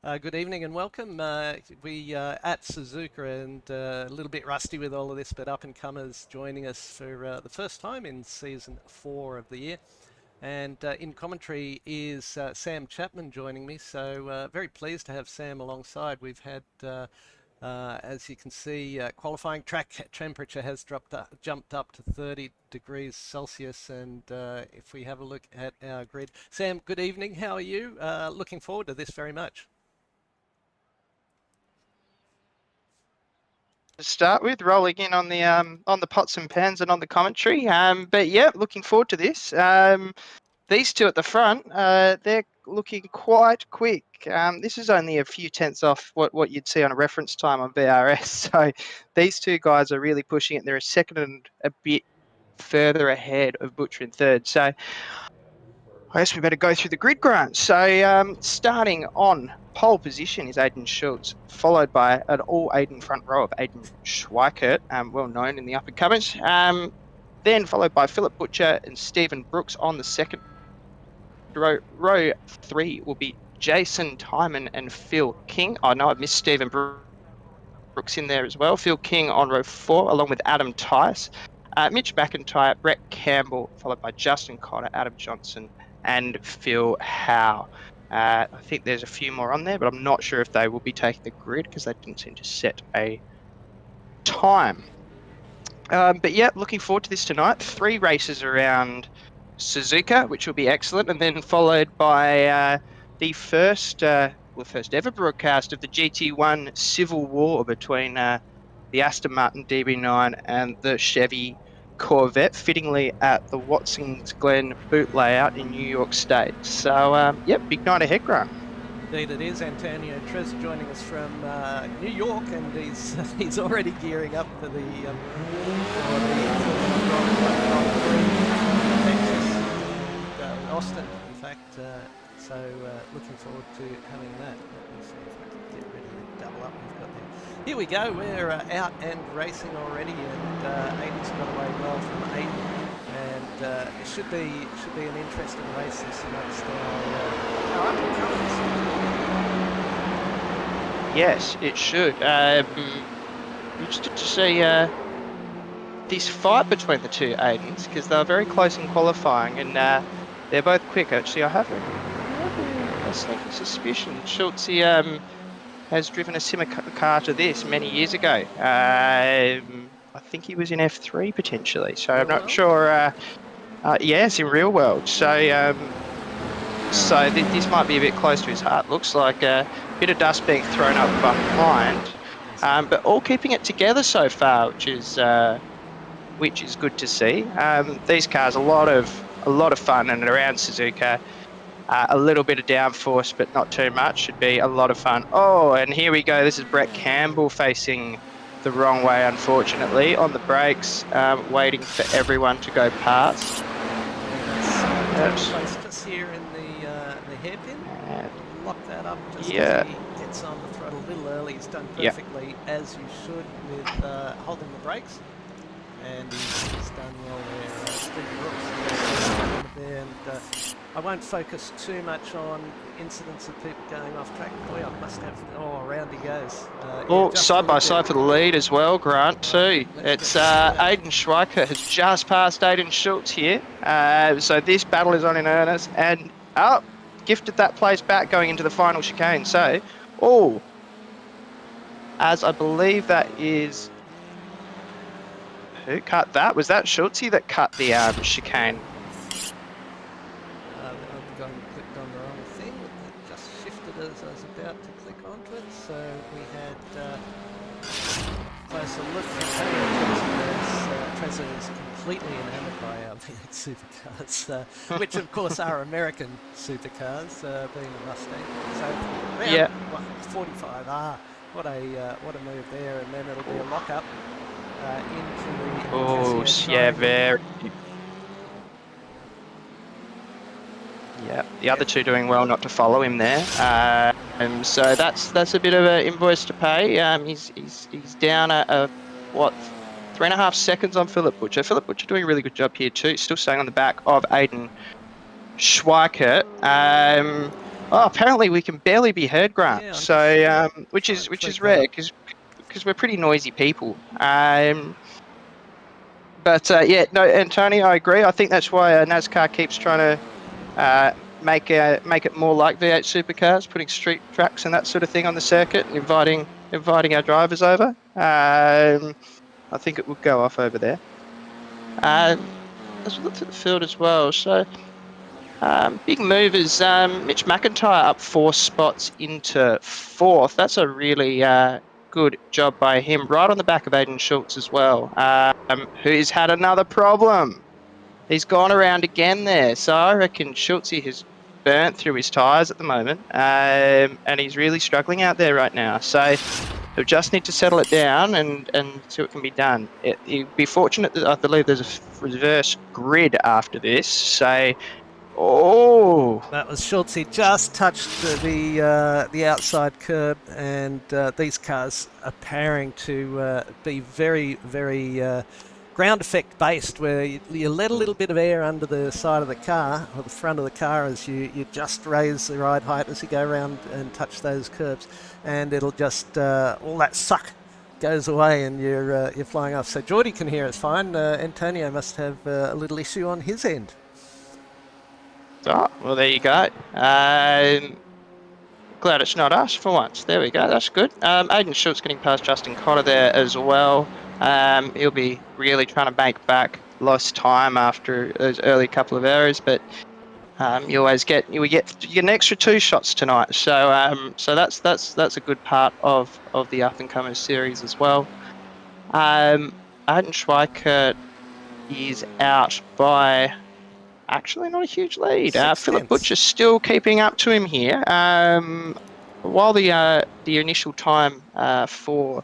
Good evening and welcome. We at Suzuka and a little bit rusty with all of this, but up and comers joining us for the first time in season 4 of the year. And in commentary is Sam Chapman joining me. So very pleased to have Sam alongside. We've had, as you can see, qualifying track temperature has jumped up to 30 degrees Celsius. And if we have a look at our grid, Sam, good evening. How are you? Looking forward to this very much. To start with, rolling in on the pots and pans and on the commentary. But yeah, looking forward to this. These two at the front, they're looking quite quick. This is only a few tenths off what you'd see on a reference time on VRS. So these two guys are really pushing it. They're a second and a bit further ahead of Butcher in third. So I guess we better go through the grid, Grant. So starting on pole position is Aidan Schultz, followed by an all Aidan front row of Aidan Schweikert, well known in the up and comers. Then followed by Philip Butcher and Stephen Brooks on the second row. Row 3 will be Jason Timon and Phil King. I know I've missed Stephen Brooks in there as well. Phil King on row 4, along with Adam Tice. Mitch McIntyre, Brett Campbell, followed by Justin Cotter, Adam Johnson, and Phil Howe. I think there's a few more on there, but I'm not sure if they will be taking the grid because they didn't seem to set a time. But yeah, looking forward to this tonight. 3 races around Suzuka, which will be excellent, and then followed by the first ever broadcast of the GT1 civil war between the Aston Martin DB9 and the Chevy Corvette, fittingly at the Watkins Glen boot layout in New York State. So, yep, big night ahead, Grant. Indeed it is. Antonio Trez joining us from New York, and he's already gearing up for the Texas and Austin, in fact. So looking forward to having that. Let me see if I can get ready to double up. We've got there. Here we go. We're out and racing already, and Aiden's got away well from Aiden. And it should be an interesting race this amongst our up and comers. Yes, it should. Interested to see this fight between the two Aidens, because they were very close in qualifying, and they're both quick. Actually, I have a sneaky suspicion Schultz has driven a similar car to this many years ago. I think he was in F3 potentially, so I'm not sure. Yes, in real world. So this might be a bit close to his heart. Looks like a bit of dust being thrown up behind, but all keeping it together so far, which is good to see. These cars, a lot of fun, and around Suzuka, a little bit of downforce, but not too much. Should be a lot of fun. Oh, and here we go. This is Brett Campbell facing the wrong way, unfortunately, on the brakes, waiting for everyone to go past. Placed us here in the hairpin. Lock that up just as he gets on the throttle a little early. He's done perfectly as you should with holding the brakes, and he's done well there. Steve Brooks there, and I won't focus too much on incidents of people going off track. Boy, I must have. Oh, around he goes. Side by side for the lead as well, Grant, too. It's Aidan Schweikert has just passed Aidan Schultz here. So this battle is on in earnest, and gifted that place back going into the final chicane. So, as I believe that is, who cut that? Was that Schultzy that cut the chicane? Clicked on the wrong thing. It just shifted as I was about to click onto it. So we had closer look. Trezor is completely enamoured by our V8 supercars, which of course are American supercars, being a Mustang. So round 45. What a move there, and then it'll be a lock up into the very. Yeah, the other two doing well not to follow him there. So that's a bit of an invoice to pay. He's down a 3.5 seconds on Philip Butcher. Philip Butcher doing a really good job here too. Still staying on the back of Aidan Schweikert. Oh, apparently we can barely be heard, Grant. Yeah, I'm So, which trying to is tweak that rare up. because we're pretty noisy people. But yeah, no, and Tony, I agree. I think that's why NASCAR keeps trying to make it more like V8 supercars, putting street tracks and that sort of thing on the circuit, and inviting our drivers over. I think it would go off over there. Let's look at the field as well. So. Big movers. Mitch McIntyre up 4 spots into 4th. That's a really good job by him. Right on the back of Aiden Schultz as well, who's had another problem. He's gone around again there. So I reckon Schultz has burnt through his tyres at the moment, and he's really struggling out there right now. So he'll just need to settle it down and see what can be done. He'd be fortunate that I believe there's a reverse grid after this. So. Oh, That was Schultz. He just touched the outside curb, and these cars are pairing to be very, very ground effect based, where you let a little bit of air under the side of the car or the front of the car as you just raise the ride height as you go around and touch those curbs, and it'll just all that suck goes away and you're flying off. So Geordie can hear us fine. Antonio must have a little issue on his end. oh, well, there you go. Glad it's not us for once. There we go. That's good. Aiden Schultz getting past Justin Cotter there as well. He'll be really trying to make back lost time after those early couple of errors, but you always get an extra 2 shots tonight. So so that's a good part of the up and comers series as well. Aiden Schweikert is out by. Actually, not a huge lead. Philip Butcher's still keeping up to him here. While the initial time for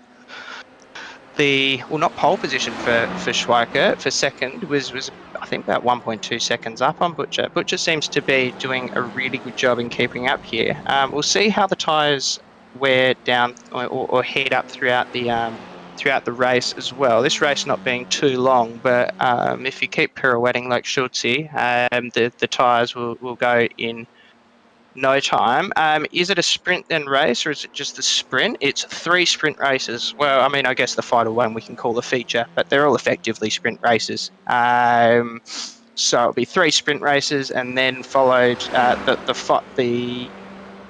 not pole position for Schweikert for second was I think about 1.2 seconds up on Butcher. Butcher seems to be doing a really good job in keeping up here. We'll see how the tyres wear down or heat up throughout the race as well. This race not being too long, but if you keep pirouetting like Schultz, the tyres will go in no time. Is it a sprint then race, or is it just the sprint? It's 3 sprint races. Well, I mean, I guess the final one we can call a feature, but they're all effectively sprint races. So it'll be 3 sprint races, and then followed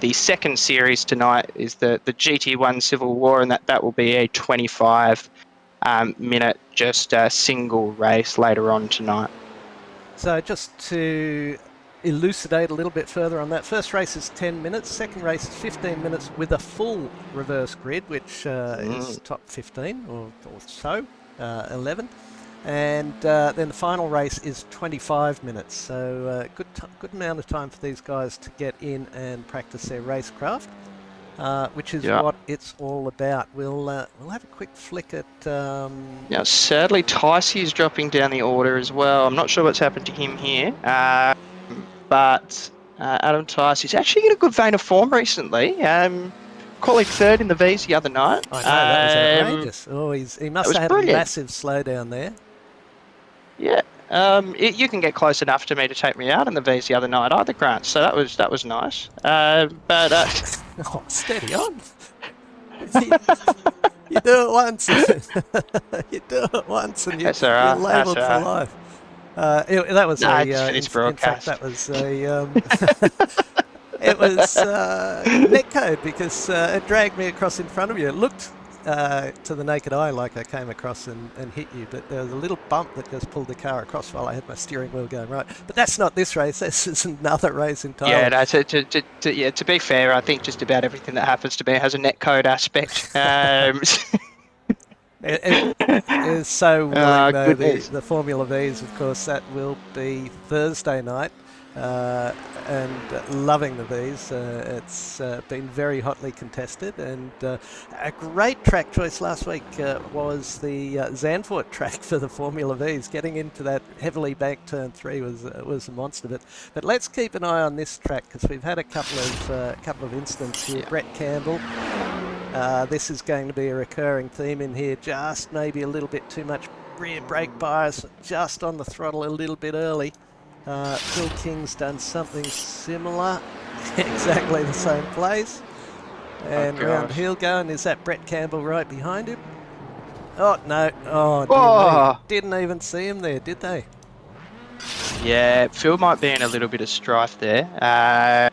the second series tonight is the GT1 Civil War, and that will be a 25 minute just single race later on tonight. So just to elucidate a little bit further on that, first race is 10 minutes, second race is 15 minutes with a full reverse grid, which is top 15 or so, 11. And then the final race is 25 minutes, so good amount of time for these guys to get in and practice their racecraft, which is what it's all about. We'll have a quick flick at. Now, sadly, Ticey is dropping down the order as well. I'm not sure what's happened to him here, but Adam Ticey's actually in a good vein of form recently. Quality 3rd in the V's the other night. I know, that was outrageous. Oh, he must have had a massive slowdown there. Yeah, you can get close enough to me to take me out in the V's the other night either, Grant. So that was nice. But oh, steady on. You do it once. You do it once, and you're labelled for life. That was it's broadcast. In fact, that was it was netcode, because it dragged me across in front of you. It looked to the naked eye like I came across and hit you, but there was a little bump that just pulled the car across while I had my steering wheel going right. But that's not this race. This is another race entirely. Yeah, no, to be fair, I think just about everything that happens to me has a netcode aspect. It is so willing, though. The Formula V's, of course, that will be Thursday night, and loving the V's. It's been very hotly contested, and a great track choice last week was the Zandvoort track for the Formula V's. Getting into that heavily banked turn 3 was a monster. But let's keep an eye on this track, because we've had a couple of incidents here. Yeah. Brett Campbell. This is going to be a recurring theme in here. Just maybe a little bit too much rear brake bias, just on the throttle a little bit early. Phil King's done something similar. exactly the same place. And round gosh. he'll go, and is that Brett Campbell right behind him? Oh, no. Oh, dear me. Oh, Didn't even see him there, did they? yeah, Phil might be in a little bit of strife there.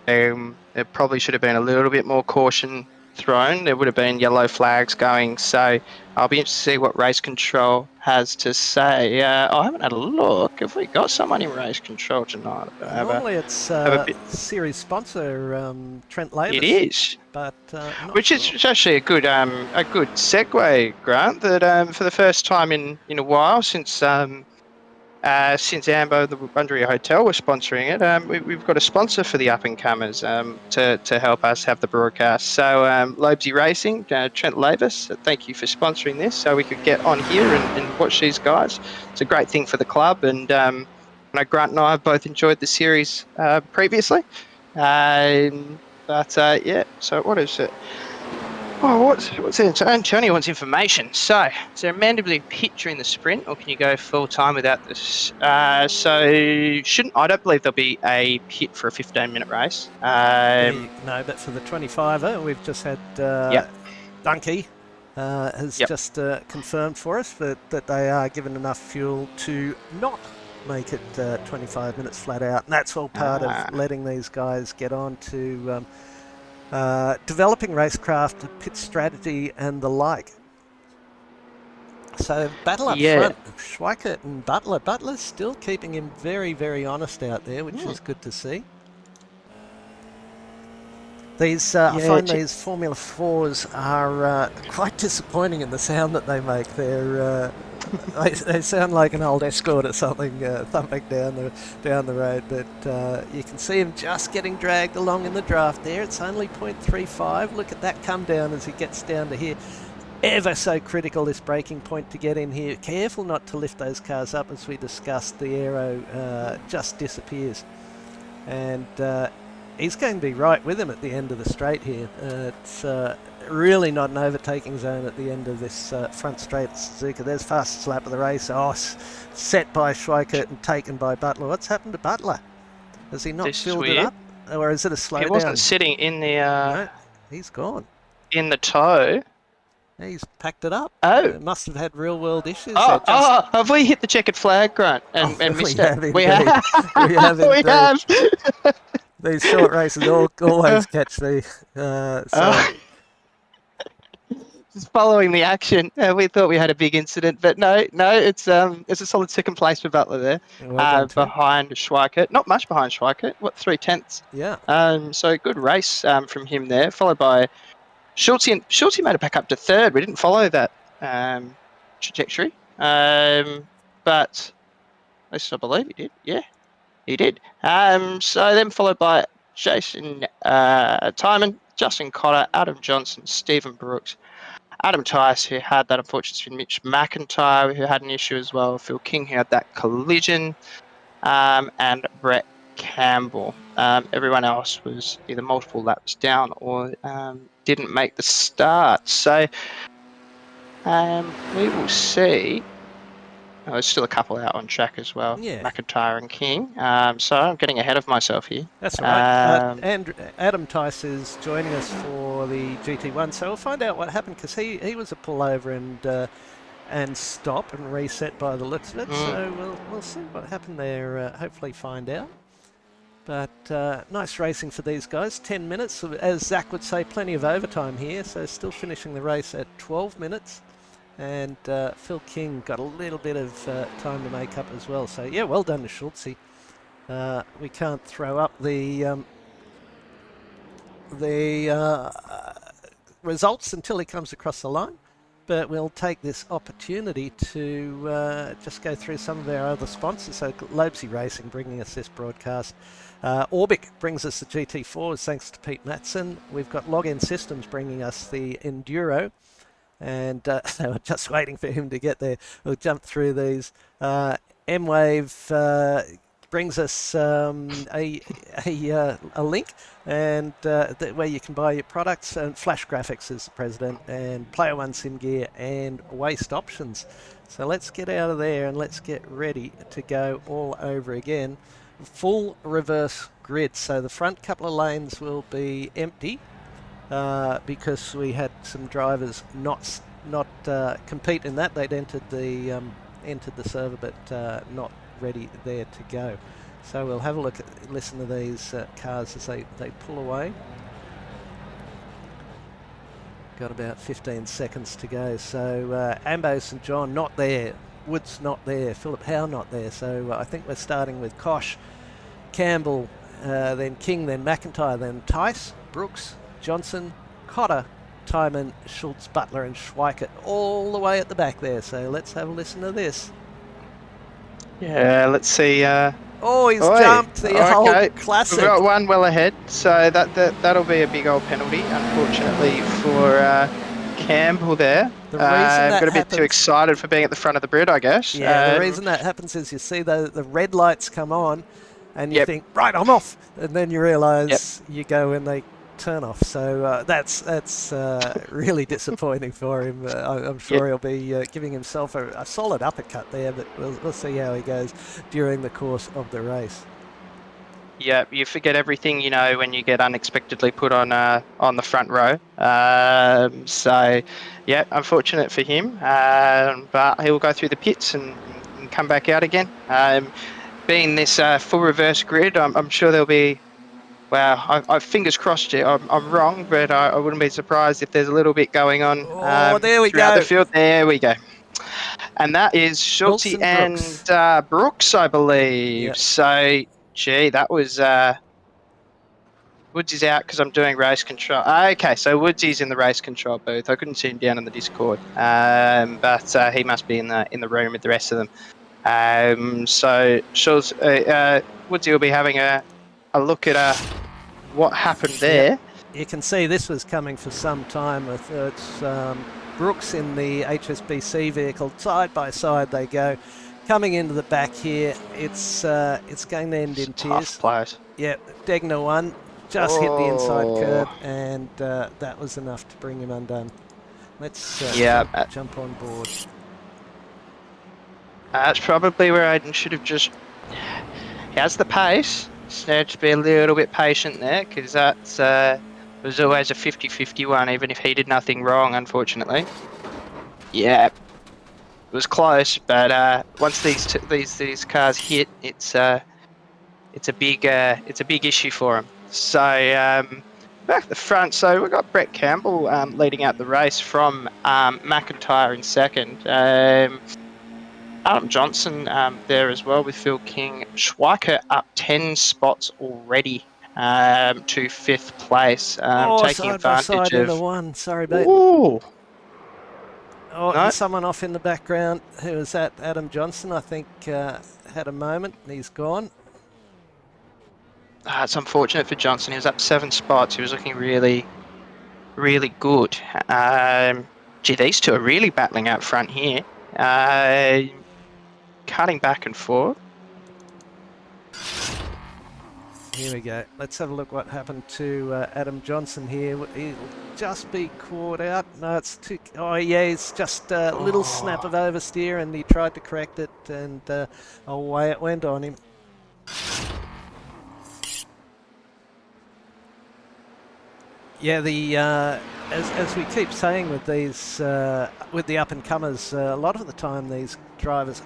There probably should have been a little bit more caution thrown. There would have been yellow flags going. So I'll be interested to see what race control has to say. I haven't had a look. Have we got someone in race control tonight? Normally it's Have a bit. series sponsor Trent It Lavis, is. but not Which sure. is actually a good segue, Grant. That for the first time in a while since Ambo, the Wunderia Hotel, was sponsoring it, we've got a sponsor for the up and comers to help us have the broadcast. So Lobezy Racing, Trent Lavis, thank you for sponsoring this, so we could get on here and watch these guys. It's a great thing for the club, and I know Grant and I have both enjoyed the series previously. Yeah, so what is it? Oh, what's it? Antonio wants information. So, is there a mandatory pit during the sprint, or can you go full time without this? I don't believe there'll be a pit for a 15-minute race. No, but for the 25er, we've just had Yep. Dunkey has Yep. just confirmed for us that they are given enough fuel to not make it 25 minutes flat out. And that's all part of letting these guys get on to developing racecraft, pit strategy, and the like. So battle up front, Schweikert and Butler. Butler's still keeping him very, very honest out there, which is good to see. These I find these Formula 4s are quite disappointing in the sound that they make. They sound like an old Escort or something thumping down the road, but you can see him just getting dragged along in the draft there. It's only 0.35. Look at that come down as he gets down to here. Ever so critical, this braking point to get in here. Careful not to lift those cars up, as we discussed. The aero just disappears, and he's going to be right with him at the end of the straight here. It's really not an overtaking zone at the end of this front straight at Suzuka. There's fastest lap of the race. Oh, set by Schweikert and taken by Butler. What's happened to Butler? Has he not filled it up? Or is it a slowdown? He wasn't sitting in the... No, he's gone. In the toe. He's packed it up. Oh. Must have had real-world issues. Have we hit the checkered flag, Grant, and missed it? We have. We have indeed. We have. These short races always catch me. Just following the action, we thought we had a big incident, but no, it's a solid second place for Butler there, behind Schweikert. Not much behind Schweikert. What, 3/10? Yeah. So good race from him there, followed by Schultz. Schultz made it back up to third. We didn't follow that trajectory, but at least I believe he did. Yeah, he did. So then followed by Jason Timon, Justin Cotter, Adam Johnson, Stephen Brooks, Adam Tice, who had that unfortunate spin, Mitch McIntyre, who had an issue as well, Phil King, who had that collision, and Brett Campbell. Everyone else was either multiple laps down or didn't make the start. So we will see. Oh, there's still a couple out on track as well, McIntyre and King. So I'm getting ahead of myself here. That's right. And Adam Tice is joining us for the GT1, so we'll find out what happened, because he was a pullover and stop and reset by the looks of it. So we'll see what happened there. Hopefully find out. But nice racing for these guys. 10 minutes, as Zach would say, plenty of overtime here. So still finishing the race at 12 minutes. And Phil King got a little bit of time to make up as well. So yeah, well done to Schultz. We can't throw up the results until he comes across the line, but we'll take this opportunity to just go through some of our other sponsors. So Lobezy Racing bringing us this broadcast. Orbic brings us the GT4s thanks to Pete Matson. We've got Login Systems bringing us the Enduro. And they were just waiting for him to get there. We'll jump through these. M-Wave brings us a link and where you can buy your products. And Flash Graphics is the president, and Player One Sim Gear and Waste Options. So let's get out of there and let's get ready to go all over again. Full reverse grid. So the front couple of lanes will be empty because we had some drivers not compete in that. They'd entered the server, but not ready there to go. So we'll have a listen to these cars as they pull away. Got about 15 seconds to go. So Ambo St John not there. Woods not there. Philip Howe not there. So I think we're starting with Kosh, Campbell, then King, then McIntyre, then Tice, Brooks, Johnson, Cotter, Timon, Schultz, Butler and Schweikert all the way at the back there. So let's have a listen to this. Yeah, let's see. Oh, he's jumped the old classic. We've got one well ahead, so that'll be a big old penalty, unfortunately, for Campbell there. The reason that got a bit too excited for being at the front of the grid, I guess. Yeah, the reason that happens is you see the red lights come on and you think, right, I'm off. And then you realise you go when they turn off. So that's really disappointing for him. I'm sure he'll be giving himself a solid uppercut there, but we'll see how he goes during the course of the race. Yeah, you forget everything, you know, when you get unexpectedly put on the front row. So, yeah, unfortunate for him, but he'll go through the pits and come back out again. Being this full reverse grid, I'm sure there'll be. Wow, I fingers crossed you. I'm wrong, but I wouldn't be surprised if there's a little bit going on. There we throughout go. The field. There we go. And that is Schultz and Brooks, I believe. Yep. So, gee, that was Woods is out because I'm doing race control. Okay, so Woods is in the race control booth. I couldn't see him down in the Discord, but he must be in the room with the rest of them. So Schultz, Woodsy will be having a look at what happened there. Yep. You can see this was coming for some time. It's Brooks in the HSBC vehicle, side by side they go. Coming into the back here, it's going to end in tears. Tough place. Yeah, Degner one, just hit the inside curb, and that was enough to bring him undone. Let's jump on board. That's probably where Aiden should have just... He has the pace. Just need to be a little bit patient there, because that's was always a 50-50 one, even if he did nothing wrong, unfortunately. Yeah, it was close, but once these cars hit, it's a big issue for him. So back at the front, so we've got Brett Campbell leading out the race from McIntyre in second. Adam Johnson there as well with Phil King. Schweikert up 10 spots already to 5th place, taking advantage of... into one. Sorry, mate. Ooh. Oh, no. Someone off in the background. Who was that? Adam Johnson, I think, had a moment. He's gone. It's unfortunate for Johnson. He was up 7 spots. He was looking really, really good. Gee, these two are really battling out front here. Cutting back and forth. Here we go. Let's have a look what happened to Adam Johnson here. He'll just be caught out. No, it's too... Oh, yeah, it's just a little snap of oversteer, and he tried to correct it, and away it went on him. Yeah, the as we keep saying with these with the up-and-comers, a lot of the time these drivers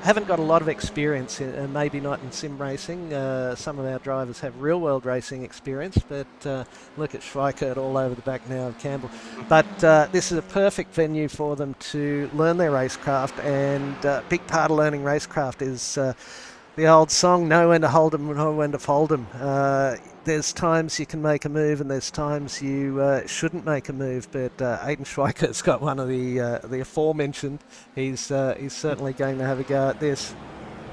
haven't got a lot of experience, maybe not in sim racing. Some of our drivers have real-world racing experience, but look at Schweikert all over the back now of Campbell. But this is a perfect venue for them to learn their racecraft, and a big part of learning racecraft is the old song, know when to hold 'em, know when to fold 'em. There's times you can make a move, and there's times you shouldn't make a move. But Aiden Schweikert's got one of the aforementioned. He's certainly going to have a go at this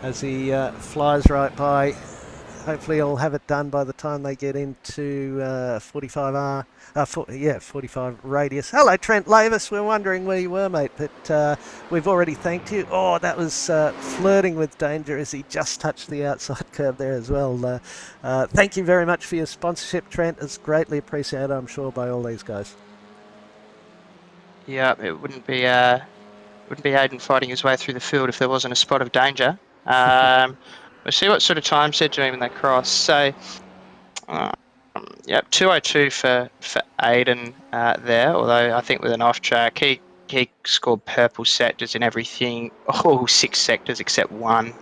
as he flies right by. Hopefully, he'll have it done by the time they get into 45R. 45 radius. Hello, Trent Lavis. We're wondering where you were, mate, but we've already thanked you. Oh, that was flirting with danger as he just touched the outside curb there as well. Thank you very much for your sponsorship, Trent. It's greatly appreciated, I'm sure, by all these guys. Yeah, it wouldn't be Aiden fighting his way through the field if there wasn't a spot of danger. We're We'll see what sort of times they're doing when they cross. So, yep, 2:02 for Aiden there. Although I think with an off track, he scored purple sectors in everything, all 6 sectors except one.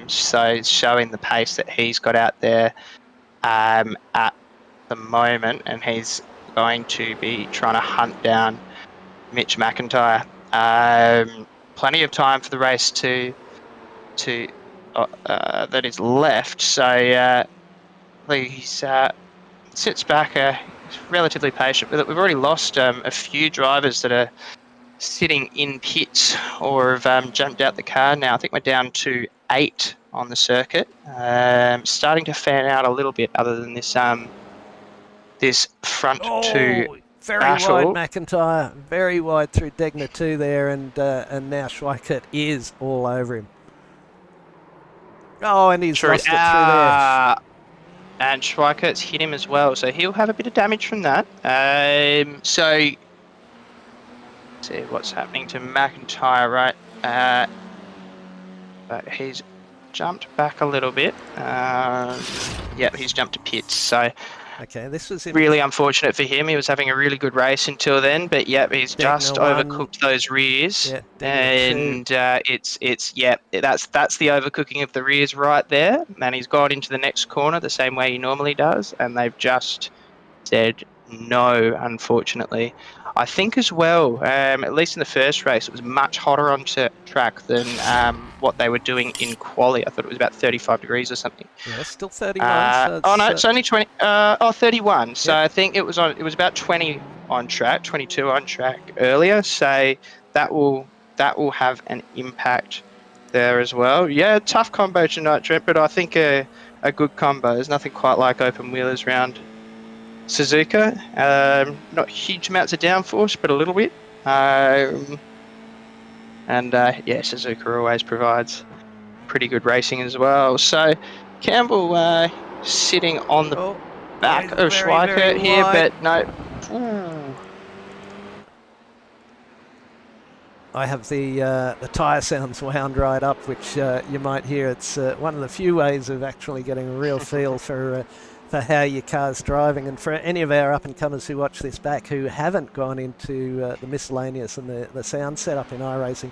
So it's showing the pace that he's got out there at the moment, and he's going to be trying to hunt down Mitch McIntyre. Plenty of time for the race to that is left. So he sits back. He's relatively patient with it. We've already lost a few drivers that are sitting in pits or have jumped out the car now. I think we're down to 8 on the circuit. Starting to fan out a little bit other than this this front two very battle. wide McIntyre, very wide through Degner 2 there, and now Schweikert is all over him. Oh, and he's lost it through there. And Schweikert's hit him as well, so he'll have a bit of damage from that. So see what's happening to McIntyre, right? But he's jumped back a little bit. Yep, he's jumped to pits. So okay, this was really unfortunate for him. He was having a really good race until then, but yep, he's just overcooked those rears, and that's the overcooking of the rears right there. And he's gone into the next corner the same way he normally does, and they've just said no, unfortunately. I think as well, at least in the first race, it was much hotter on track than what they were doing in quali. I thought it was about 35 degrees or something. Yeah, still 31. So it's only 20. 31. So I think it was about 20 on track, 22 on track earlier. So that will have an impact there as well. Yeah, tough combo tonight, Trent, but I think a good combo. There's nothing quite like open wheelers round Suzuka. Not huge amounts of downforce, but a little bit. Suzuka always provides pretty good racing as well. So Campbell sitting on the back of Schweikert here, but no. Ooh. I have the tyre sounds wound right up, which you might hear. It's one of the few ways of actually getting a real feel for how your car's driving. And for any of our up-and-comers who watch this back who haven't gone into the miscellaneous and the sound setup in iRacing,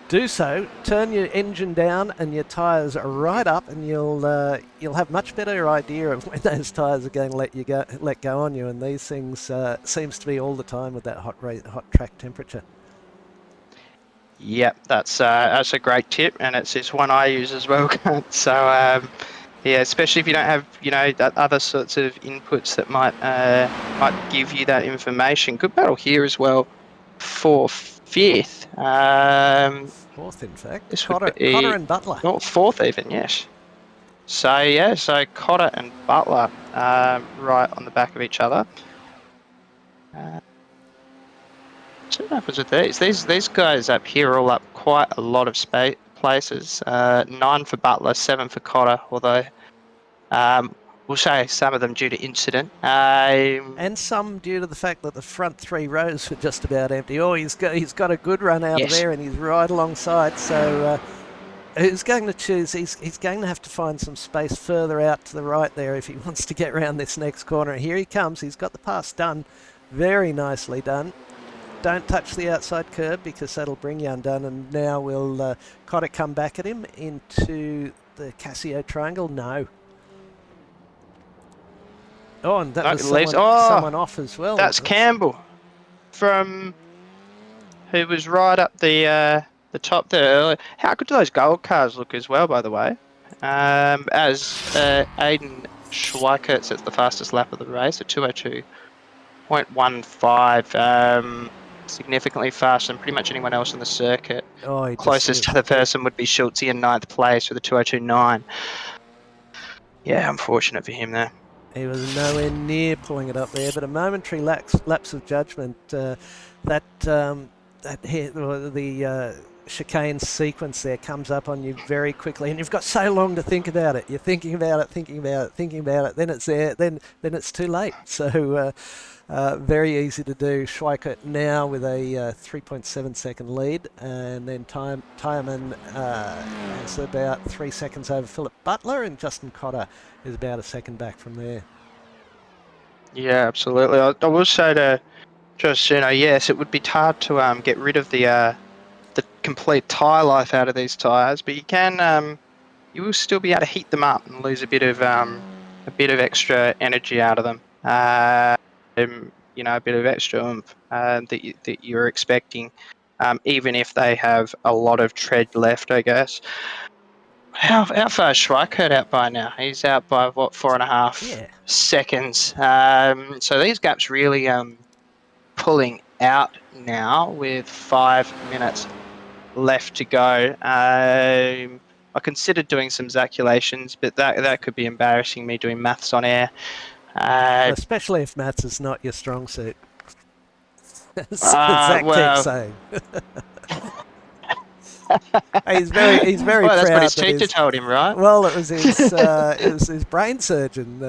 do so. Turn your engine down and your tyres are right up, and you'll have much better idea of when those tyres are going to let go on you. And these things seems to be all the time with that hot track temperature. Yep, that's a great tip, and it's one I use as well. So yeah, especially if you don't have that other sorts of inputs that might give you that information. Good battle here as well for 5th. 4th, in fact. This Cotter and Butler. Oh, 4th even, yes. So Cotter and Butler right on the back of each other. So what happens with these? These guys up here are all up quite a lot of places. 9 for Butler, 7 for Cotter, although we'll say some of them due to incident. And some due to the fact that the front 3 rows were just about empty. Oh, he's got a good run out of there, and he's right alongside. So who's going to choose? He's going to have to find some space further out to the right there if he wants to get around this next corner. Here he comes. He's got the pass done. Very nicely done. Don't touch the outside curb because that'll bring you undone. And now will Cotter come back at him into the Casio triangle? No. Oh, and that was someone off as well. That's Campbell who was right up the top there earlier. How good do those gold cars look as well, by the way? As Aiden Schweikert sets the fastest lap of the race at 2:02.15. Significantly faster than pretty much anyone else on the circuit. Closest to the person would be Schultze in 9th place with a 2:02.9. Yeah, unfortunate for him there. He was nowhere near pulling it up there, but a momentary lapse of judgment. The chicane sequence there comes up on you very quickly, and you've got so long to think about it. You're thinking about it, then it's there, then it's too late. So Very easy to do. Schweikert now with a 3.7 second lead, and then Tyreman is about 3 seconds over Philip Butler, and Justin Cotter is about a second back from there. Yeah, absolutely. I will say to just, yes, it would be hard to get rid of the complete tyre life out of these tyres, but you will still be able to heat them up and lose a bit of extra energy out of them. A bit of extra oomph that you're expecting, even if they have a lot of tread left, I guess. How far is Schweikert out by now? He's out by what, 4.5 seconds. So these gaps really pulling out now with 5 minutes left to go. I considered doing some calculations, but that could be embarrassing, me doing maths on air. Especially if maths is not your strong suit. Zach keeps saying. He's very well, that's proud. what his teacher told him, right? Well, it was his brain surgeon.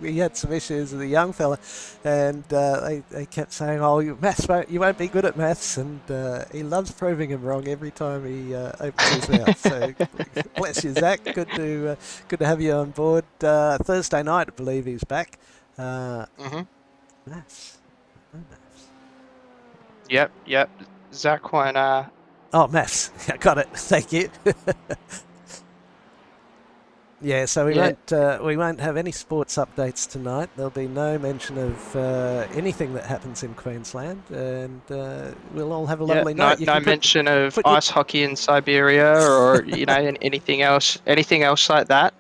He had some issues with a young fella, and they kept saying, "Oh, you won't be good at maths," and he loves proving him wrong every time he opens his mouth. So bless you, Zach. Good to have you on board. Thursday night, I believe he's back. Maths. No maths. Yep. Zach won't. Oh, maths. I got it. Thank you. Yeah, so we won't have any sports updates tonight. There'll be no mention of anything that happens in Queensland, and we'll all have a lovely night. No mention of ice hockey in Siberia, or anything else like that.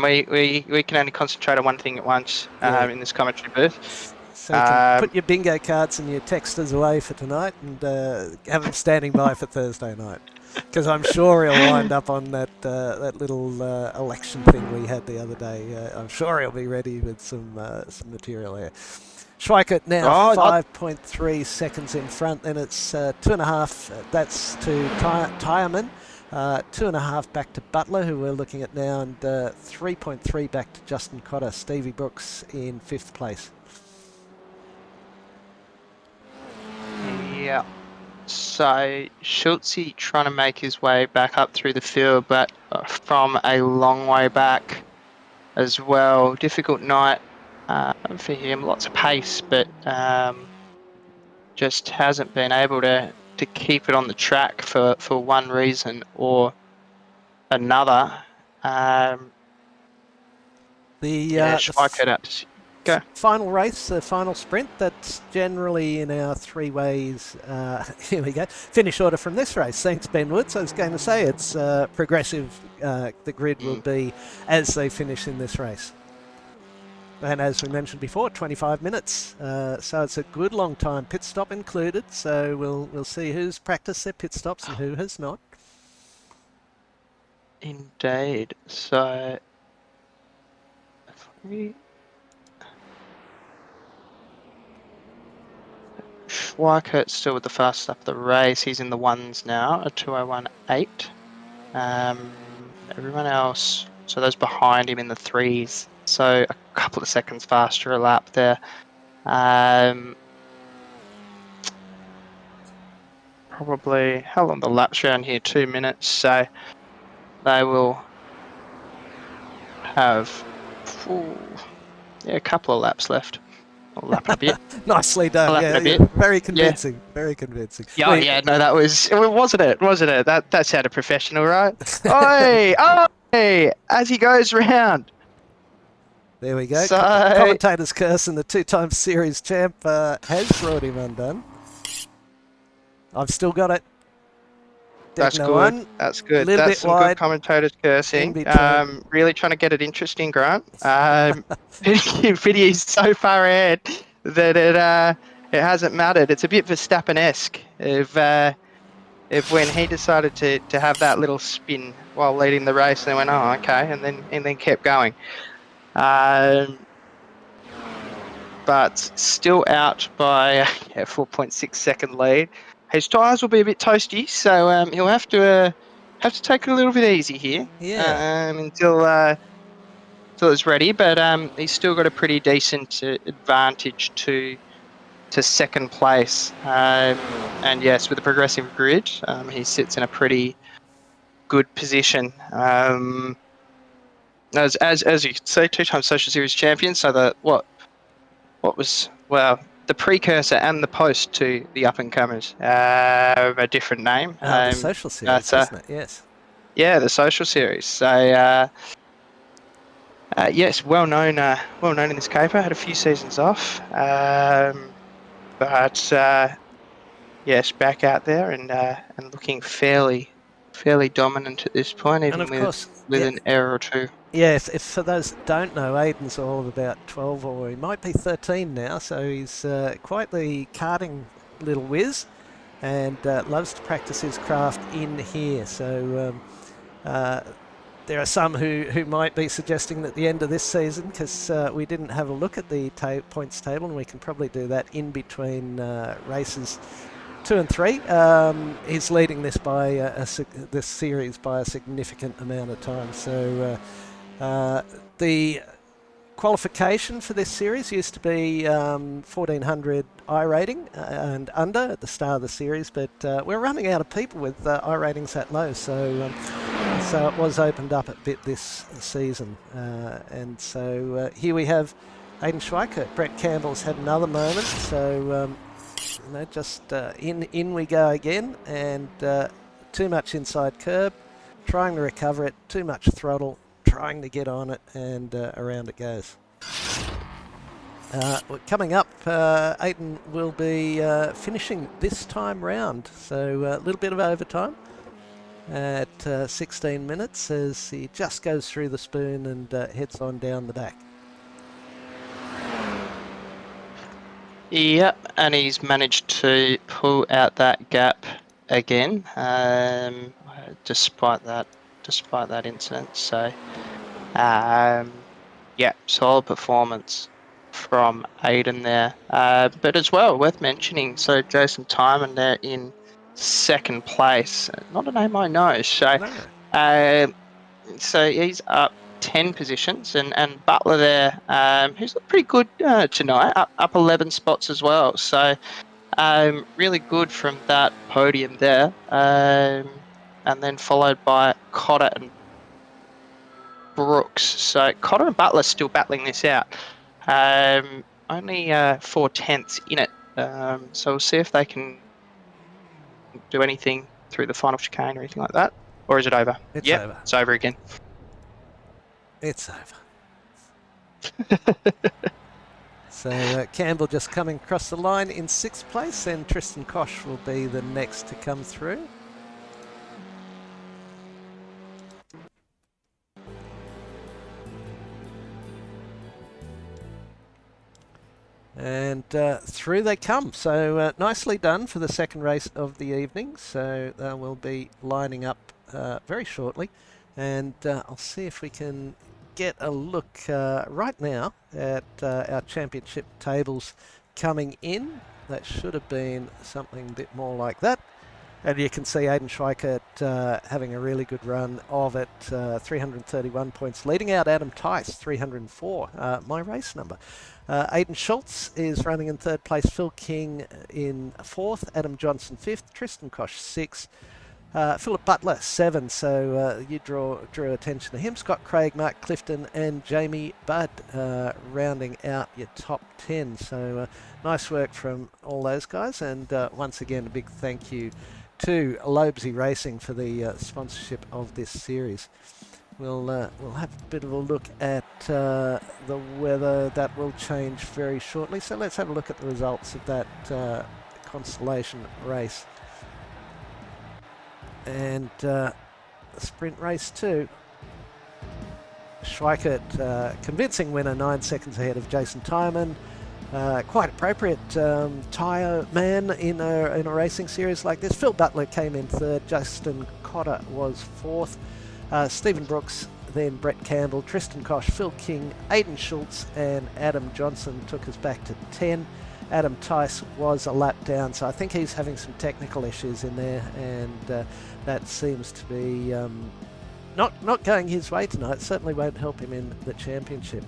We can only concentrate on one thing at once in this commentary booth. So you can put your bingo cards and your texters away for tonight, and have them standing by for Thursday night. Because I'm sure he'll wind up on that little election thing we had the other day. I'm sure he'll be ready with some material there. Schweikert now 5.3 seconds in front. Then it's 2.5. That's to Tyreman. 2.5 back to Butler, who we're looking at now, and 3.3 back to Justin Cotter. Stevie Brooks in 5th place. Yeah. So Schultze trying to make his way back up through the field, but from a long way back as well. Difficult night for him. Lots of pace, but just hasn't been able to keep it on the track for one reason or another. Schweikert out to go. Final race, the final sprint, that's generally in our 3 ways. Here we go. Finish order from this race. Thanks, Ben Woods. I was going to say it's progressive. The grid will be as they finish in this race. And as we mentioned before, 25 minutes. So it's a good long time, pit stop included. So we'll see who's practiced their pit stops and who has not. Indeed. So Schweikert still with the fastest up the race. He's in the ones now, a 2:01.8. Everyone else, so those behind him in the 3s. So a couple of seconds faster a lap there. Probably, how long the laps around here? 2 minutes. So they will have a couple of laps left. I'll lap it a bit. Nicely done. Yeah, very convincing. Yeah. Very convincing. Yeah, no, that wasn't it? That sounded professional, right? Oi, as he goes round. There we go. Commentator's curse, and the 2-time series champ has brought him undone. I've still got it. That's good. That's good. That's some good commentators cursing. Really trying to get it interesting, Grant. Video is so far ahead that it hasn't mattered. It's a bit Verstappen-esque if when he decided to have that little spin while leading the race, and they went, oh, okay, and then kept going. But still out by 4.6 second lead. His tyres will be a bit toasty, so he'll have to take it a little bit easy here. Yeah. Until until it's ready, but he's still got a pretty decent advantage to second place. And yes, with the progressive grid, he sits in a pretty good position. As you could say, 2-time Social Series champion. So what was the precursor and the post to the up and comers, a different name. The Social Series, isn't it? Yes. Yeah, the Social Series. So yes, well known in this caper. Had a few seasons off, but yes, back out there and looking fairly dominant at this point, even And of with course, an error or two. Yes, if for those that don't know, Aiden's all of about 12 or he might be 13 now, so he's quite the karting little whiz and loves to practice his craft in here. So there are some who might be suggesting at the end of this season, because we didn't have a look at the points table, and we can probably do that in between races 2 and 3. He's leading this by this series by a significant amount of time. So the qualification for this series used to be 1400 I rating and under at the start of the series, but we're running out of people with I ratings that low, so it was opened up a bit this season. And so here we have Aiden Schweiker. Brett Campbell's had another moment, so just in we go again, and too much inside curb, trying to recover it, too much throttle, trying to get on it, and around it goes. Coming up, Aiden will be finishing this time round, so a little bit of overtime at 16 minutes as he just goes through the spoon and heads on down the back. Yep, and he's managed to pull out that gap again, despite that incident. So, yeah, solid performance from Aiden there. But as well, worth mentioning, so Jason Timon there in second place. Not a name I know. So, so he's up 10 positions, and Butler there, who's looked pretty good tonight, up 11 spots as well. So really good from that podium there, and then followed by Cotter and Brooks. So Cotter and Butler still battling this out. Only 4/10 in it. So we'll see if they can do anything through the final chicane or anything like that. Or is it over? It's yep, over. It's over again. It's over. So Campbell just coming across the line in 6th place, and Tristan Koch will be the next to come through. And through they come. So nicely done for the second race of the evening. So they will be lining up very shortly. And I'll see if we can get a look right now at our championship tables coming in. That should have been something a bit more like that. And you can see Aiden Schweikert having a really good run of it, 331 points, leading out Adam Tice, 304, my race number. Aiden Schultz is running in 3rd place, Phil King in 4th, Adam Johnson 5th, Tristan Koch 6th, Philip Butler 7th, so you drew attention to him. Scott Craig, Mark Clifton and Jamie Budd rounding out your top 10. So nice work from all those guys, and once again a big thank you to Lobezy Racing for the sponsorship of this series. We'll have a bit of a look at the weather. That will change very shortly. So let's have a look at the results of that Constellation race. And sprint race 2. Schweikert, convincing winner, 9 seconds ahead of Jason Timon. Quite appropriate tyre man in a racing series like this. Phil Butler came in 3rd. Justin Cotter was 4th. Stephen Brooks, then Brett Campbell, Tristan Koch, Phil King, Aiden Schultz and Adam Johnson took us back to 10. Adam Tice was a lap down, so I think he's having some technical issues in there, and that seems to be not going his way tonight certainly won't help him in the championship.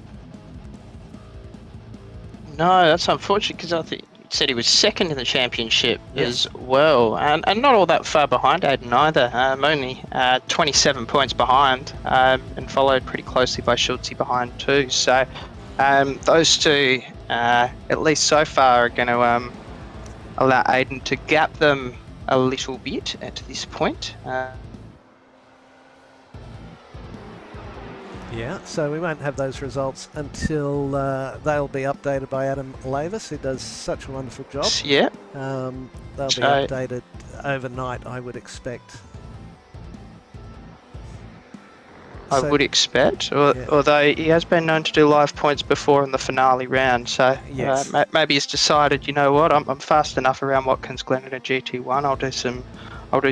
No, that's unfortunate because I think you said he was second in the championship Yes. as well, and not all that far behind Aiden either. Only 27 points behind, and followed pretty closely by Schultze behind too. So those two, at least so far, are going to allow Aiden to gap them a little bit at this point. Yeah, so we won't have those results until they'll be updated by Adam Lavis, who does such a wonderful job. Yeah. They'll be So- updated overnight, I would expect. I So- would expect, Yeah. although he has been known to do live points before in the finale round. So Yes. maybe he's decided, you know what, I'm fast enough around Watkins, Glen, and a GT1. I'll do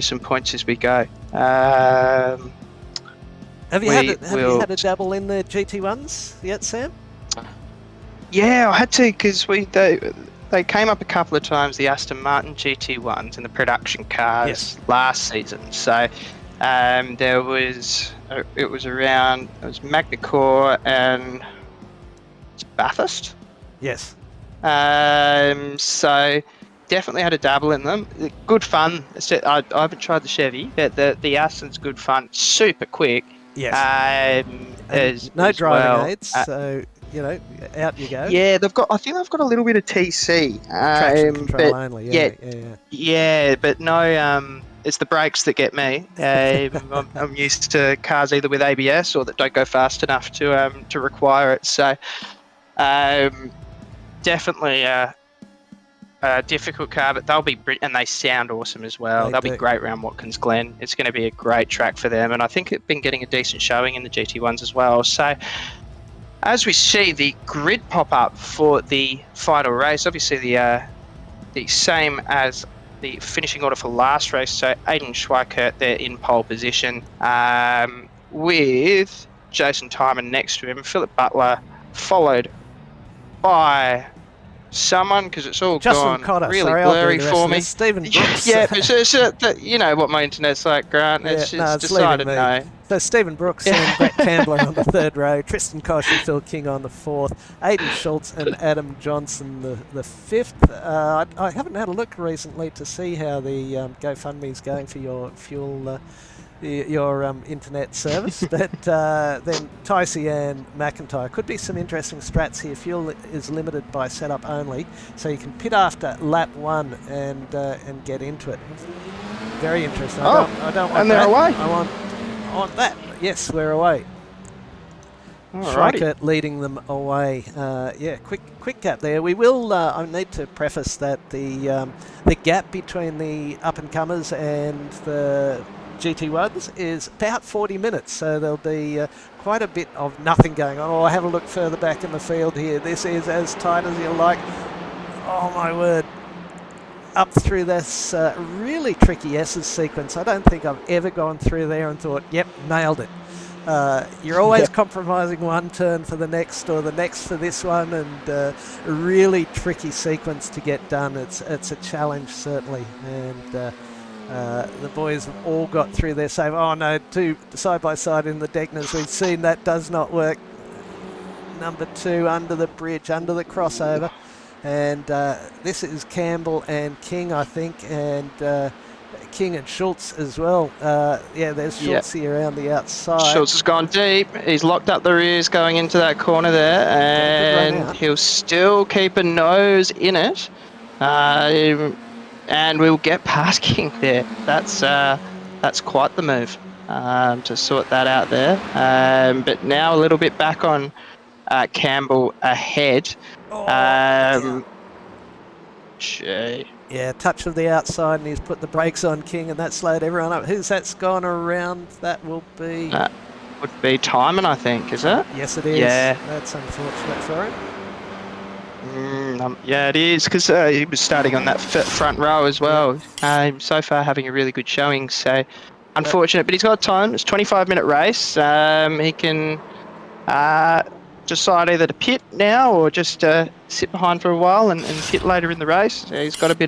some points as we go. Have you We had will- a dabble in the GT1s yet, Sam? Yeah, I had to because they came up a couple of times, the Aston Martin GT1s and the production cars Yes. last season. So there was it was Magna Core and Bathurst. Yes. So definitely had a dabble in them. Good fun. I haven't tried the Chevy, but the Aston's good fun. Super quick. Yes. As no as driving well. aids, so out you go. Yeah, I think they've got a little bit of TC. Traction control but only. yeah, Yeah. yeah, but no. It's the brakes that get me. I'm used to cars either with ABS or that don't go fast enough to require it. So definitely a difficult car, but they'll be and they sound awesome as well. They'll be great around Watkins Glen. It's going to be a great track for them, and I think it's been getting a decent showing in the GT1s as well. So as we see the grid pop up for the final race, obviously the same as the finishing order for last race. So Aiden Schweikert there in pole position, with Jason Timon next to him, Philip Butler followed by someone, because it's all Justin gone Cotter. really Sorry, I'll do blurry the rest for of me. this. Stephen Brooks. Yeah, but you know what my internet's like, Grant. It's it's decided leaving me. no. So Stephen Brooks and Brett Campbell on the third row, Tristan Kosh and Phil King on the fourth, Aidan Schultz and Adam Johnson the fifth. I haven't had a look recently to see how the GoFundMe's going for your fuel, your internet service, but then Ticey and McIntyre. Could be some interesting strats here. Fuel is limited by setup only, so you can pit after lap one and get into it. Very interesting. I don't want and they're that. away. I want that. Yes, we're away. Alrighty. Schweikert leading them away. Yeah, quick gap there. We will. I need to preface that the gap between the up and comers and the GT1s is about 40 minutes, so there'll be quite a bit of nothing going on. Oh, have a look further back in the field here. This is as tight as you like. Oh my word. Up through this really tricky S's sequence. I don't think I've ever gone through there and thought, yep, nailed it. You're always compromising one turn for the next or the next for this one, and a really tricky sequence to get done. It's a challenge, certainly. And the boys have all got through there saying, oh no, two side by side in the Degners. We've seen that does not work. Number two under the bridge, under the crossover. And this is Campbell and King, I think, and King and Schultz as well. Yeah, there's Schultz here around the outside. Schultz has gone deep. He's locked up the rears going into that corner there, and he'll still keep a nose in it. And we'll get past King there. That's quite the move to sort that out there. But now a little bit back on Campbell ahead. Yeah, touch of the outside, and he's put the brakes on King, and that slowed everyone up. Who's that's gone around? That will be... would be Timon, I think, is it? Yes, it is. Yeah. That's unfortunate for him. Yeah, it is, because he was starting on that front row as well. So far having a really good showing, so unfortunate, but he's got time. It's a 25-minute race. He can decide either to pit now or just sit behind for a while and pit later in the race. So he's got a bit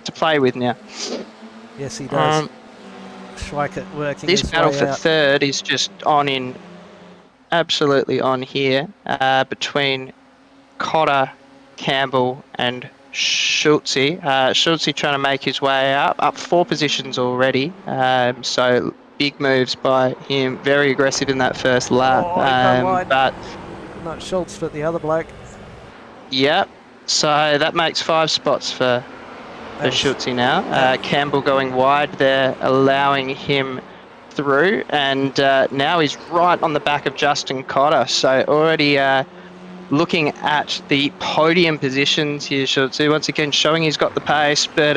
to play with now. Yes, he does. Schweikert working This his battle way for out. third is just on in, absolutely on here, between Cotter, Campbell, and Schultze. Schultze trying to make his way up 4 positions already. So big moves by him, very aggressive in that first lap. Oh, he's gone wide. But Not Schultz, but the other bloke. yeah, so that makes 5 spots for Schultze now. Campbell going wide there, allowing him through, and now he's right on the back of Justin Cotter. So already looking at the podium positions here, Schultze once again showing he's got the pace, but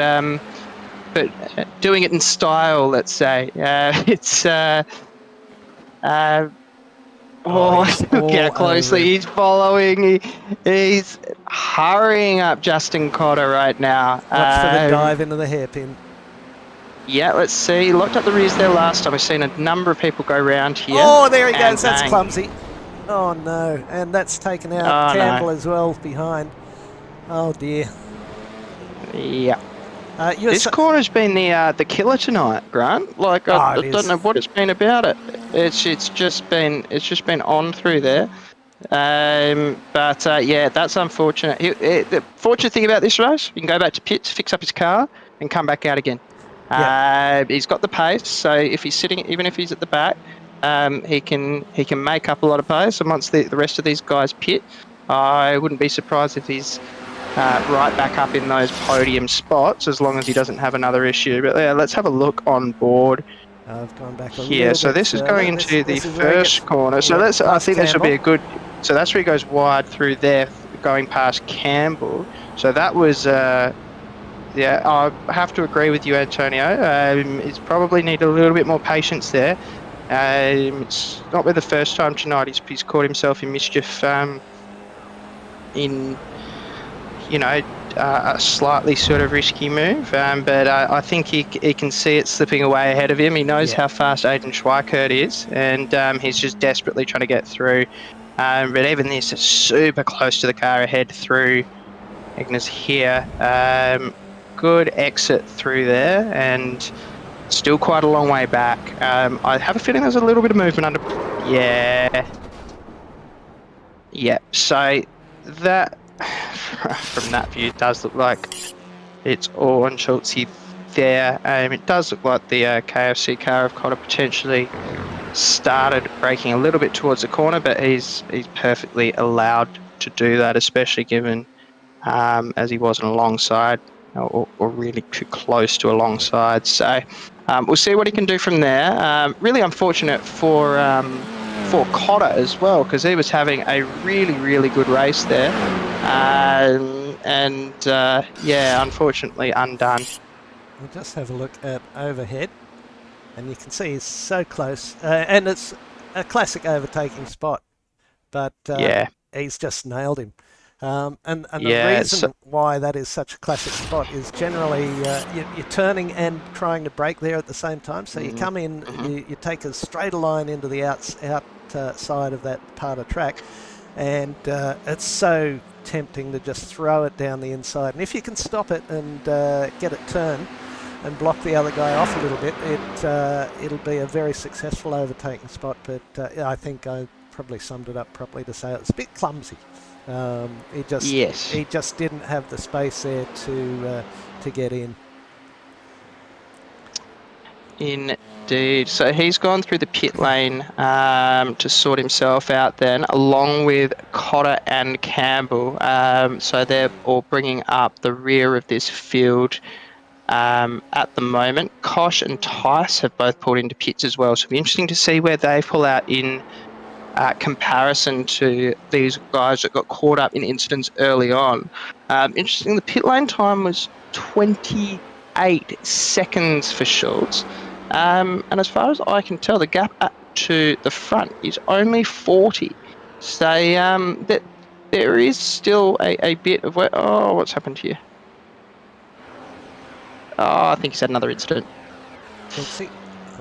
doing it in style, let's say. It's He's look how all closely he's following. He's hurrying up Justin Cotter right now. Watch for the dive into the hairpin. Yeah, let's see. Locked up the rears there last time. We've seen a number of people go round here. Oh, there he goes. That's bang. clumsy. Oh, no. And that's taken out Campbell as well behind. Oh, dear. Yeah. This corner's been the killer tonight, Grant. Like I don't know what it's been about it. It's just been on through there. Yeah, that's unfortunate. The fortunate thing about this race, you can go back to pits, fix up his car, and come back out again. He's got the pace, so if he's sitting, even if he's at the back, he can make up a lot of pace. And once the rest of these guys pit, I wouldn't be surprised if he's right back up in those podium spots, as long as he doesn't have another issue. But yeah, let's have a look on board. I've gone back a here. So this is going into the first corner. So that's, I think this will be a good. So that's where he goes wide through there, going past Campbell. So that was, yeah, I have to agree with you, Antonio. He's probably need a little bit more patience there. It's not been the first time tonight he's caught himself in mischief. In, you know, a slightly sort of risky move, but I think he can see it slipping away ahead of him. He knows how fast Aiden Schweikert is, and he's just desperately trying to get through. But even this is super close to the car ahead through Ignis here. Good exit through there, and still quite a long way back. I have a feeling there's a little bit of movement under. Yeah. So that, from that view, it does look like it's all on Schultze there. It does look like the KFC car of Cotter potentially started braking a little bit towards the corner, but he's perfectly allowed to do that, especially given as he wasn't alongside or really too close to alongside. So we'll see what he can do from there. Really unfortunate for Cotter as well, because he was having a really good race there, yeah, unfortunately undone. We'll just have a look at overhead, and you can see he's so close, and it's a classic overtaking spot, but he's just nailed him. And the reason why that is such a classic spot is generally you're turning and trying to brake there at the same time. So you come in, you take as straight a line into the outside of that part of track, and it's so tempting to just throw it down the inside. And if you can stop it and get it turned and block the other guy off a little bit, it'll be a very successful overtaking spot. But I think I probably summed it up properly to say it was a bit clumsy. He just didn't have the space there to get in. Indeed. So he's gone through the pit lane to sort himself out then, along with Cotter and Campbell. So they're all bringing up the rear of this field at the moment. Kosh and Tice have both pulled into pits as well, so it'll be interesting to see where they pull out in comparison to these guys that got caught up in incidents early on. Interesting, the pit lane time was 28 seconds for Schultz. And as far as I can tell, the gap to the front is only 40. So that there is still a bit of where... Oh, what's happened here? Oh, I think he's had another incident. Schultz. All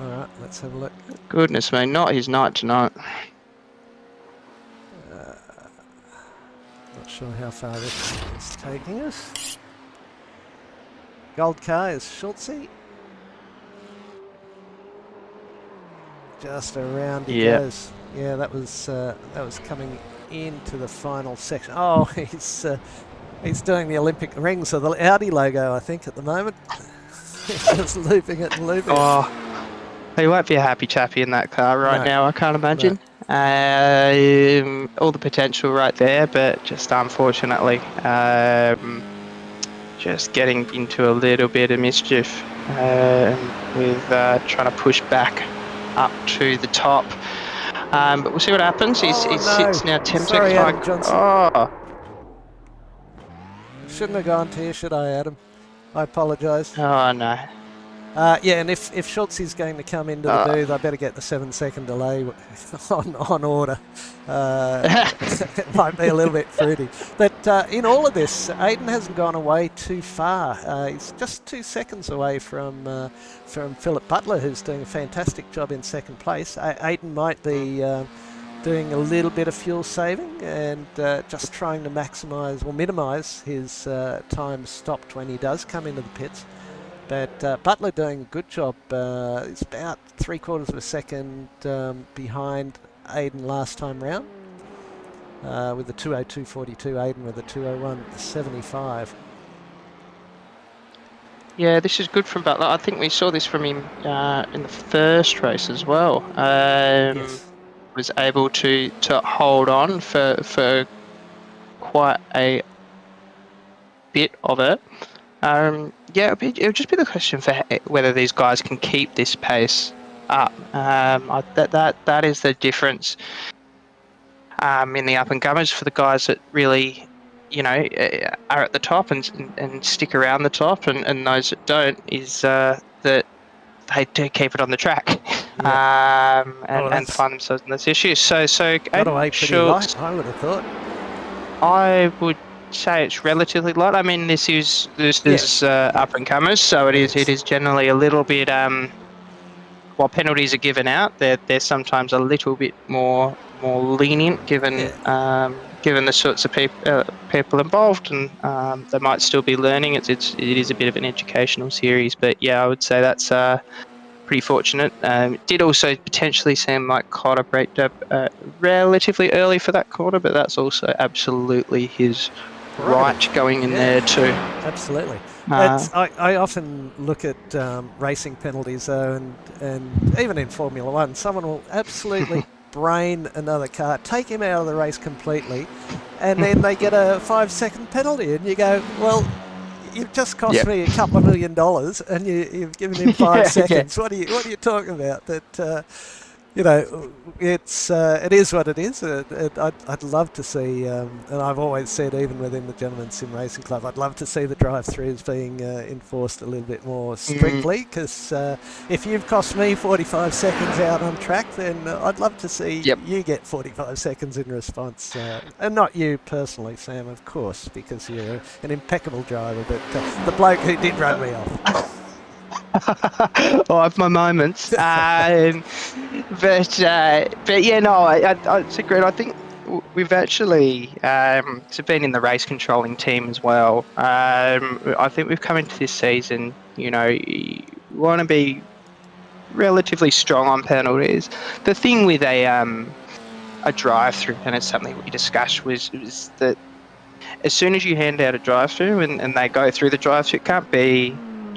right, let's have a look. Goodness me, not his night tonight. Not sure how far this is taking us. Gold car is Schultz. just around he Yeah. goes. Yeah, that was coming into the final section. Oh, he's doing the Olympic rings of the Audi logo, I think, at the moment. He's just looping it and looping it. Oh, he won't be a happy chappy in that car right No. now, I can't imagine. All the potential right there, but just unfortunately, just getting into a little bit of mischief with trying to push back up to the top. But we'll see what happens. He sits now 10 Sorry, seconds Adam behind. Johnson. Oh, Shouldn't have gone to you, should I, Adam? I apologise. oh no. Yeah, and if Schultz is going to come into the booth, I better get the 7-second delay on order. It might be a little bit fruity. But in all of this, Aiden hasn't gone away too far. He's just 2 seconds away from Philip Butler, who's doing a fantastic job in second place. Aiden might be doing a little bit of fuel saving and just trying to maximise or minimise his time stopped when he does come into the pits. But Butler doing a good job. He's about 3/4 of a second behind Aiden last time round. With the 2:02.42, Aiden with the 2:01.75. Yeah, this is good from Butler. I think we saw this from him in the first race as well. Yes. Was able to hold on for quite a bit of it. Yeah, it'll just be the question for whether these guys can keep this pace up. That is the difference in the up and comers for the guys that really, are at the top and stick around the top, and those that don't is that they do keep it on the track. Yeah. And find themselves in this issue. So Got away pretty light, I would have thought. I would say it's relatively light. I mean, this is up and comers, so it is generally a little bit. While penalties are given out, they're sometimes a little bit more lenient given the sorts of people involved, and they might still be learning. It is a bit of an educational series, but yeah, I would say that's pretty fortunate. Did also potentially seem like Cotter braked up relatively early for that corner, but that's also absolutely his right going in there too. Absolutely. I often look at racing penalties though, and even in Formula One, someone will absolutely brain another car, take him out of the race completely, and then they get a 5-second penalty, and you go, well, you've just cost me a couple of $1 million, and you've given him 5 seconds. What are you talking about? That it is what it is. I'd love to see, and I've always said, even within the Gentlemen's Sim Racing Club, I'd love to see the drive-throughs being enforced a little bit more strictly, because if you've cost me 45 seconds out on track, then I'd love to see you get 45 seconds in response. And not you personally, Sam, of course, because you're an impeccable driver, but the bloke who did run me off. I have my moments, but yeah, no, it's a great. I think we've actually been in the race controlling team as well. I think we've come into this season, you want to be relatively strong on penalties. The thing with a drive-through, and it's something we discussed, was that as soon as you hand out a drive-through and they go through the drive-through, it can't be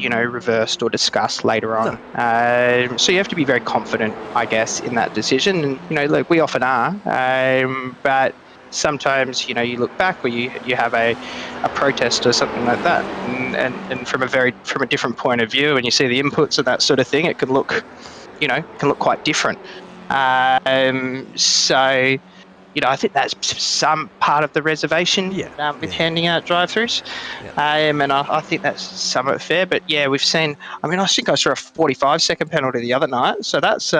reversed or discussed later on. No. So you have to be very confident, I guess, in that decision. And, like we often are, but sometimes, you look back where you have a protest or something like that. And from a different point of view, and you see the inputs and that sort of thing, it can look, quite different. So, I think that's some part of the reservation with handing out drive-throughs. And I think that's somewhat fair. But yeah, we've seen. I mean, I think I saw a 45-second penalty the other night, so that's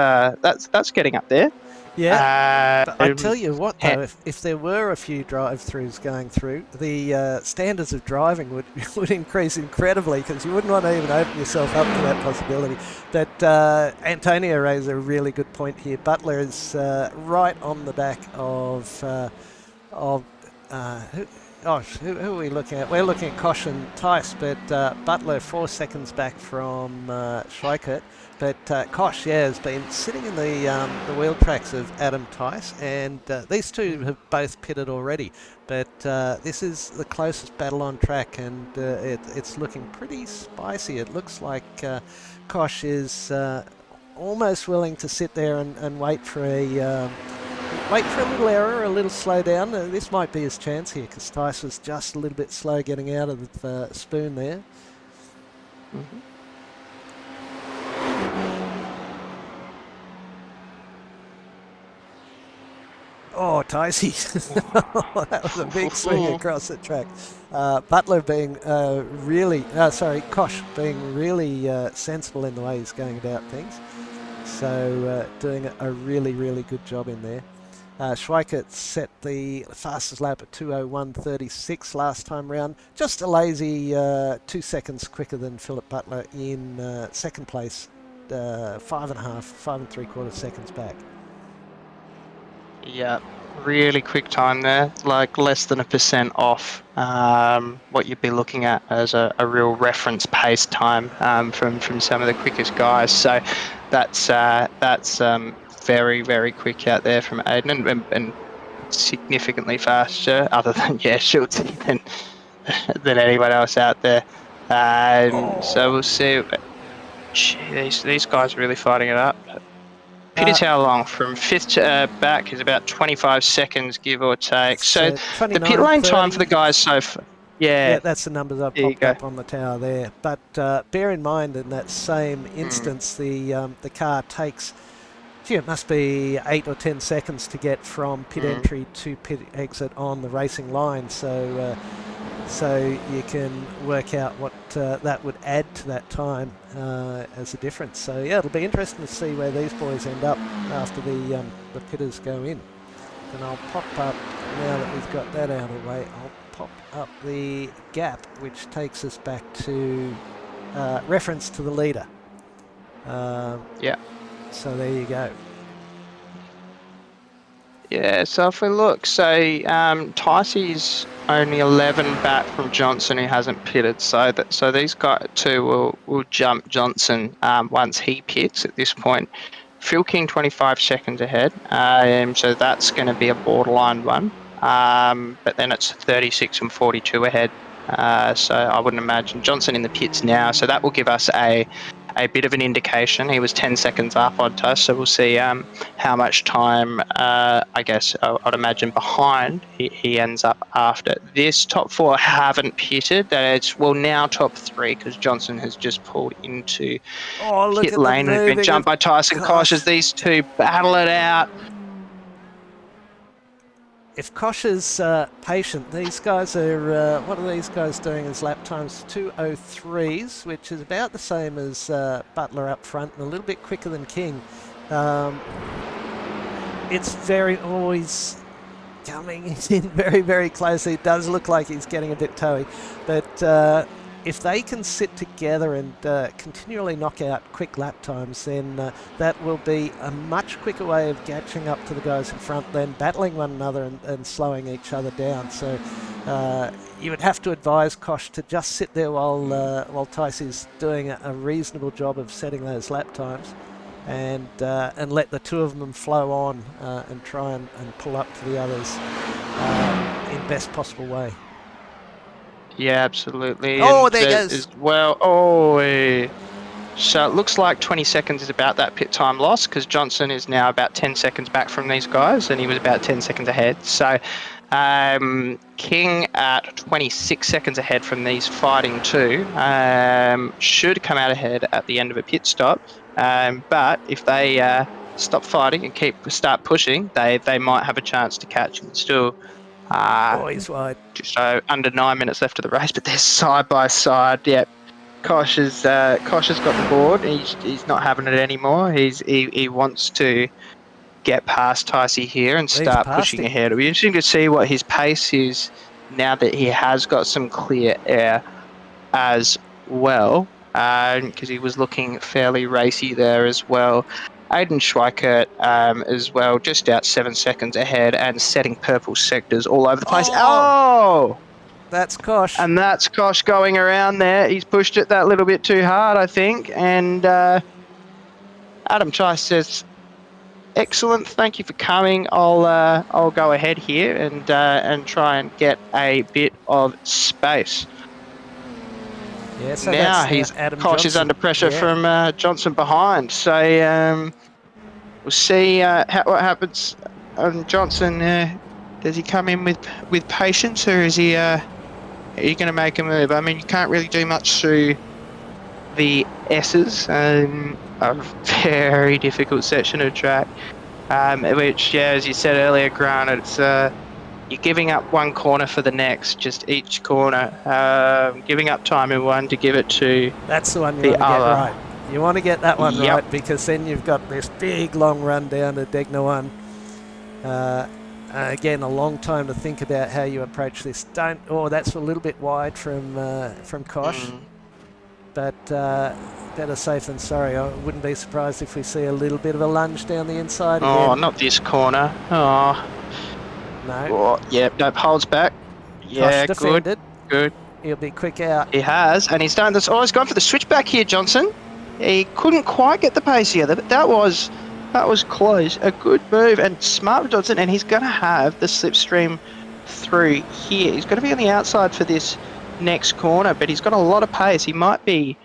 getting up there. Yeah, but I tell you what, though, if there were a few drive-throughs going through, the standards of driving would increase incredibly, because you wouldn't want to even open yourself up to that possibility. But Antonio raised a really good point here. Butler is right on the back of who are we looking at? We're looking at Kosh and Tice, but Butler 4 seconds back from Schweikert. But Kosh, has been sitting in the wheel tracks of Adam Tice, and these two have both pitted already. But this is the closest battle on track, and it's looking pretty spicy. It looks like Kosh is almost willing to sit there and wait for a little error, a little slow down. This might be his chance here, because Tice was just a little bit slow getting out of the spoon there. Mm-hmm. Oh, Ticey. That was a big swing across the track. Butler being Kosh being really sensible in the way he's going about things. So doing a really, really good job in there. Schweikert set the fastest lap at 2:01.36 last time round. Just a lazy 2 seconds quicker than Philip Butler in second place, 5.75 seconds back. Yeah, really quick time there, like less than 1% off what you'd be looking at as a real reference pace time from some of the quickest guys. So that's very, very quick out there from Aiden, and significantly faster, other than Schultz than anyone else out there. So we'll see. Gee, these guys are really fighting it up. Pitty's how long? From fifth to back is about 25 seconds, give or take. So the pit lane time for the guys so far. Yeah, that's the numbers I've popped up on the tower there. But bear in mind, in that same instance, the car takes, it must be 8 or 10 seconds to get from pit entry to pit exit on the racing line. So you can work out what that would add to that time as a difference. So yeah, it'll be interesting to see where these boys end up after the pitters go in. And I'll pop up, now that we've got that out of the way, I'll pop up the gap, which takes us back to reference to the leader. Yeah. So there you go. Yeah, so if we look, so Ticey's only 11 back from Johnson, who hasn't pitted. So these guys two will jump Johnson once he pits at this point. Phil King 25 seconds ahead, so that's going to be a borderline one. But then it's 36 and 42 ahead. So I wouldn't imagine Johnson in the pits now. So that will give us a bit of an indication. He was 10 seconds up on Tuss, so we'll see how much time, I guess, I'd imagine behind he ends up after. This top four haven't pitted. It's, well, now top three, because Johnson has just pulled into pit lane and been jumped by Tyson Kosh as these two battle it out. If Kosh is patient, these guys are, what are these guys doing as lap times? 2:03s, which is about the same as Butler up front and a little bit quicker than King. It's always coming in very, very closely. It does look like he's getting a bit toey, but if they can sit together and continually knock out quick lap times, then that will be a much quicker way of catching up to the guys in front than battling one another and slowing each other down. So you would have to advise Kosh to just sit there while Tice is doing a reasonable job of setting those lap times, and let the two of them flow on and try and pull up to the others in best possible way. Yeah, absolutely. Oh, and there goes. Well, so it looks like 20 seconds is about that pit time loss, because Johnson is now about 10 seconds back from these guys, and he was about 10 seconds ahead. So King at 26 seconds ahead from these fighting two should come out ahead at the end of a pit stop. But if they stop fighting and start pushing, they might have a chance to catch him still. He's wide. Just under 9 minutes left of the race, but they're side by side. Yep, Kosh has got the board. He's not having it anymore. He wants to get past Ticey here and start pushing ahead. It'll be interesting to see what his pace is now that he has got some clear air as well, because he was looking fairly racy there as well. Aiden Schweikert as well, just out 7 seconds ahead and setting purple sectors all over the place. Oh! That's Kosh. And that's Kosh going around there. He's pushed it that little bit too hard, I think. And Adam Chai says, excellent, thank you for coming. I'll go ahead here and try and get a bit of space. Yeah, so Now that's Adam Kosh is Johnson. under pressure from Johnson behind. So we'll see what happens. Johnson, does he come in with patience, or is he are you going to make a move? I mean, you can't really do much through the S's. A very difficult section of track, which, yeah, as you said earlier, Grant, it's you're giving up one corner for the next, just each corner, giving up time in one to give it to That's the one you the want to get other. right. You want to get that one Yep. right, because then you've got this big long run down to Degna 1. Again, a long time to think about how you approach this. That's a little bit wide from Kosh, but better safe than sorry. I wouldn't be surprised if we see a little bit of a lunge down the inside again. Oh, not this corner. Oh. No. Oh, yep, nope, holds back. Yeah, Kosh defended. Good. He'll be quick out. He has, and he's done this. Oh, he's gone for the switchback here, Johnson. He couldn't quite get the pace here, but that was close. A good move and smart Johnson, and he's going to have the slipstream through here. He's going to be on the outside for this next corner, but he's got a lot of pace. He might be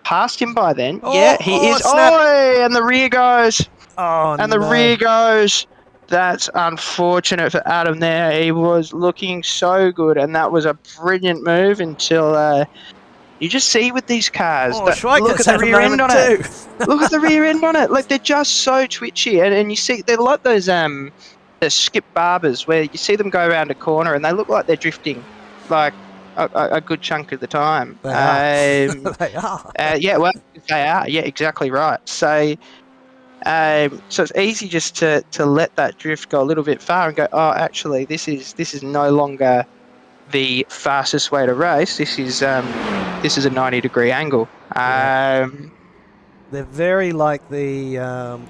past him by then. Oh, yeah, he is. Snap. Oh, and the rear goes. Oh, and the rear goes. That's unfortunate for Adam there. He was looking so good, and that was a brilliant move until you just see with these cars. Oh, Look at the rear end on it. Look at the rear end on it. Like, they're just so twitchy, and you see they're like those the skip barbers where you see them go around a corner and they look like they're drifting, like a good chunk of the time. They are. They are. Yeah, well, they are. Yeah, exactly right. So it's easy just to let that drift go a little bit far and go, oh, actually, this is no longer the fastest way to race. This is a 90-degree angle. They're very like the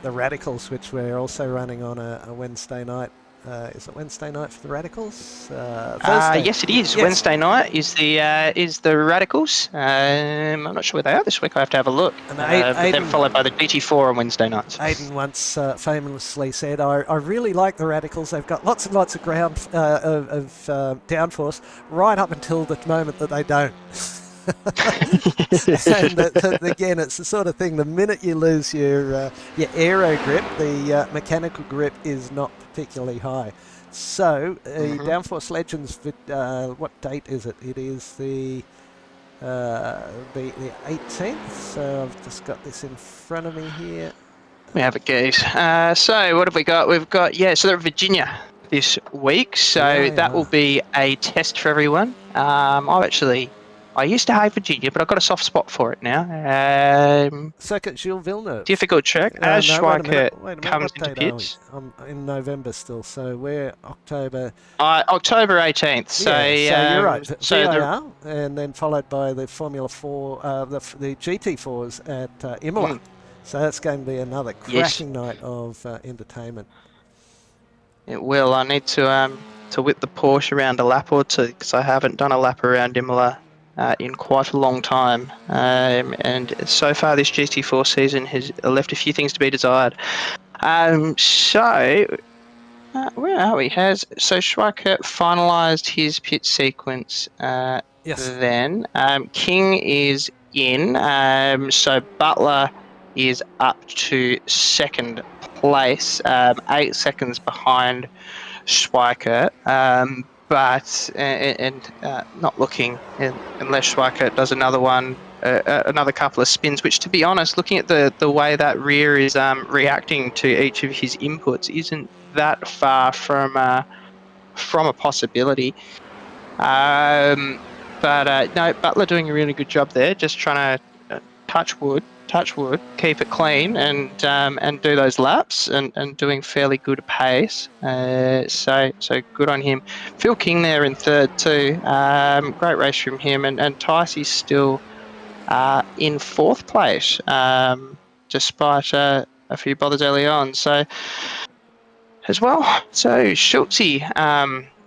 Radicals, which we're also running on a Wednesday night. Is it Wednesday night for the Radicals? Thursday. Yes, it is. Yes. Wednesday night is the Radicals. I'm not sure where they are this week. I have to have a look. And then followed by the GT4 on Wednesday nights. Aidan once famously said, I really like the Radicals. They've got lots and lots of ground of downforce right up until the moment that they don't. And again, it's the sort of thing, the minute you lose your aero grip, the mechanical grip is not particularly high. So Downforce Legends, what date is it? It is the 18th, so I've just got this in front of me here. We have a gaze. So what have we got? We've got, so they're at Virginia this week, so that will be a test for everyone. I used to hate Virginia, but I've got a soft spot for it now. Circuit Gilles Villeneuve. Difficult track. As Schweikert comes into pits. I'm in November still, so we're October. October 18th. So, so you're right. So VIR, and then followed by the Formula 4, the GT4s at Imola. So that's going to be another cracking night of entertainment. It will. I need to whip the Porsche around a lap or two, because I haven't done a lap around Imola in quite a long time, and so far this GT4 season has left a few things to be desired. So where are we? So Schweikert finalised his pit sequence. Yes. Then King is in. So Butler is up to second place, 8 seconds behind Schweikert. But not looking unless Schweikert does another one, another couple of spins, which, to be honest, looking at the way that rear is reacting to each of his inputs, isn't that far from a possibility. But no, Butler doing a really good job there, just trying to touch wood, keep it clean, and do those laps, and doing fairly good pace. So good on him. Phil King there in third too. Great race from him, and Ticey's still in fourth place, despite a few bothers early on. So as well. So Schultze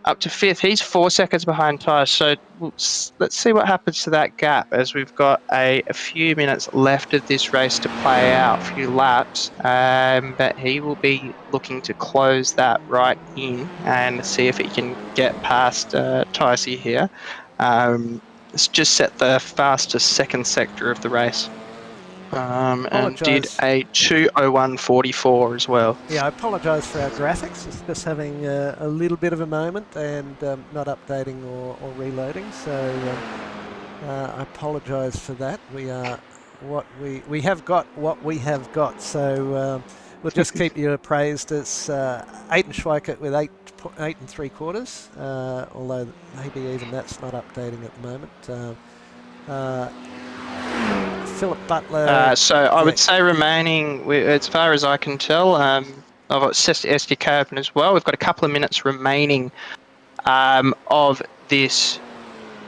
up to 5th. He's 4 seconds behind Tyre. So let's see what happens to that gap as we've got a few minutes left of this race to play out, a few laps. But he will be looking to close that right in and see if he can get past Tycey here. It's just set the fastest second sector of the race. And did a 2:01.44 as well. Yeah, I apologise for our graphics. It's just having a little bit of a moment and not updating or reloading. So I apologise for that. We are what we have got what we have got. So we'll just keep you appraised. It's Aiden Schweikert with 8 3/4. Although maybe even that's not updating at the moment. Philip Butler. So I would say remaining, as far as I can tell, I've got SDK open as well. We've got a couple of minutes remaining of this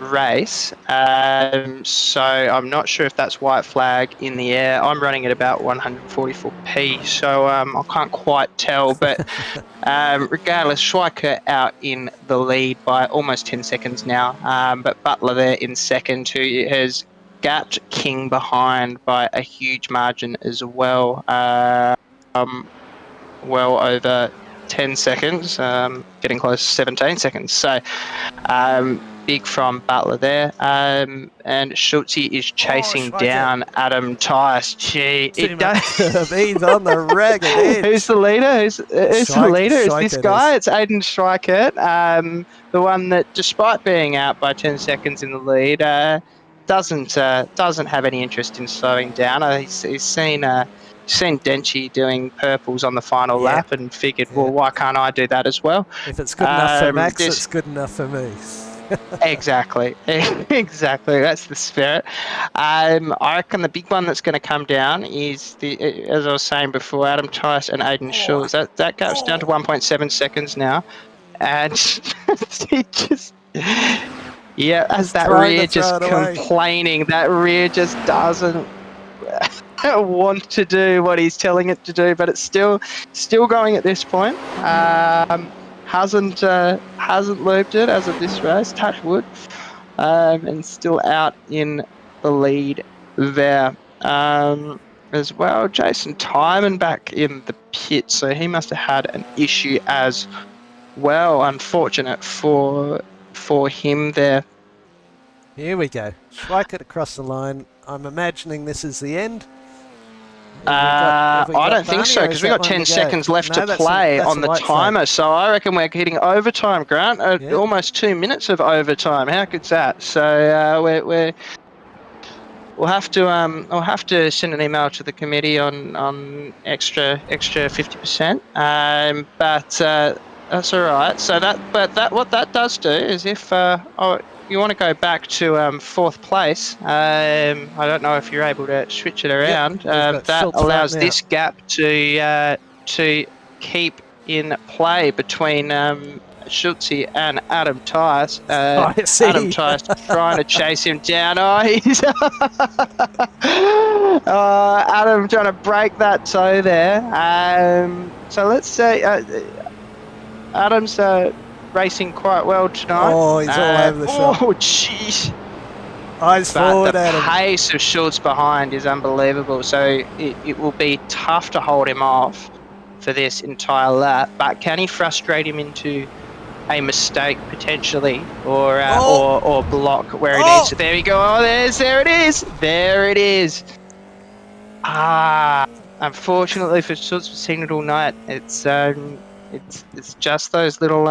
race. So I'm not sure if that's white flag in the air. I'm running at about 144p, so I can't quite tell. But regardless, Schweikert out in the lead by almost 10 seconds now. But Butler there in second, who has gapped King behind by a huge margin as well. Well over 10 seconds, getting close to 17 seconds. So big from Butler there. And Schultze is chasing down Adam Tice. Gee, it does. He's on the ragged edge. Who's the leader? Who's the leader? Is this guy? It's Aiden Schweikert, the one that, despite being out by 10 seconds in the lead, doesn't have any interest in slowing down. He's seen Denchi doing purples on the final lap and figured, well, why can't I do that as well? If it's good enough for Max, it's good enough for me. Exactly. That's the spirit. I reckon the big one that's going to come down is as I was saying before, Adam Tice and Aiden Schultz. That gap's down to 1.7 seconds now, and he just. Yeah, as that rear just complaining, that rear just doesn't want to do what he's telling it to do, but it's still going at this point. Hasn't looped it as of this race, touch wood, and still out in the lead there. As well, Jason Timon back in the pit, so he must have had an issue as well. Unfortunate for him there. Here we go. Schweikert across the line. I'm imagining this is the end. I don't think so, because we've got 10 seconds left to play on the timer. So I reckon we're hitting overtime, Grant. Almost 2 minutes of overtime. How good's that? So we'll have to send an email to the committee on extra 50%. But that's all right. So what that does do is if you want to go back to fourth place, I don't know if you're able to switch it around. That allows this gap to keep in play between Schultze and Adam Tice. Adam Tice trying to chase him down. He's Adam trying to break that toe there. So let's say Adam's racing quite well tonight. Oh, he's all over the shop. Oh, jeez. Eyes forward, Adam. The pace of Schultz behind is unbelievable, so it will be tough to hold him off for this entire lap. But can he frustrate him into a mistake potentially, or block where it is? There we go. Oh, there it is. There it is. Unfortunately for Schultz, we've seen it all night. It's just those little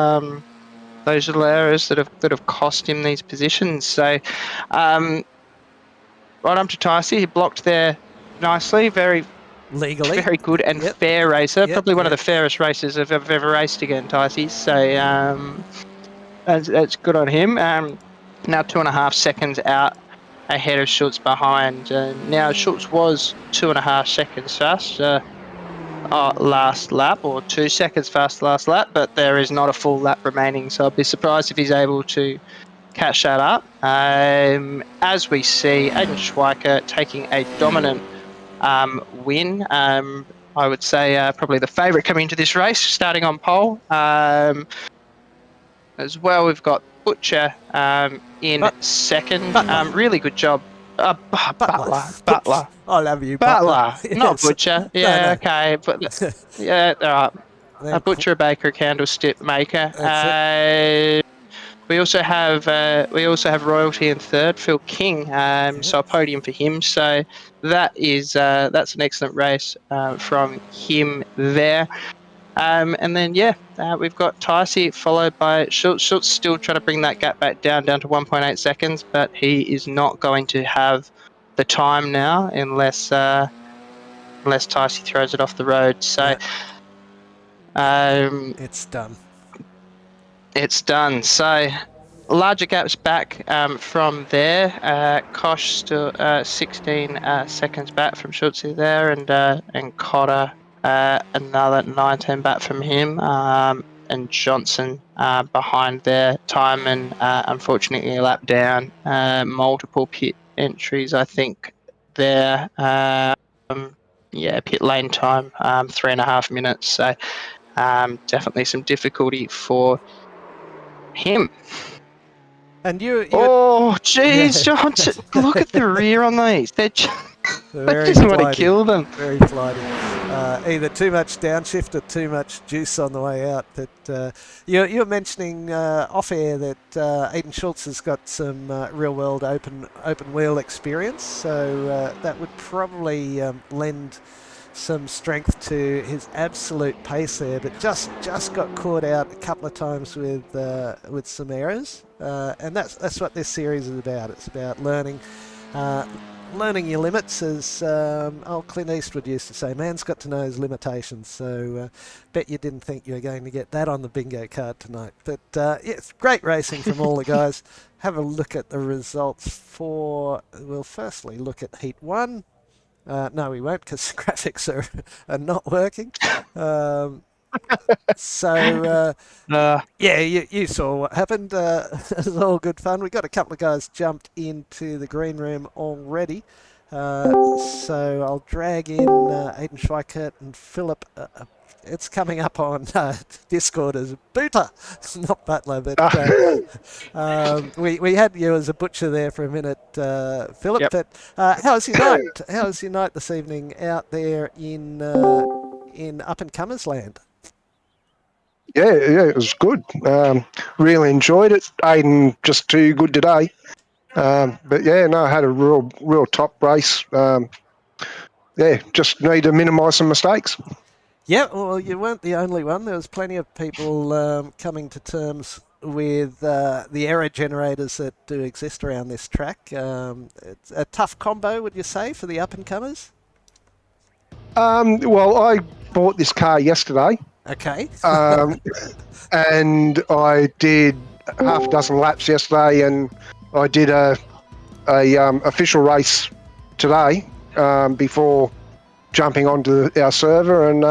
errors that have cost him these positions. So, right up to Tycey, he blocked there nicely, very legally, very good and fair racer. Probably one of the fairest racers I've ever raced against, Tycey. So that's good on him. Now 2.5 seconds out ahead of Schultz behind. Now Schultz was 2.5 seconds fast. Last lap, or 2 seconds fast last lap, but there is not a full lap remaining, so I'd be surprised if he's able to catch that up. As we see, Aiden Schweikert taking a dominant win. I would say probably the favourite coming into this race, starting on pole. as well. We've got Butcher in second. Butler. Really good job. Butler. I love you, Butler, not Yes. Butcher. Yeah, No. okay, but yeah, all right. Then A butcher, a baker, a candlestick maker. That's it. We also have royalty in third, Phil King. So a podium for him. So that's an excellent race from him there. And then we've got Ticey followed by Schultz. Schultz still trying to bring that gap back down to 1.8 seconds, but he is not going to have the time now unless Ticey throws it off the road. So it's done. It's done. So larger gaps back from there. Kosh still 16 seconds back from Schultz there, and Cotter another 19 back from him. And Johnson behind there. Timon unfortunately a lap down. Multiple pit entries, I think there. Pit lane time 3.5 minutes. So definitely some difficulty for him. And you oh, jeez, John, look at the rear on these. They're just, I just want to kill them. Very flighty. Either too much downshift or too much juice on the way out. But you're mentioning off air that Aidan Schultz has got some real world open wheel experience, so that would probably lend some strength to his absolute pace there, but just got caught out a couple of times with some errors, and that's what this series is about. It's about learning your limits, as old Clint Eastwood used to say. Man's got to know his limitations. So bet you didn't think you were going to get that on the bingo card tonight. But it's great racing from all the guys. Have a look at the results we'll firstly look at Heat 1. No, we won't, because the graphics are not working. You saw what happened. It was all good fun. We got a couple of guys jumped into the green room already. So I'll drag in Aidan Schweikert and Philip. It's coming up on Discord as Booter, not Butler, but we had you as a butcher there for a minute, Philip. Yep. But how was your night? How was your night this evening out there in up and comers land? Yeah, it was good. Really enjoyed it. Aidan just too good today. But yeah, no, I had a real top race. Just need to minimise some mistakes. Yeah, well, you weren't the only one. There was plenty of people coming to terms with the error generators that do exist around this track. It's a tough combo, would you say, for the up-and-comers? Well, I bought this car yesterday. Okay. And I did half a dozen laps yesterday, and I did a official race today before jumping onto our server, and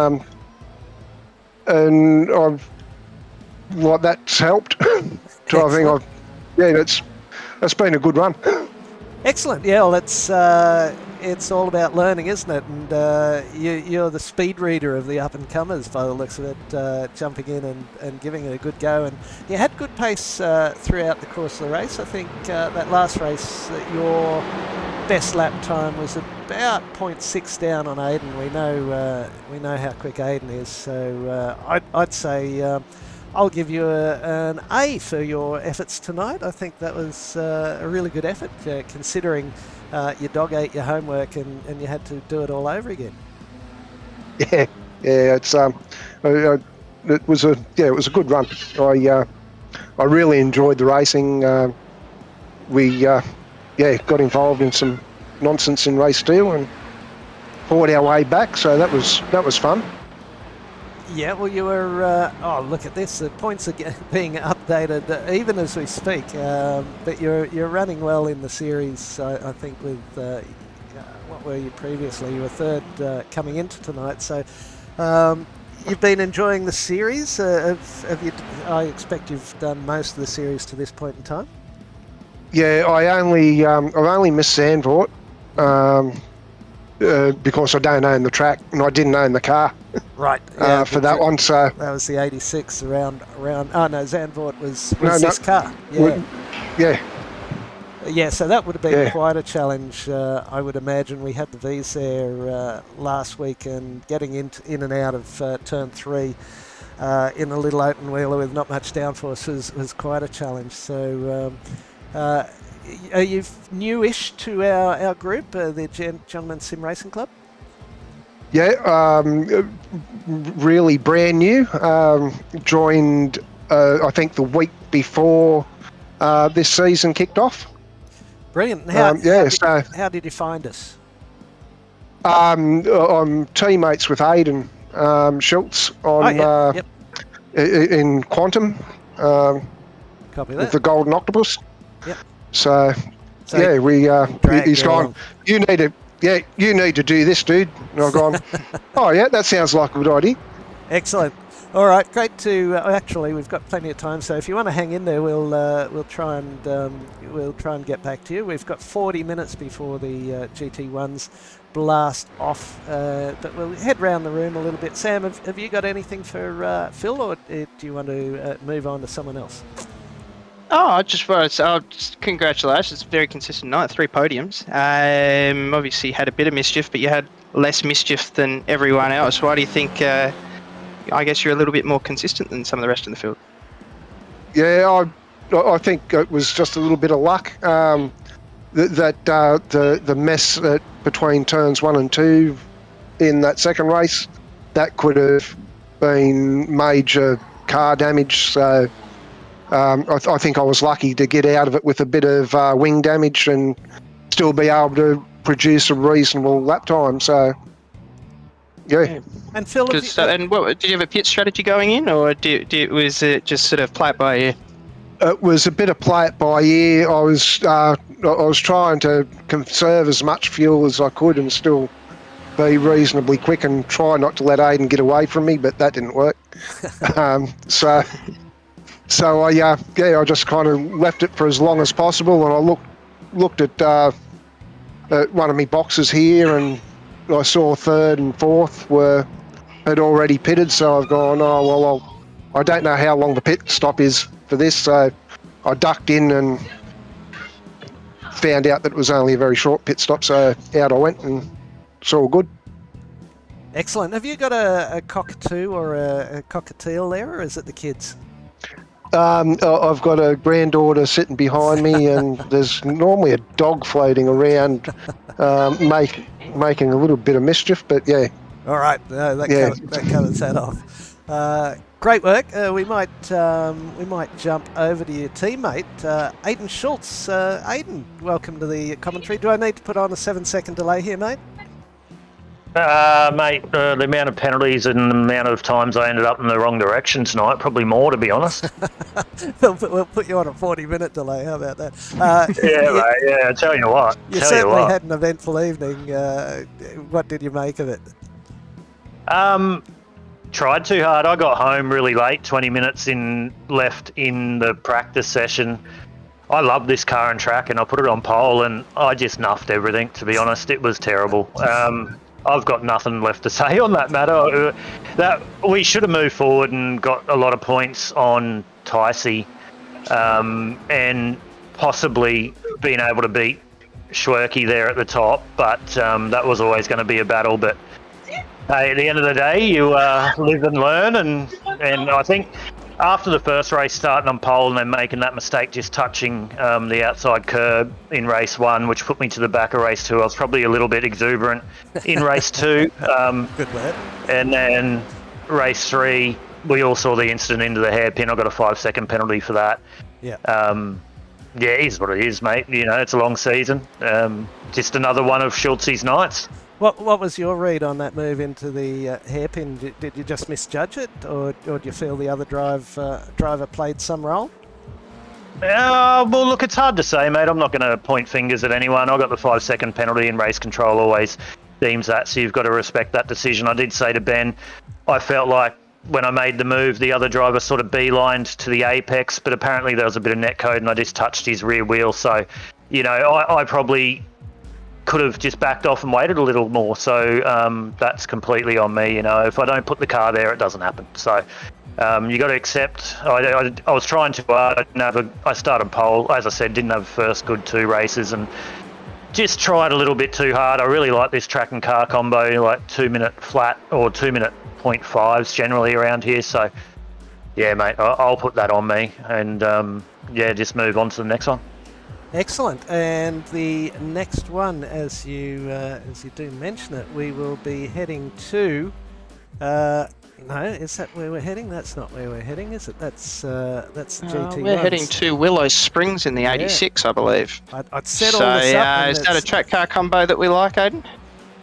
that's helped. So I think that's been a good run. Excellent. Yeah, well, it's all about learning, isn't it? And you're the speed reader of the up-and-comers by the looks of it, jumping in and giving it a good go. And you had good pace throughout the course of the race. I think that last race, your best lap time was about 0.6 down on Aidan. We know how quick Aidan is. So I'd say I'll give you an A for your efforts tonight. I think that was a really good effort, considering your dog ate your homework and you had to do it all over again. Yeah, it's it was a good run. I really enjoyed the racing. We got involved in some nonsense in race steel and fought our way back, so that was fun. Yeah, well, you were. Look at this. The points are being updated even as we speak. But you're running well in the series. I think with what were you previously? You were third coming into tonight. So you've been enjoying the series. Have you? I expect you've done most of the series to this point in time. Yeah, I've only missed Zandvoort because I don't own the track and I didn't own the car. Right. for that one. So that was the 86 around. Oh no, Zandvoort was No, this car. Yeah. yeah, Yeah, so that would have been Yeah. quite a challenge. I would imagine we had the V's there last week, and getting in and out of turn 3 in a little open wheeler with not much downforce was quite a challenge. So are you newish to our group, the Gentlemen Sim Racing Club? yeah, really brand new. Joined, I think, the week before this season kicked off. Brilliant. So How did you find us? I'm teammates with Aidan Schultz on in Quantum Copy with that. the Golden Octopus. Yep. So yeah, he's gone. You need to do this, dude. And I've gone. Oh yeah, that sounds like a good idea. Excellent. All right, great to actually we've got plenty of time, so if you want to hang in there, we'll try and get back to you. We've got 40 minutes before the GT1s blast off, but we'll head round the room a little bit. Sam, have you got anything for Phil, or do you want to move on to someone else? Oh, I just want to say, congratulations. It's a very consistent night, 3 podiums. Obviously had a bit of mischief, but you had less mischief than everyone else. Why do you think, I guess you're a little bit more consistent than some of the rest of the field? Yeah, I think it was just a little bit of luck. The mess between turns 1 and 2 in that second race, that could have been major car damage. So I think I was lucky to get out of it with a bit of wing damage and still be able to produce a reasonable lap time. So yeah. And Phil, and what, did you have a pit strategy going in, or was it just sort of play it by ear? It was a bit of play it by ear. I was trying to conserve as much fuel as I could and still be reasonably quick and try not to let Aidan get away from me, but that didn't work. So I just kind of left it for as long as possible, and I looked at one of my boxes here, and I saw 3rd and 4th had already pitted, so I've gone, I don't know how long the pit stop is for this, so I ducked in and found out that it was only a very short pit stop, so out I went, and it's all good. Excellent. Have you got a cockatoo or a cockatiel there, or is it the kids? I've got a granddaughter sitting behind me, and there's normally a dog floating around, making a little bit of mischief, but yeah. All right, that covers that off. Great work. We might jump over to your teammate, Aidan Schultz. Aidan, welcome to the commentary. Do I need to put on a 7-second delay here, mate? Mate, the amount of penalties and the amount of times I ended up in the wrong direction tonight, probably more, to be honest. We'll put you on a 40-minute delay. How about that? Mate, yeah, I tell you what. You certainly had an eventful evening. What did you make of it? Tried too hard. I got home really late, 20 minutes left in the practice session. I love this car and track, and I put it on pole, and I just nuffed everything, to be honest. It was terrible. I've got nothing left to say on that matter. That we should have moved forward and got a lot of points on Ticey, and possibly been able to beat Schwerke there at the top, but that was always going to be a battle. But hey, at the end of the day, you live and learn, and I think after the first race starting on pole and then making that mistake just touching the outside curb in race 1, which put me to the back of race 2, I was probably a little bit exuberant in race 2. Good lad. And then race 3, we all saw the incident into the hairpin. I got a 5-second penalty for that. Yeah. Yeah, it is what it is, mate. You know, it's a long season. Just another one of Schultz's nights. What was your read on that move into the hairpin? Did you just misjudge it, or do you feel the other driver played some role? Well, look, it's hard to say, mate. I'm not going to point fingers at anyone. I got the 5-second penalty, and race control always deems that, so you've got to respect that decision. I did say to Ben, I felt like when I made the move, the other driver sort of beelined to the apex, but apparently there was a bit of net code, and I just touched his rear wheel. So, you know, I probably could have just backed off and waited a little more. So that's completely on me. You know, if I don't put the car there, it doesn't happen. So you got to accept. I was trying too hard. I started pole, as I said, didn't have the first good 2 races, and just tried a little bit too hard. I really like this track and car combo, like 2-minute flat or 2-minute 0.5s generally around here. So yeah, mate, I'll put that on me, and yeah, just move on to the next one. Excellent. And the next one, as you do mention it, we will be heading to. No, is that where we're heading? That's not where we're heading, is it? That's the GT1. We're heading to Willow Springs in the 86, I believe. I'd set all this up. Is that a track car combo that we like, Aiden?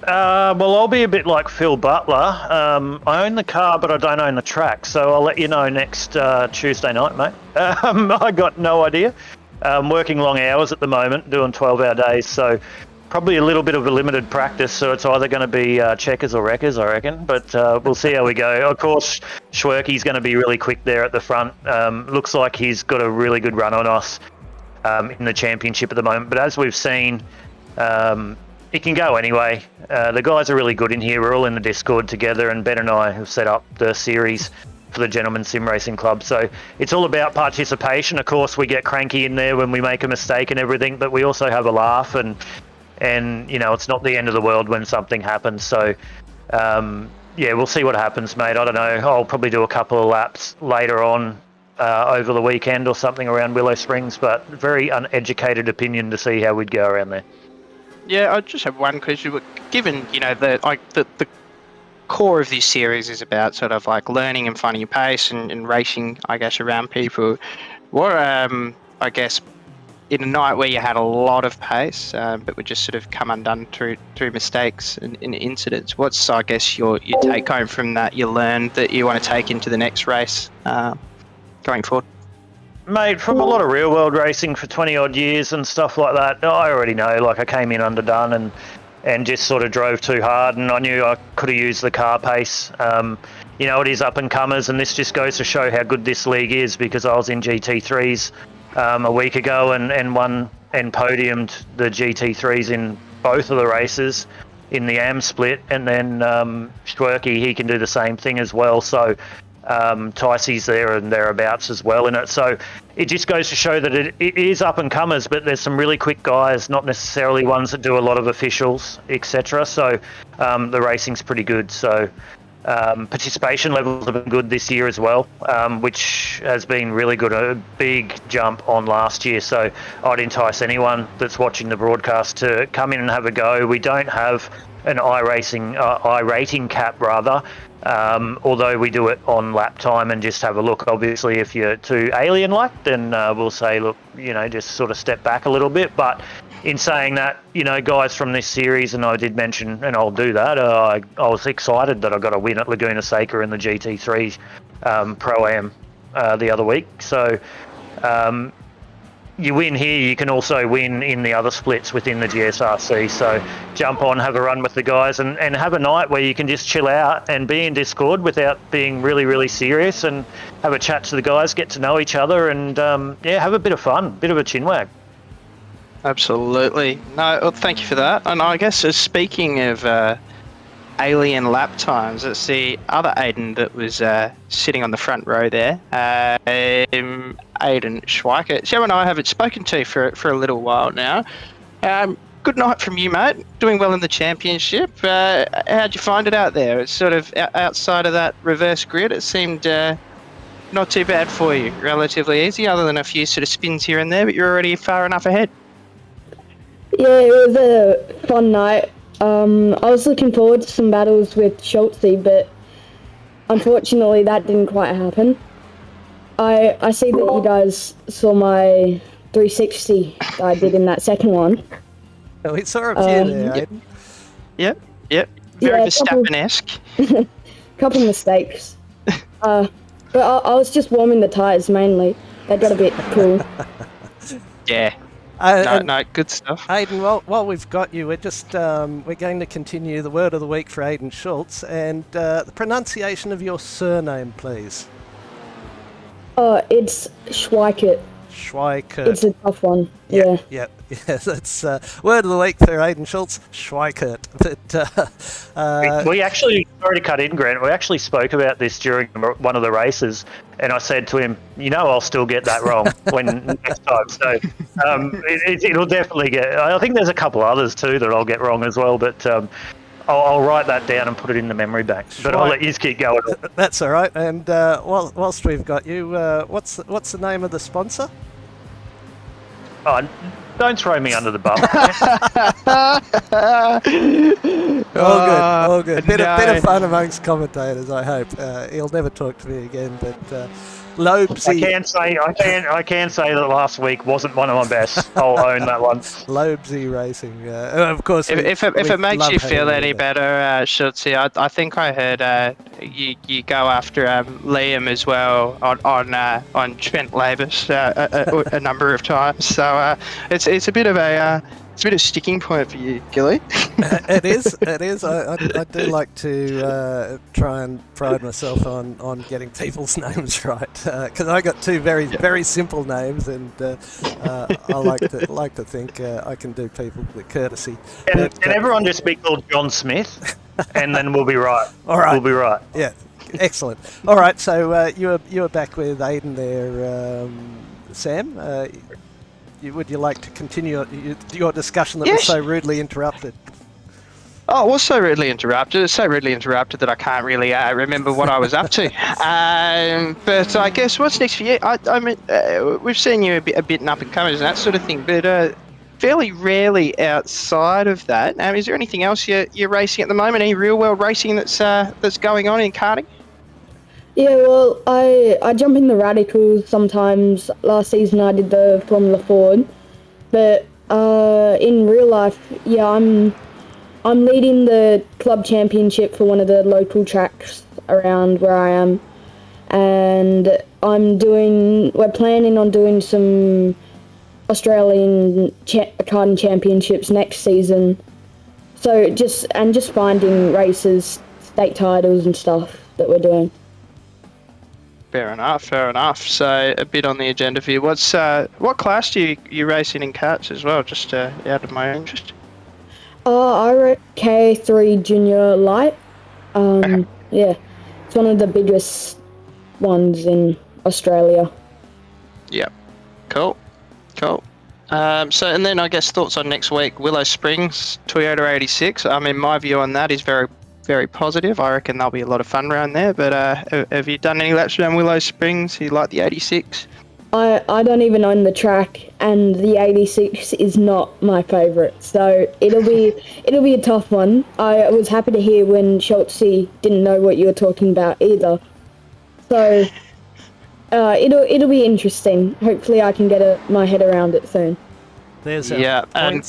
Well, I'll be a bit like Phil Butler. I own the car, but I don't own the track, so I'll let you know next Tuesday night, mate. I got no idea. I'm working long hours at the moment, doing 12-hour days, so probably a little bit of a limited practice, so it's either going to be checkers or wreckers, I reckon, but we'll see how we go. Of course, Schwerke's going to be really quick there at the front. Looks like he's got a really good run on us in the championship at the moment, but as we've seen, it can go anyway. The guys are really good in here. We're all in the Discord together, and Ben and I have set up the series for the Gentleman Sim Racing Club. So it's all about participation. Of course, we get cranky in there when we make a mistake and everything, but we also have a laugh, and you know, it's not the end of the world when something happens. So yeah, we'll see what happens, mate. I don't know. I'll probably do a couple of laps later on over the weekend or something around Willow Springs, but very uneducated opinion to see how we'd go around there. Yeah, I just have one question. Given, you know, the core of this series is about sort of like learning and finding your pace and racing, I guess, around people. What, I guess, in a night where you had a lot of pace, but would just sort of come undone through mistakes and incidents, what's, I guess, your take home from that you learned that you want to take into the next race going forward? Mate, from a lot of real world racing for 20 odd years and stuff like that, I already know, like I came in underdone and just sort of drove too hard, and I knew I could have used the car pace. You know, it is up and comers, and this just goes to show how good this league is, because I was in GT3s a week ago and won and podiumed the GT3s in both of the races in the AM split, and then Schwerke, he can do the same thing as well. So Ticey's there and thereabouts as well in it. So it just goes to show that it is up and comers, but there's some really quick guys, not necessarily ones that do a lot of officials, etc. So the racing's pretty good. So participation levels have been good this year as well, which has been really good, a big jump on last year. So I'd entice anyone that's watching the broadcast to come in and have a go. We don't have an iRating cap rather, although we do it on lap time and just have a look. Obviously, if you're too alien-like, then we'll say, look, you know, just sort of step back a little bit. But in saying that, you know, guys from this series, and I did mention, and I'll do that, I was excited that I got a win at Laguna Seca in the GT3 Pro-Am the other week. So you win here, you can also win in the other splits within the GSRC. So jump on, have a run with the guys, and have a night where you can just chill out and be in Discord without being really, really serious, and have a chat to the guys, get to know each other, and yeah, have a bit of fun, bit of a chinwag. Absolutely. No, well, thank you for that. And I guess speaking of alien lap times, it's the other Aiden that was sitting on the front row there. Aiden Schweiker. Joe and I haven't spoken to for a little while now. Good night from you, mate. Doing well in the championship. How'd you find it out there? It's sort of outside of that reverse grid. It seemed not too bad for you. Relatively easy, other than a few sort of spins here and there, but you're already far enough ahead. Yeah, it was a fun night. I was looking forward to some battles with Schultzy, but unfortunately that didn't quite happen. I see that you guys saw my 360 that I did in that second one. Oh, it's sort of there, Aiden. Yep. Very Verstappen-esque. Couple mistakes. But I was just warming the tyres mainly. They got a bit cool. Yeah. No, good stuff. Aiden, while we've got you, we're just we're going to continue the word of the week for Aiden Schultz, and the pronunciation of your surname, please. It's Schweikert. Schweikert. It's a tough one. Yeah. Yeah, that's word of the week for Aidan Schultz, Schweikert. But We actually, sorry to cut in, Grant, we actually spoke about this during one of the races, and I said to him, I'll still get that wrong next time. So it'll definitely I think there's a couple others too that I'll get wrong as well, but I'll write that down and put it in the memory bank. But I'll let you keep going. That's all right. And whilst we've got you, what's the name of the sponsor? Oh, don't throw me under the bus. All good. Bit of fun amongst commentators, I hope. He'll never talk to me again, but Lobezy. I can say that last week wasn't one of my best. I'll own that one. Lobezy Racing, of course. If it makes you feel any better, Schultzy, I think I heard you go after Liam as well on Trent Labus a number of times. So it's a bit of a sticking point for you, Gilly. It is. I do like to try and pride myself on getting people's names right, because I got two very simple names, and I like to think I can do people with courtesy. Can everyone just be called John Smith, and then we'll be right. All right. We'll be right. Yeah. Excellent. All right. So you were back with Aidan there, Sam. Would you like to continue your discussion that was so rudely interrupted? Oh, it was so rudely interrupted. It's so rudely interrupted that I can't really remember what I was up to. But I guess what's next for you? I mean, we've seen you a bit in up and comers and that sort of thing, but fairly rarely outside of that. Is there anything else you're racing at the moment? Any real world racing that's going on in karting? Yeah, well, I jump in the radicals sometimes. Last season I did the Formula Ford, but in real life, yeah, I'm leading the club championship for one of the local tracks around where I am, and we're planning on doing some Australian karting championships next season. So just finding races, state titles and stuff that we're doing. Fair enough. So a bit on the agenda for you. What class do you racing in karts as well? Just out of my own interest. I wrote K3 Junior Light. Yeah, it's one of the biggest ones in Australia. Yep. Cool. So and then I guess thoughts on next week. Willow Springs Toyota 86. I mean, my view on that is very, very positive. I reckon there'll be a lot of fun around there. But have you done any laps around Willow Springs? You like the 86? I don't even own the track, and the 86 is not my favourite, so it'll be a tough one. I was happy to hear when Schultzy didn't know what you were talking about either. So it'll be interesting. Hopefully I can get my head around it soon. There's points. And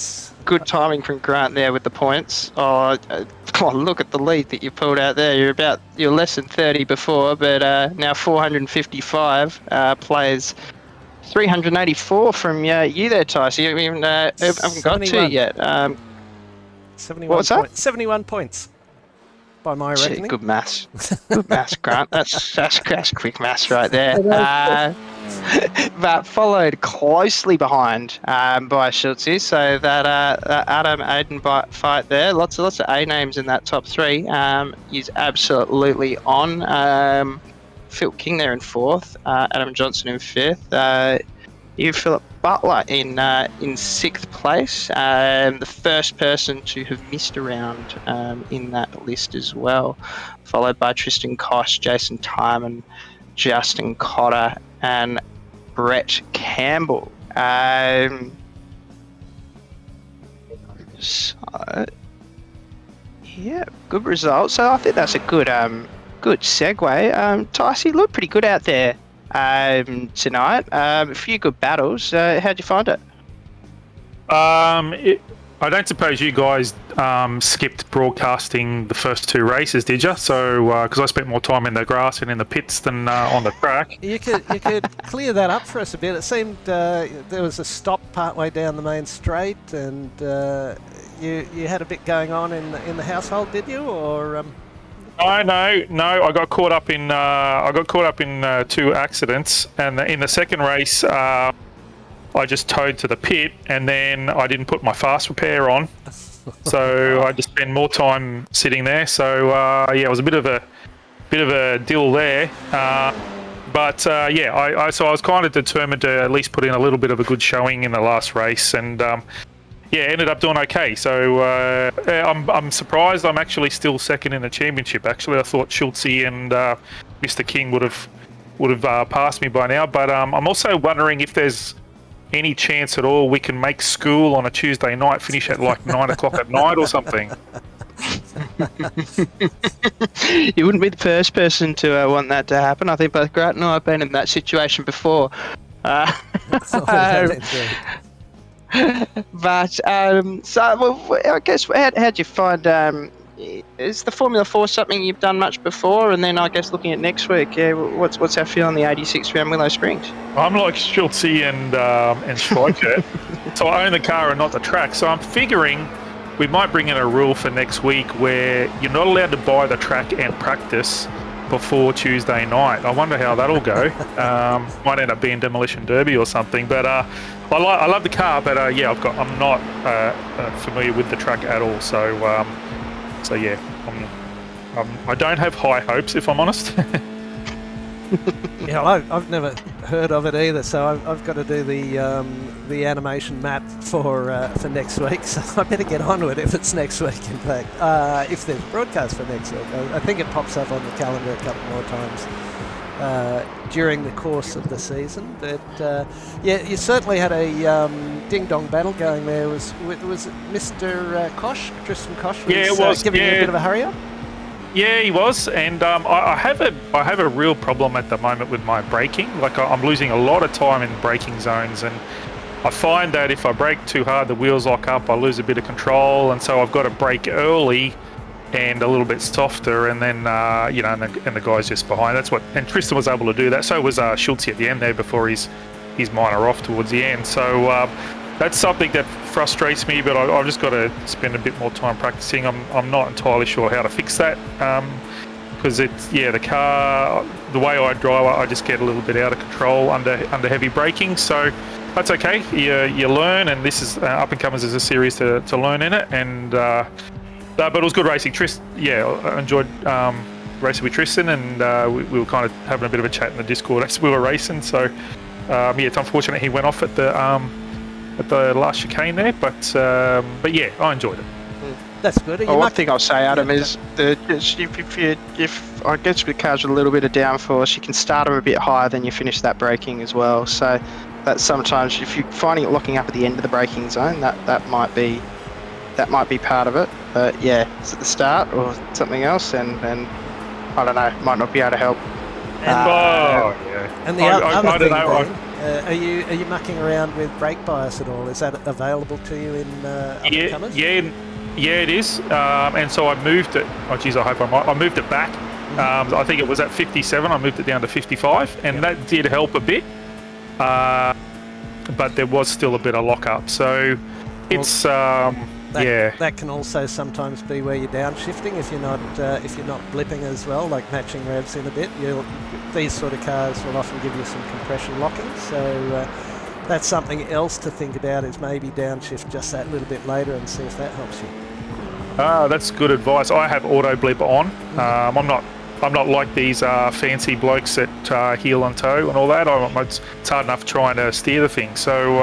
good timing from Grant there with the points. Oh, look at the lead that you pulled out there. You're less than 30 before, but now 455 plays 384 from you there, Ty. So you haven't got to yet. 71 what's that? 71 points by my reckoning. Good maths. Good maths, Grant. That's quick maths right there. But followed closely behind by Schultzy, so that Adam Aiden fight there, lots of A names in that top three, is absolutely on. Phil King there in fourth, Adam Johnson in fifth, you Philip Butler in sixth place, the first person to have missed a round in that list as well, followed by Tristan Kosh, Jason Tyman, Justin Cotter, and Brett Campbell. So, yeah, good result. So I think that's a good segue. Tyce, you look pretty good out there tonight. A few good battles. How'd you find it? I don't suppose you guys skipped broadcasting the first two races, did you? So, because I spent more time in the grass and in the pits than on the track. You could clear that up for us a bit. It seemed there was a stop partway down the main straight, and you had a bit going on in the household, did you? Or No. I got caught up in two accidents, and in the second race, I just towed to the pit, and then I didn't put my fast repair on, so I just spent more time sitting there. So yeah, it was a bit of a deal there. Yeah, I was kind of determined to at least put in a little bit of a good showing in the last race, and yeah, ended up doing okay. So I'm surprised I'm actually still second in the championship. Actually, I thought Schultzy and Mr. King would have passed me by now, but I'm also wondering if there's any chance at all we can make school on a Tuesday night, finish at like 9 o'clock at night or something. You wouldn't be the first person to want that to happen. I think both Grant and I have been in that situation before. But so well, I guess how'd you find? Is the Formula 4 something you've done much before? And then I guess looking at next week, yeah, what's our feel on the 86 around Willow Springs? I'm like Schultzy and Schweikert, so I own the car and not the track. So I'm figuring we might bring in a rule for next week where you're not allowed to buy the track and practice before Tuesday night. I wonder how that'll go. Might end up being Demolition Derby or something. But I love the car, but yeah, I'm not familiar with the track at all. So yeah, I don't have high hopes, if I'm honest. Yeah, I've never heard of it either, so I've got to do the animation map for next week. So I better get on with it if it's next week. In fact, if there's broadcast for next week, I think it pops up on the calendar a couple more times during the course of the season. But yeah, you certainly had a ding-dong battle going there. Was it Mr. Kosh, Tristan Kosh? Was giving you a bit of a hurry up. Yeah, he was, and I have a real problem at the moment with my braking. Like I'm losing a lot of time in braking zones, and I find that if I brake too hard, the wheels lock up. I lose a bit of control, and so I've got to brake early and a little bit softer, and then you know, and the guy's just behind. And Tristan was able to do that. So was Schultzy at the end there before his minor off towards the end. So that's something that frustrates me, but I've just got to spend a bit more time practicing. I'm not entirely sure how to fix that, because the car, the way I drive, I just get a little bit out of control under heavy braking. So that's okay. You learn, and this is Up and Comers is a series to learn in it. And but it was good racing. I enjoyed racing with Tristan, and we were kind of having a bit of a chat in the Discord as we were racing. So yeah, it's unfortunate he went off at the last chicane there, but yeah, I enjoyed it. That's good. One thing I'll say, Adam, is that if I guess with cars with a little bit of downforce, you can start them a bit higher than you finish that braking as well. So that sometimes if you're finding it locking up at the end of the braking zone, that might be part of it. But yeah, it's at the start or something else, and I don't know, might not be able to help. And the other thing, are you mucking around with brake bias at all? Is that available to you in Up and Comers? Yeah, it is. And so I moved it. Oh, geez, I hope I'm right. I moved it back. I think it was at 57. I moved it down to 55, and that did help a bit. But there was still a bit of lock-up. So it's that can also sometimes be where you're downshifting if you're not blipping as well, like matching revs in a bit. These sort of cars will often give you some compression locking. So that's something else to think about, is maybe downshift just that little bit later and see if that helps you. That's good advice. I have auto blip on. I'm not like these fancy blokes that heel and toe and all that. It's hard enough trying to steer the thing. So,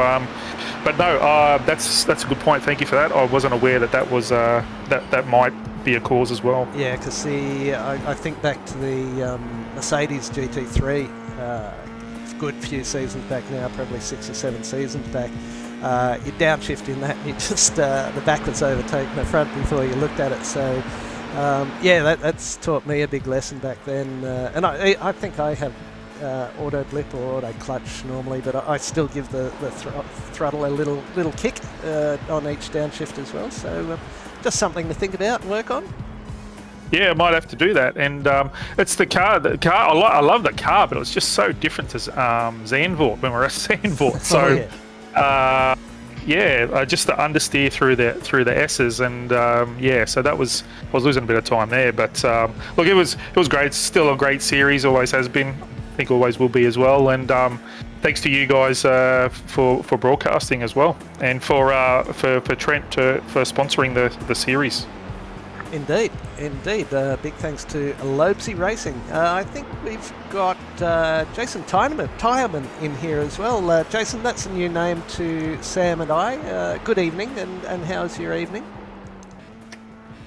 but no, that's a good point. Thank you for that. I wasn't aware that was that might be a cause as well. Yeah, because I think back to the Mercedes GT3, good few seasons back now, probably 6 or 7 seasons back. You downshift in that, and you just the back was overtaking the front before you looked at it. So yeah, that's taught me a big lesson back then. And I think I have auto blip or auto clutch normally, but I still give the throttle a little kick on each downshift as well. So just something to think about and work on. Yeah, I might have to do that. And it's the car. I love the car, but it was just so different to Zandvoort when we were at Zandvoort. So just the understeer through the S's, and so I was losing a bit of time there. But look, it was great. It's still a great series. Always has been. I think always will be as well. And thanks to you guys for broadcasting as well, and for Trent for sponsoring the series. Indeed. Big thanks to Lobezy Racing. I think we've got Jason Tyerman in here as well. Jason, that's a new name to Sam and I. Good evening, and how's your evening?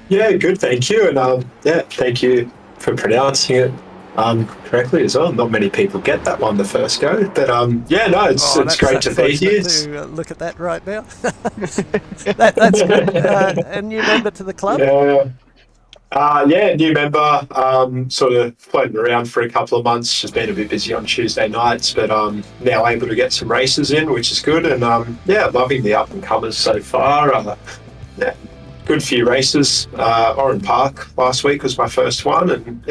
Yeah, good, thank you. And thank you for pronouncing it correctly as well. Not many people get that one the first go, but it's great to be here. To look at that right now. That's good. A new member to the club. New member. Sort of floating around for a couple of months. Just been a bit busy on Tuesday nights, but now able to get some races in, which is good. And loving the up and comers so far. Good few races. Oran Park last week was my first one, and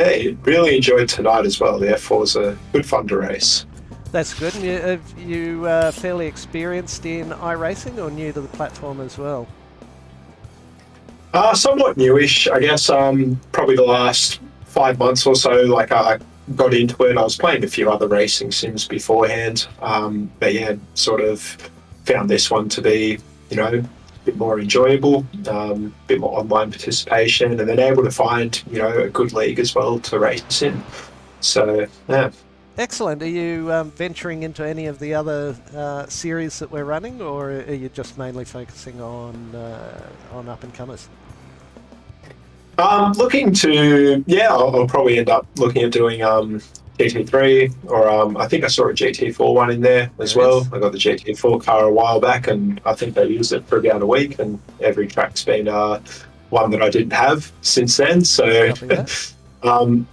really enjoyed tonight as well. The F4's a good fun to race. That's good. And you fairly experienced in iRacing, or new to the platform as well? Somewhat newish, I guess. Probably the last 5 months or so. Like I got into it. I was playing a few other racing sims beforehand, sort of found this one to be, a bit more enjoyable, bit more online participation, and then able to find, a good league as well to race in. So, yeah. Excellent. Are you venturing into any of the other series that we're running, or are you just mainly focusing on up-and-comers? Looking to, I'll probably end up looking at doing GT3, or I think I saw a GT4 one in there as well. I got the GT4 car a while back, and I think I used it for about a week, and every track's been one that I didn't have since then. So, going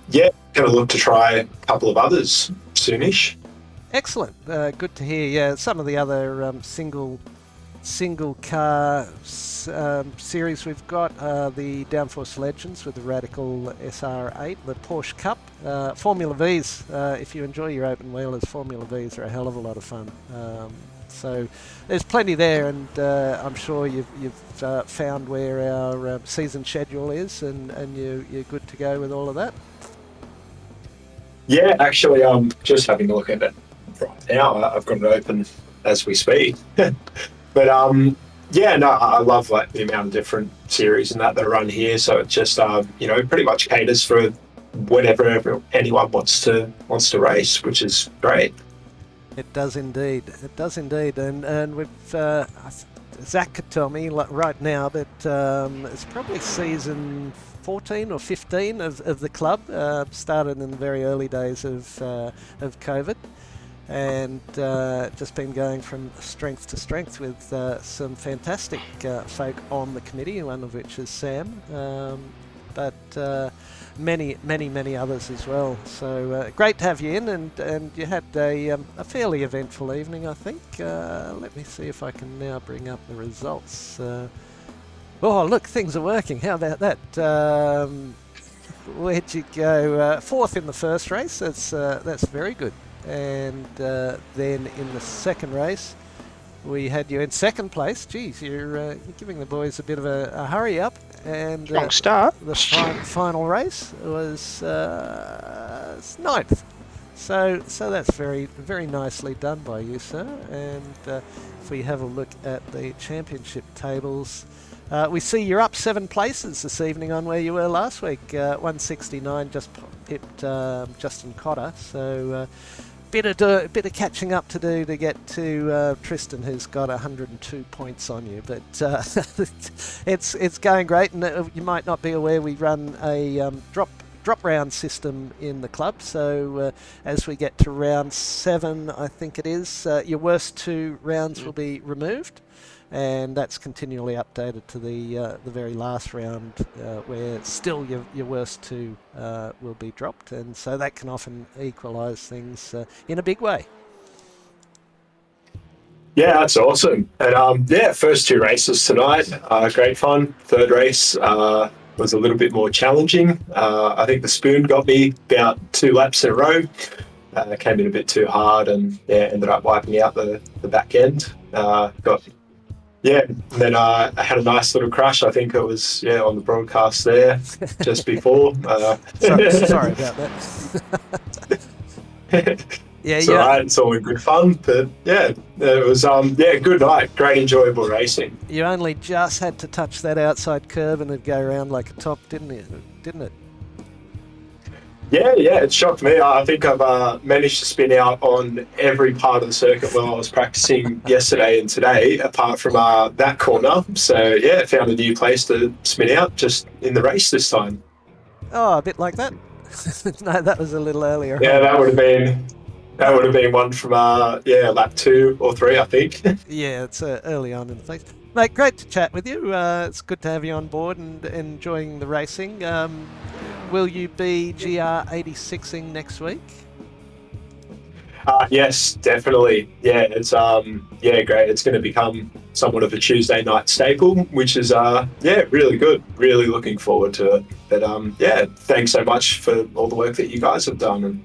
to look to try a couple of others soonish. Excellent. Good to hear. Yeah, some of the other single car series we've got the Downforce Legends with the Radical SR8, the Porsche Cup, Formula Vs. If you enjoy your open wheelers, Formula Vs are a hell of a lot of fun. So there's plenty there, and I'm sure you've found where our season schedule is, and you're good to go with all of that. Yeah, actually, I'm just having a look at it right now. I've got it open as we speak. But I love the amount of different series and that run here. So it just pretty much caters for whenever anyone wants to race, which is great. It does indeed. And we've Zach could tell me right now that it's probably season 14 or 15 of the club. Started in the very early days of COVID, and just been going from strength to strength with some fantastic folk on the committee, one of which is Sam, but many others as well. So great to have you in, and you had a fairly eventful evening, I think. Let me see if I can now bring up the results. Oh, look, things are working. How about that? Where'd you go? Fourth in the first race. That's very good. And then in the second race, we had you in second place. Geez, you're giving the boys a bit of a hurry up. And strong start. The final race was ninth. So that's very, very nicely done by you, sir. And if we have a look at the championship tables, we see you're up 7 places this evening on where you were last week. 169, just pipped Justin Cotter. So bit of catching up to do to get to Tristan, who's got 102 points on you. But it's going great, and you might not be aware we run a drop round system in the club. So as we get to round 7, I think it is, your worst 2 rounds will be removed. And that's continually updated to the very last round, where still your worst 2 will be dropped, and so that can often equalise things in a big way. Yeah, that's awesome. And first 2 races tonight, great fun. Third race was a little bit more challenging. I think the spoon got me about 2 laps in a row. Came in a bit too hard, and ended up wiping out the back end. And then I had a nice little crash. I think it was on the broadcast there just before. Sorry about that. Yeah, It's all right. It's all in good fun. But yeah, it was good night. Great, enjoyable racing. You only just had to touch that outside curb and it'd go around like a top, didn't it? Yeah, it shocked me. I think I've managed to spin out on every part of the circuit while I was practicing yesterday and today, apart from that corner. So yeah, found a new place to spin out just in the race this time. Oh, a bit like that. No, that was a little earlier. Yeah, on. that would have been one from lap 2 or 3, I think. Yeah, it's early on in the place. Mate, great to chat with you. It's good to have you on board and enjoying the racing. Will you be GR86ing next week? Yes, definitely. Yeah, it's great. It's going to become somewhat of a Tuesday night staple, which is really good. Really looking forward to it. But thanks so much for all the work that you guys have done. And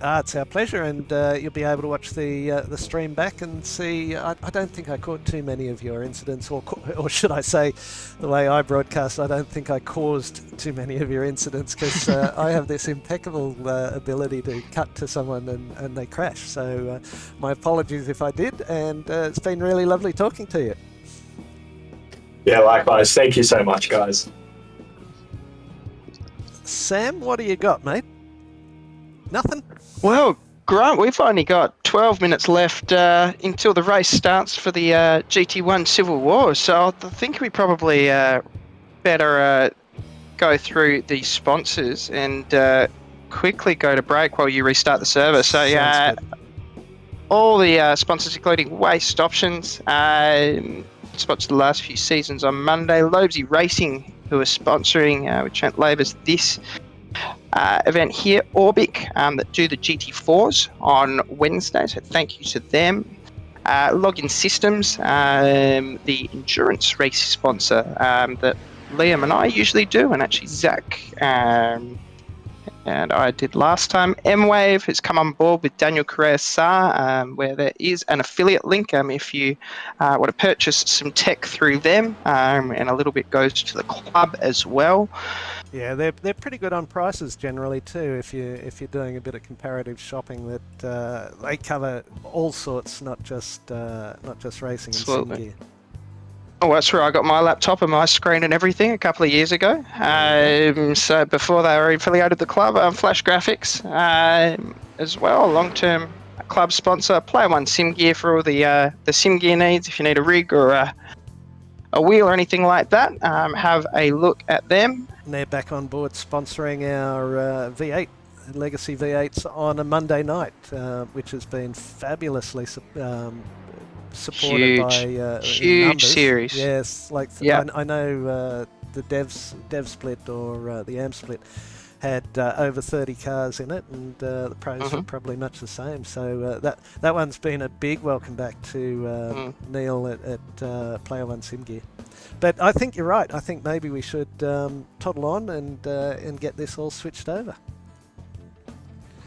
It's our pleasure, and you'll be able to watch the stream back and see. I don't think I caught too many of your incidents, or should I say, the way I broadcast, I don't think I caused too many of your incidents, because I have this impeccable ability to cut to someone and they crash. So my apologies if I did, and it's been really lovely talking to you. yeah, likewise. Thank you so much, guys. Sam, what do you got, mate? Nothing? Well, Grant, we've only got 12 minutes left until the race starts for the GT1 Civil War, so I think we probably better go through the sponsors and quickly go to break while you restart the server. So all the sponsors, including Waste Options, sponsored the last few seasons on Monday. Lobezy Racing, who are sponsoring with Trent Labors this event here. Orbic, that do the GT4s on Wednesday, so thank you to them. Login Systems, the endurance race sponsor that Liam and I usually do, and actually Zach and I did last time. M-Wave has come on board with Daniel Carrera, where there is an affiliate link if you want to purchase some tech through them, and a little bit goes to the club as well. Yeah, they're pretty good on prices generally too. If you're doing a bit of comparative shopping, that they cover all sorts, not just racing and sim gear. Oh, that's where I got my laptop and my screen and everything a couple of years ago. So before they were affiliated with the club, Flash Graphics as well, long-term club sponsor. Player One Sim Gear for all the sim gear needs. If you need a rig or a wheel or anything like that, have a look at them. And they're back on board sponsoring our V8 Legacy V8s on a Monday night, which has been fabulously supported by huge numbers. series. Yes, like I know the Dev Split or the Am Split had over 30 cars in it, and the pros were probably much the same. So that one's been a big welcome back to Neil at Player One Sim Gear. But I think you're right. I think maybe we should toddle on and get this all switched over.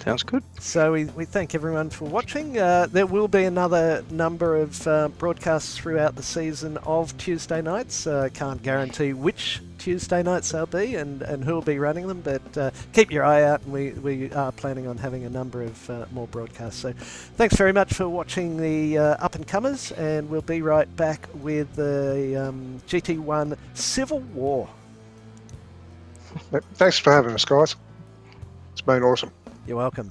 Sounds good. So we thank everyone for watching. There will be another number of broadcasts throughout the season of Tuesday nights. Can't guarantee which Tuesday nights they'll be and who will be running them, but keep your eye out, and we are planning on having a number of more broadcasts. So thanks very much for watching the up-and-comers, and we'll be right back with the GT1 Civil War. Thanks for having us, guys. It's been awesome. You're welcome.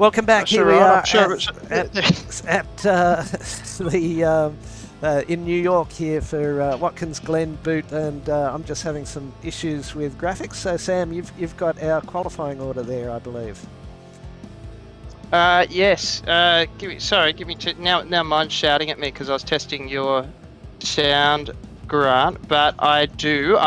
Welcome back. That's Here all we right, are I'm sure in New York here for Watkins Glen boot, and I'm just having some issues with graphics. So Sam, you've got our qualifying order there, I believe. Yes. Give me now mine's shouting at me because I was testing your sound, Grant. But I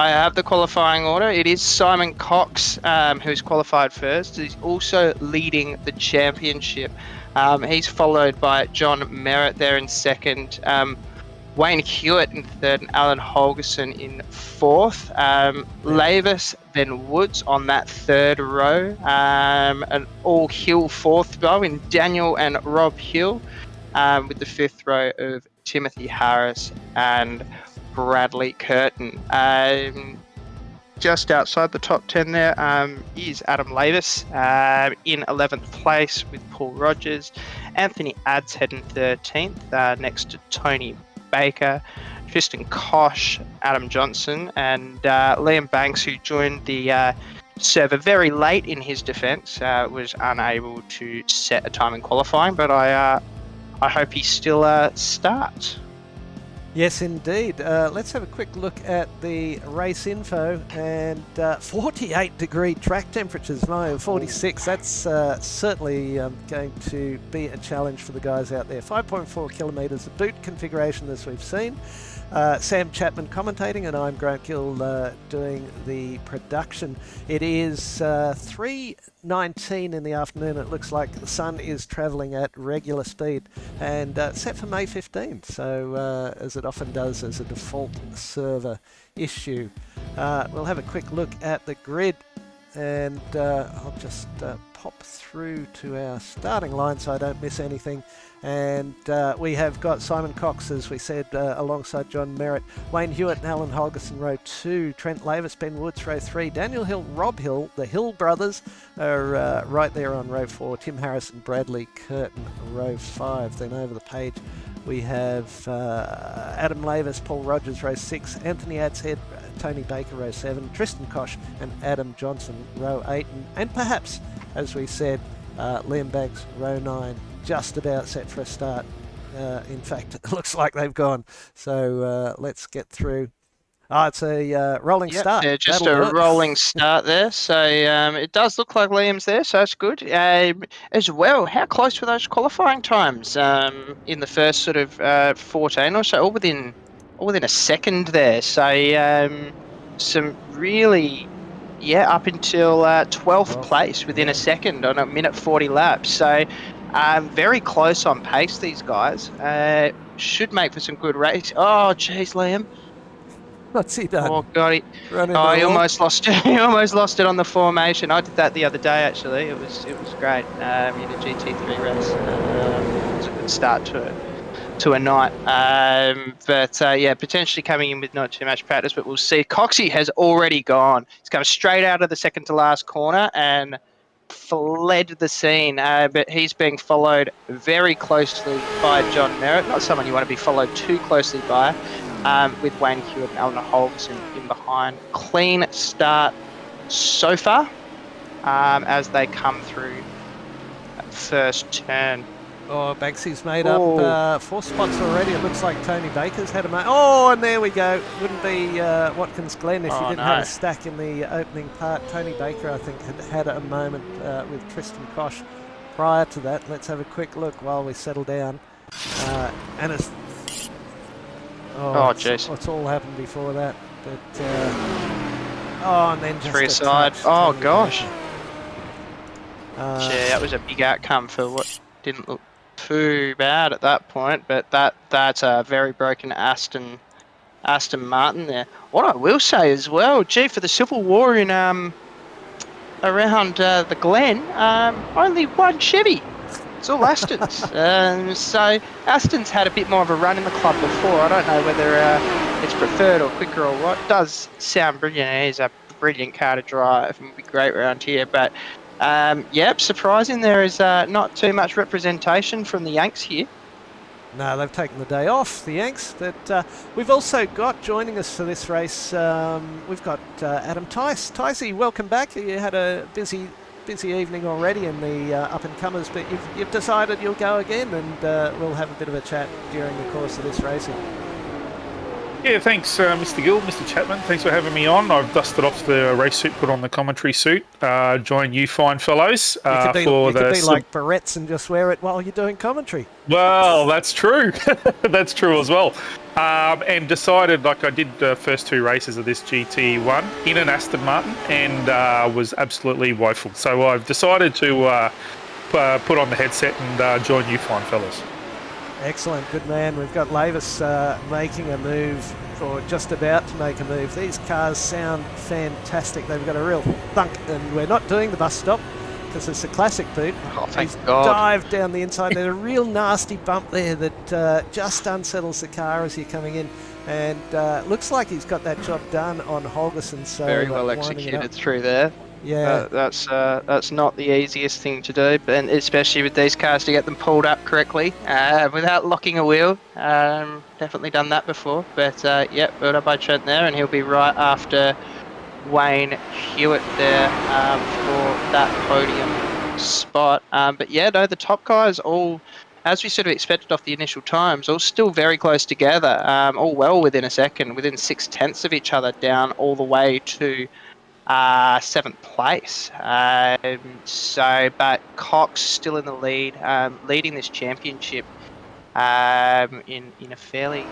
have the qualifying order. It is Simon Cox who's qualified first. He's also leading the championship. He's followed by John Merritt there in second. Wayne Hewitt in third, and Alan Holgerson in fourth. Lavis, then Woods on that third row. An all-Hill fourth row in Daniel and Rob Hill, with the fifth row of Timothy Harris and Bradley Curtin. Just outside the top 10 there is Adam Lavis in 11th place with Paul Rogers. Anthony Adshead in 13th, next to Tony Baker, Tristan Kosh, Adam Johnson, and Liam Banks, who joined the server very late in his defence, was unable to set a time in qualifying, but I hope he still starts. Yes, indeed. Let's have a quick look at the race info, and 48-degree track temperatures, no, 46. That's certainly going to be a challenge for the guys out there. 5.4 kilometres of boot configuration, as we've seen. Sam Chapman commentating, and I'm Grant Gill doing the production. It is 3:19 in the afternoon. It looks like the sun is travelling at regular speed, and set for May 15, so as it often does as a default server issue. We'll have a quick look at the grid, and I'll just pop through to our starting line so I don't miss anything. And we have got Simon Cox, as we said, alongside John Merritt, Wayne Hewitt and Alan Holgerson, row 2, Trent Lavis, Ben Woods, row 3, Daniel Hill, Rob Hill, the Hill brothers are right there on row 4, Tim Harris and Bradley Curtin, row 5. Then over the page we have Adam Lavis, Paul Rogers, row 6, Anthony Adshead, Tony Baker, row 7, Tristan Kosh and Adam Johnson, row 8, and perhaps, as we said, Liam Banks, row 9. Just about set for a start. In fact, it looks like they've gone. So let's get through. It's a rolling start. Yeah, just a rolling start there. So it does look like Liam's there, so that's good. As well, how close were those qualifying times in the first sort of 14 or so? All within a second there. So some really... Yeah, up until 12th place within a second on a minute 40 laps. So very close on pace, these guys. Should make for some good race. Oh, jeez, Liam. What's he done? Oh, God. He almost lost it. He almost lost it on the formation. I did that the other day, actually. It was great in a GT3 race. It was a good start to a night. Yeah, potentially coming in with not too much practice, but we'll see. Coxie has already gone. He's come straight out of the second to last corner and fled the scene, but he's being followed very closely by John Merritt. Not someone you want to be followed too closely by, with Wayne Hewitt and Alan Holgerson in behind. Clean start so far as they come through that first turn. Oh, Banksy's made up 4 spots already. It looks like Tony Baker's had a moment. Oh, and there we go. Wouldn't be Watkins Glen if you didn't have a stack in the opening part. Tony Baker, I think, had a moment with Tristan Kosh prior to that. Let's have a quick look while we settle down. And it's... jeez. What's all happened before that? But, and then just three side. Oh, Tony gosh. Baker. Yeah, that was a big outcome for what didn't look too bad at that point, but that's a very broken Aston Martin there. What I will say as well, for the Civil War in around the Glen, only one Chevy. It's all Astons. So Aston's had a bit more of a run in the club before. I don't know whether it's preferred or quicker or what. It does sound brilliant. It is a brilliant car to drive and would be great around here, but surprising there is not too much representation from the Yanks here. No, they've taken the day off, the Yanks. But we've also got, joining us for this race, we've got Adam Tice. Ticey, welcome back. You had a busy busy evening already in the up-and-comers, but you've decided you'll go again, and we'll have a bit of a chat during the course of this racing. Yeah, thanks, Mr. Gill, Mr. Chapman. Thanks for having me on. I've dusted off the race suit, put on the commentary suit. Join you fine fellows You could be like barrettes and just wear it while you're doing commentary. Well, that's true. That's true as well. And decided, like, I did the first 2 races of this GT1 in an Aston Martin, and was absolutely woeful. So I've decided to put on the headset and join you fine fellas. Excellent, good man. We've got Lobezy making a move, or just about to make a move. These cars sound fantastic. They've got a real thunk, and we're not doing the bus stop because it's a classic boot. Oh, thank He's God. dived down the inside. There's a real nasty bump there that just unsettles the car as you're coming in, and looks like he's got that job done on Holgerson. So Very well winding it executed up. through there. Yeah, That's not the easiest thing to do, and especially with these cars, to get them pulled up correctly without locking a wheel. Definitely done that before, but yeah, built up by Trent there, and he'll be right after Wayne Hewitt there for that podium spot. But yeah, no, the top guys all, as we sort of expected off the initial times, all still very close together, all well within a second, within 0.6 of each other, down all the way to 7th place. But Cox still in the lead, leading this championship in a fairly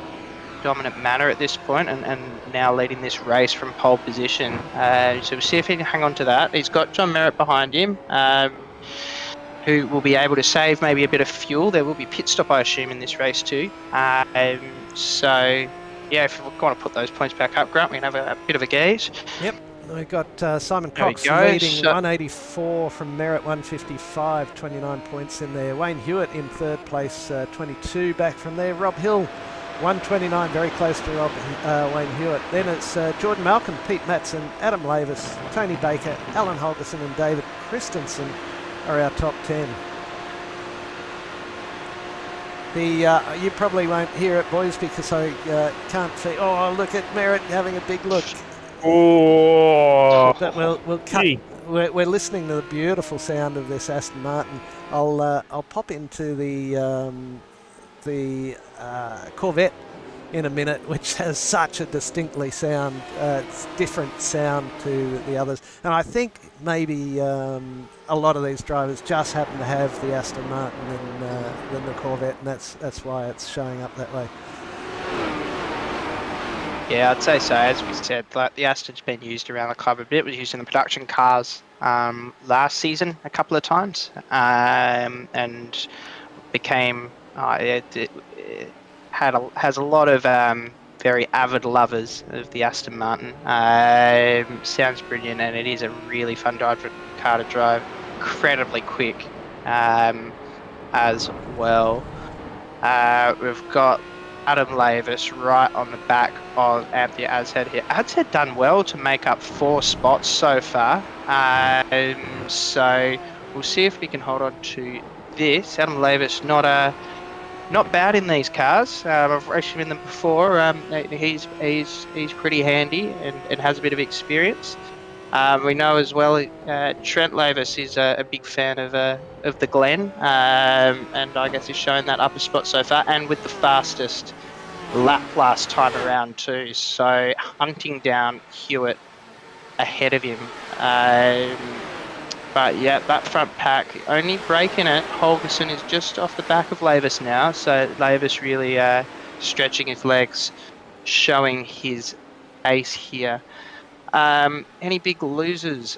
dominant manner at this point, and now leading this race from pole position. So we'll see if he can hang on to that. He's got John Merritt behind him, who will be able to save maybe a bit of fuel. There will be pit stop, I assume, in this race too. So yeah, if we want to put those points back up, Grant, we can have a bit of a gaze. Yep. We've got Simon There we Cox go. leading So- 184 from Merritt, 155, 29 points in there. Wayne Hewitt in 3rd place, 22 back from there. Rob Hill, 129, very close to Wayne Hewitt. Then it's Jordan Malcolm, Pete Matson, Adam Lobezy, Tony Baker, Alan Holgerson and David Christensen are our top 10. You probably won't hear it, boys, because I can't see. Oh, look at Merritt having a big look. Oh, But we'll cut. gee. We're listening to the beautiful sound of this Aston Martin. I'll pop into the Corvette in a minute, which has such a distinctly different sound to the others. And I think maybe a lot of these drivers just happen to have the Aston Martin than the Corvette, and that's why it's showing up that way. Yeah, I'd say so. As we said, like, the Aston's been used around the club a bit. It was used in the production cars last season a couple of times, and became it has a lot of very avid lovers of the Aston Martin. Sounds brilliant, and it is a really fun car to drive. Incredibly quick as well. We've got Adam Lobezy right on the back of Anthony Azhead here. Azhead done well to make up 4 spots so far. So we'll see if we can hold on to this. Adam Lobezy not bad in these cars. I've raced him in them before. He's pretty handy and has a bit of experience. We know as well Trent Lobezy is a big fan of the Glen, and I guess he's shown that upper spot so far, and with the fastest lap last time around too. So hunting down Hewitt ahead of him. But yeah, that front pack only breaking it. Holgerson is just off the back of Lobezy now, so Lobezy really stretching his legs, showing his ace here. Any big losers?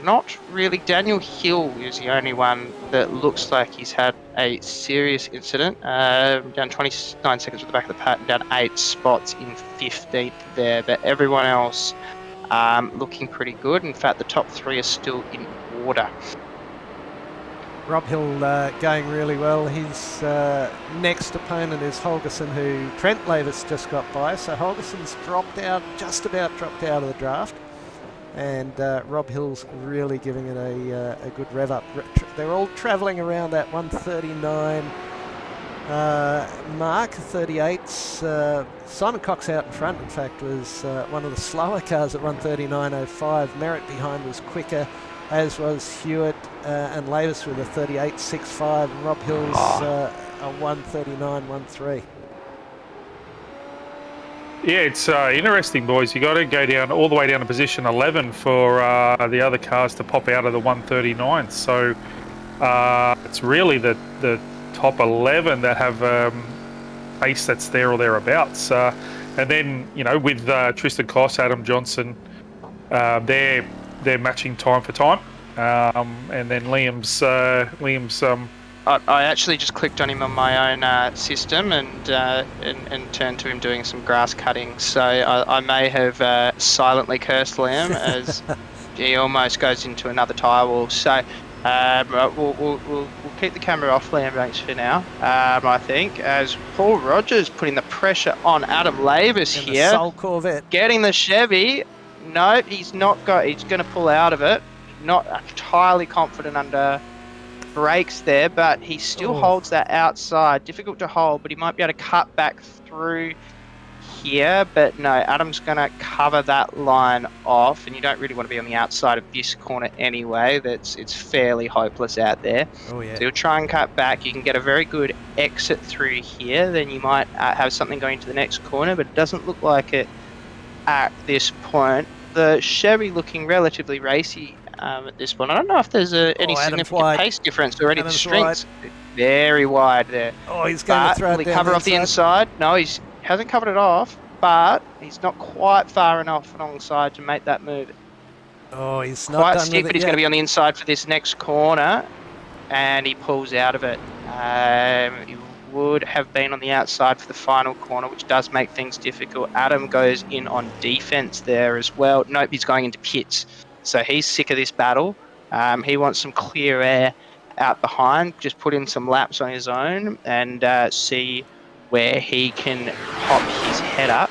Not really. Daniel Hill is the only one that looks like he's had a serious incident. Down 29 seconds at the back of the pack, down 8 spots in 15th there. But everyone else looking pretty good. In fact, the top 3 are still in order. Rob Hill going really well. His next opponent is Holgerson, who Trent Lobezy just got by. So Holgerson's just about dropped out of the draft. And Rob Hill's really giving it a good rev up. They're all travelling around that 139 mark, 38s. Simon Cox out in front, in fact, was one of the slower cars at 139.05. Merritt behind was quicker. as was Hewitt and Lavis with a 38.65, and Rob Hill's a 139.13. Yeah, it's interesting, boys. You got to go down all the way down to position 11 for the other cars to pop out of the 139. So it's really the top 11 that have pace that's there or thereabouts. And then with Tristan Koss, Adam Johnson, they're matching time for time. And then Liam's I actually just clicked on him on my own system and turned to him doing some grass cutting. So I may have silently cursed Liam as he almost goes into another tyre wall. So we'll keep the camera off Liam Banks for now. I think as Paul Rogers putting the pressure on Adam Lavis here, the Soul Corvette, getting the Chevy. No, he's not got. He's going to pull out of it. Not entirely confident under brakes there, but he still holds that outside. Difficult to hold, but he might be able to cut back through here. But no, Adam's going to cover that line off, and you don't really want to be on the outside of this corner anyway. It's fairly hopeless out there. Oh yeah. So you'll try and cut back. You can get a very good exit through here. Then you might have something going to the next corner, but it doesn't look like it at this point. The Chevy looking relatively racy at this point. I don't know if there's any significant pace difference or any strengths. Very wide there. Oh, he's going to throw it will he down cover the off the inside? No, he hasn't covered it off, but he's not quite far enough alongside to make that move. Oh, he's not quite done stiff, with but it he's yet. going to be on the inside for this next corner, and he pulls out of it. He would have been on the outside for the final corner, which does make things difficult. Adam goes in on defense there as well. Nope, he's going into pits. So he's sick of this battle. He wants some clear air out behind. Just put in some laps on his own and see where he can pop his head up.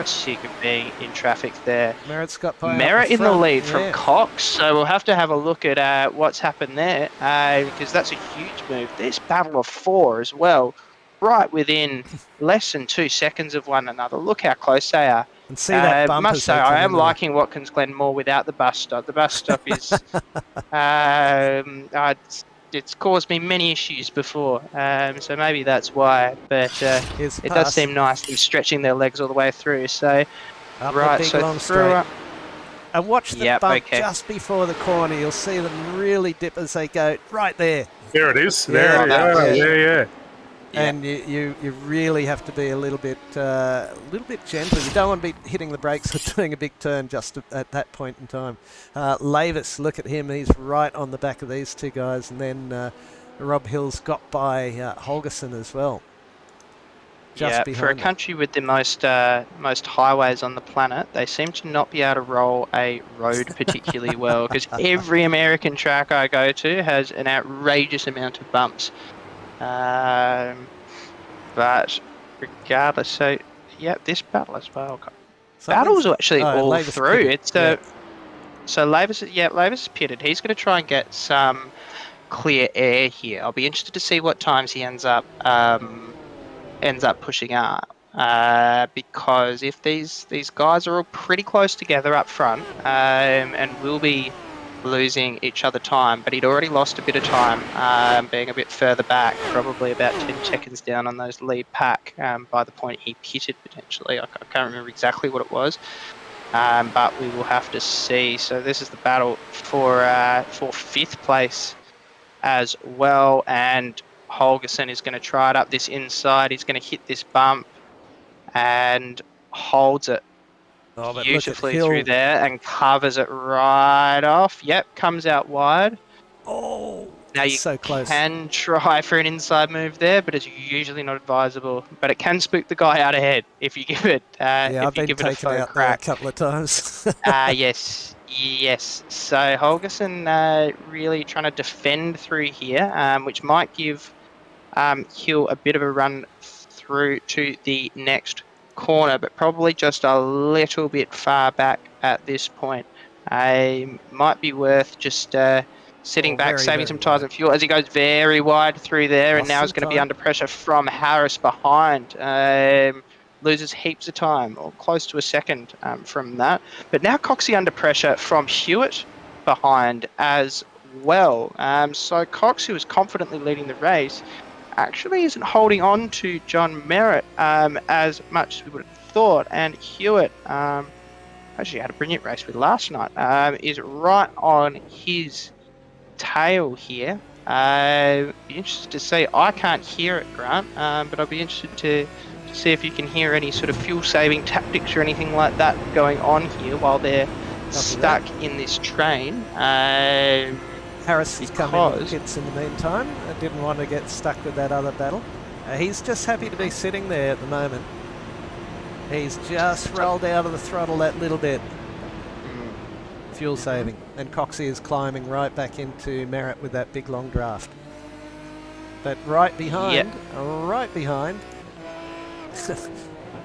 Sick of being in traffic there. Merritt's got by Merritt in the lead from yeah. Cox. So we'll have to have a look at what's happened there because that's a huge move. This battle of four as well, right within less than 2 seconds of one another. Look how close they are. And see that bump. Must say, I am liking Watkins Glen more without the bus stop. The bus stop is it's caused me many issues before, so maybe that's why. But it does seem nice them stretching their legs all the way through. So up right, big, so long through straight. And watch the bump just before the corner. You'll see them really dip as they go right there. There it is. There it is. Yeah. And you really have to be a little bit gentle. You don't want to be hitting the brakes or doing a big turn just at that point in time. Lavis, look at him. He's right on the back of these two guys. And then Rob Hill's got by Holgerson as well. Just behind for a country with the most highways on the planet, they seem to not be able to roll a road particularly well because every American track I go to has an outrageous amount of bumps. But regardless, so this battle as well. Battles are actually all Lavis through. pitted. It's so Lavis is pitted. He's going to try and get some clear air here. I'll be interested to see what times he ends up pushing up. Because if these guys are all pretty close together up front, and will be losing each other time, but he'd already lost a bit of time being a bit further back, probably about 10 seconds down on those lead pack by the point he pitted potentially. I can't remember exactly what it was, but we will have to see. So this is the battle for 5th place as well, and Holgerson is going to try it up this inside. He's going to hit this bump and holds it beautifully through there and covers it right off. Yep, comes out wide. Oh, now you so close. Can try for an inside move there, but it's usually not advisable. But it can spook the guy out ahead if you give it. I've been taken out there a couple of times. Yes. So Holgerson really trying to defend through here, which might give Hill a bit of a run through to the next corner, but probably just a little bit far back at this point. Might be worth just sitting back, saving some tyres and fuel as he goes very wide through there, and now is going to be under pressure from Harris behind. Loses heaps of time, or close to a second from that. But now Coxey under pressure from Hewitt behind as well. So Cox, who was confidently leading the race, actually isn't holding on to John Merritt as much as we would have thought. And Hewitt, actually had a brilliant race with last night, is right on his tail here. Be interested to see. I can't hear it, Grant, but I'll be interested to see if you can hear any sort of fuel-saving tactics or anything like that going on here while they're stuck in this train. Harris has come in the pits in the meantime. I didn't want to get stuck with that other battle. He's just happy to be sitting there at the moment. He's just rolled out of the throttle that little bit. Fuel saving. And Coxie is climbing right back into Merritt with that big long draft. But right behind,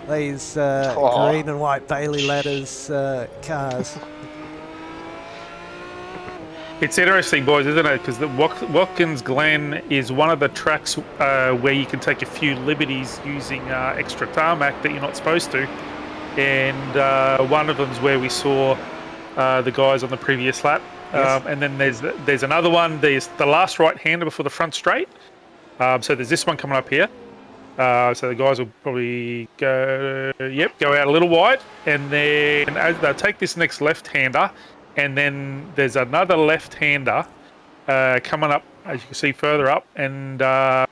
these green and white Bailey Ladders cars. It's interesting, boys, isn't it? Because the Watkins Glen is one of the tracks where you can take a few liberties using extra tarmac that you're not supposed to. And one of them's where we saw the guys on the previous lap. Yes. And then there's another one. There's the last right-hander before the front straight. So there's this one coming up here. So the guys will probably go out a little wide. And then they'll take this next left-hander. And then there's another left-hander coming up, as you can see, further up. And I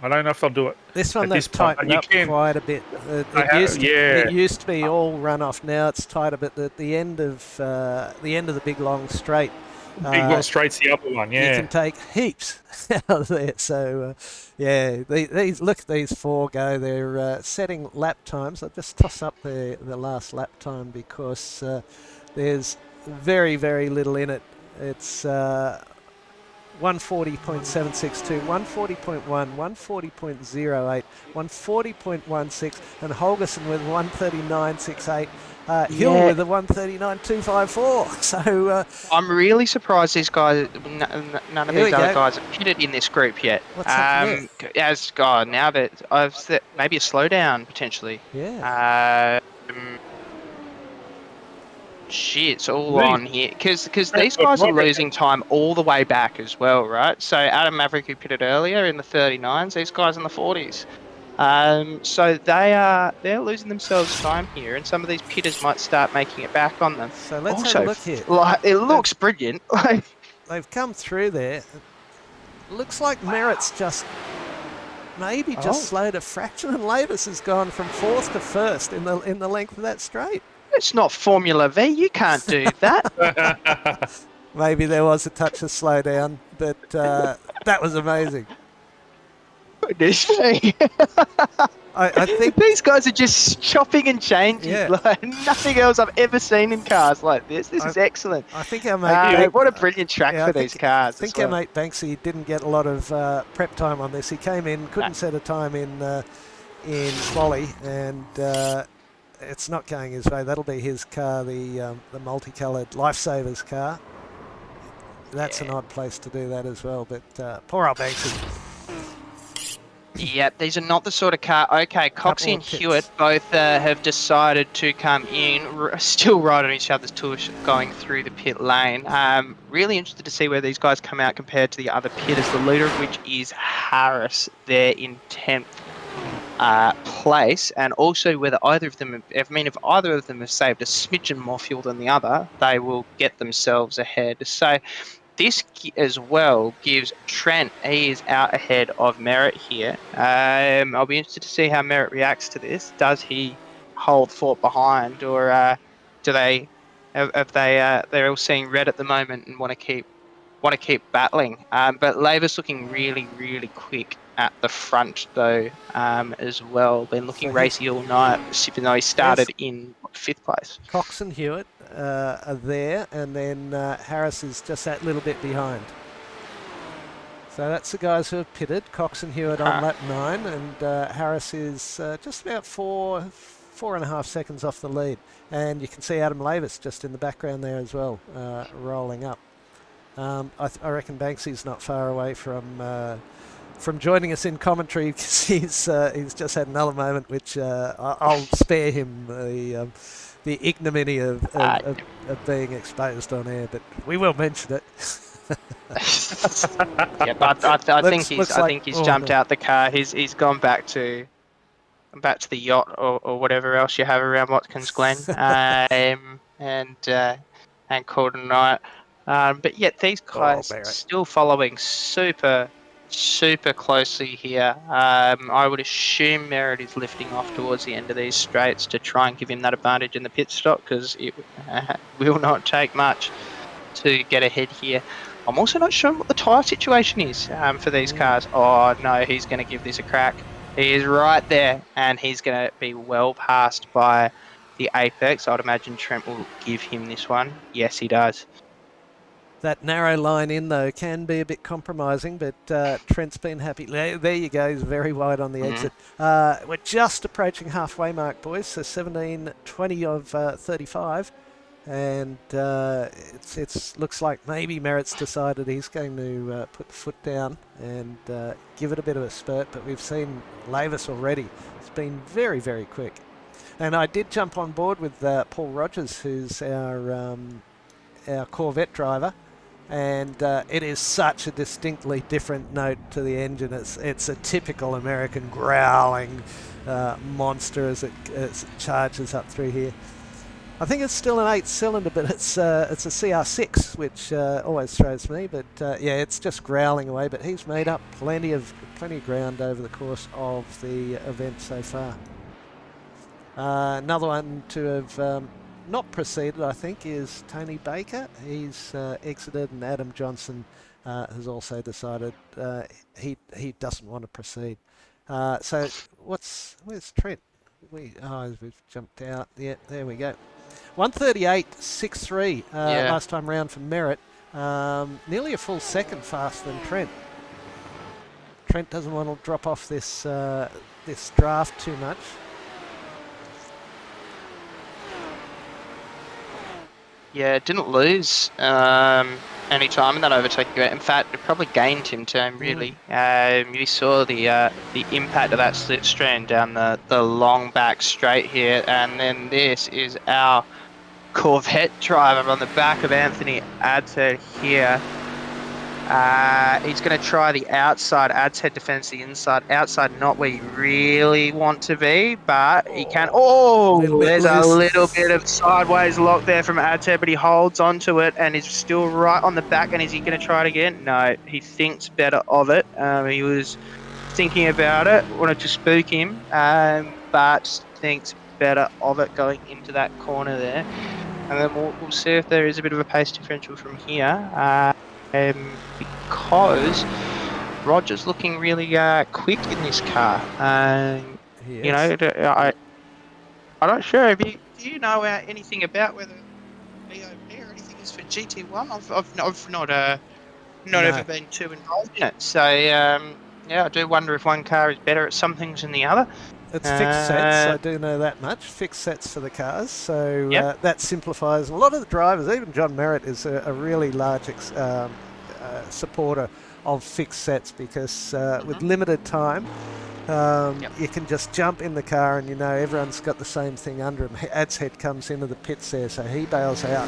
don't know if they'll do it. This one they've tightened up quite a bit. It used to be all run off. Now it's tight a bit. At the end of the big long straight. Big long straight's the other one. Yeah. You can take heaps out of there. So these look at these four go. They're setting lap times. I'll just toss up the last lap time because there's very, very little in it. It's 140.762, 140.1, 140.08, 140.16, and Holgerson with 139.68. Hill with a 139.254. So I'm really surprised these guys, none of these other guys have pitted in this group yet. What's happening there? Now that I've set maybe a slowdown potentially. Yeah. Shit's all on here because these guys are losing time all the way back as well, right? So Adam Maverick, who pitted earlier in the 39s, these guys in the 40s. So they're losing themselves time here, and some of these pitters might start making it back on them. So let's have a look here. It looks brilliant. They've come through there. It looks like Merritt's just maybe slowed a fraction, and Lavis has gone from fourth to first in the length of that straight. It's not Formula V. You can't do that. Maybe there was a touch of slowdown, but that was amazing. Goodness me. I think these guys are just chopping and changing like nothing else I've ever seen in cars like this. This is excellent. I think our mate... what a brilliant track for these cars. I think our mate Banksy didn't get a lot of prep time on this. He came in, couldn't set a time in quali, and... it's not going his way. That'll be his car, the multicoloured Lifesavers car. That's an odd place to do that as well, but poor old Banksy. Yep, these are not the sort of car... Okay, Coxie and Hewitt both have decided to come in, still right on each other's tush, going through the pit lane. Really interested to see where these guys come out compared to the other pitters, the leader of which is Harris. They're in 10th. Place, and also whether either of them, if either of them have saved a smidgen more fuel than the other, they will get themselves ahead. So this as well gives Trent, he is out ahead of Merritt here. I'll be interested to see how Merritt reacts to this. Does he hold fort behind, or do they're all seeing red at the moment and want to keep battling? But Labour's looking really, really quick at the front though, as well. Been looking racy all night, even though he started in 5th place. Cox and Hewitt are there, and then Harris is just that little bit behind. So that's the guys who have pitted. Cox and Hewitt on lap 9, and Harris is just about 4.5 seconds off the lead. And you can see Adam Lavis just in the background there as well, rolling up. I reckon Banksy's not far away from from joining us in commentary because he's just had another moment which I'll spare him the ignominy of being exposed on air, but we will mention it. Yeah, but I think he's jumped out the car. He's gone back to the yacht or whatever else you have around Watkins Glen, and called a night. But yet these guys still following super closely here. I would assume Merritt is lifting off towards the end of these straights to try and give him that advantage in the pit stop, because it will not take much to get ahead here. I'm also not sure what the tyre situation is for these cars. Oh no, he's going to give this a crack. He is right there, and he's going to be well passed by the Apex. I'd imagine Trent will give him this one. Yes, he does. That narrow line in, though, can be a bit compromising, but Trent's been happy. There you go, he's very wide on the exit. We're just approaching halfway mark, boys, so 17:20 of 35. And it looks like maybe Merritt's decided he's going to put the foot down and give it a bit of a spurt, but we've seen Lobezy already. It's been very, very quick. And I did jump on board with Paul Rogers, who's our Corvette driver, and it is such a distinctly different note to the engine. It's a typical American growling monster as it charges up through here. I think it's still an 8-cylinder, but it's a CR6, which always throws me. But yeah, it's just growling away. But he's made up plenty of ground over the course of the event so far. Another one to have not proceeded, I think, is Tony Baker. He's exited, and Adam Johnson has also decided he doesn't want to proceed. So where's Trent? We've jumped out. Yeah, there we go. 1:38.63 last time round for Merritt. Nearly a full second faster than Trent. Trent doesn't want to drop off this this draft too much. Yeah, didn't lose any time in that overtaking. In fact, it probably gained him time, really. You saw the impact of that slipstream down the long back straight here, and then this is our Corvette driver on the back of Anthony Adset here. He's going to try the outside. Adset defends the inside. Outside, not where you really want to be, but he can. Oh, there's a little bit of sideways lock there from Adset, but he holds onto it and is still right on the back. And is he going to try it again? No, he thinks better of it. He was thinking about it, wanted to spook him, but thinks better of it going into that corner there. And then we'll see if there is a bit of a pace differential from here. Because Roger's looking really quick in this car. You know, I'm not sure. Do you know anything about whether BOP or anything is for GT1? I've not ever been too involved in it. So yeah, I do wonder if one car is better at some things than the other. It's fixed sets, I do know that much. Fixed sets for the cars, so that simplifies. A lot of the drivers, even John Merritt, is a really large supporter of fixed sets because with limited time, you can just jump in the car and you know everyone's got the same thing under him. Adset comes into the pits there, so he bails out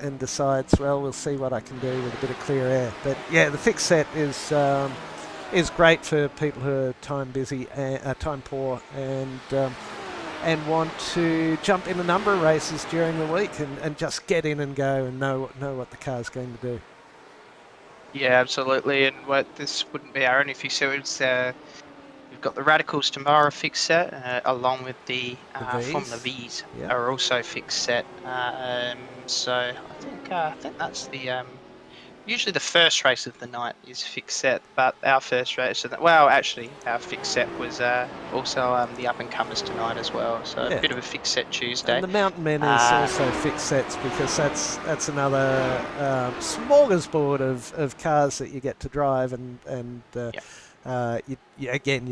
and decides, well, we'll see what I can do with a bit of clear air. But yeah, the fixed set is great for people who are time poor and want to jump in a number of races during the week and just get in and go and know what the car's going to do. Yeah, absolutely. And this wouldn't be our only fixed set. We've got the Radicals tomorrow fixed set, along with the Formula V's are also fixed set. So I think that's the usually the first race of the night is fixed set, but our first race our fixed set was also the up and comers tonight as well. So a bit of a fixed set Tuesday. And the Mountain Men is also fixed sets because that's another smorgasbord of cars that you get to drive and you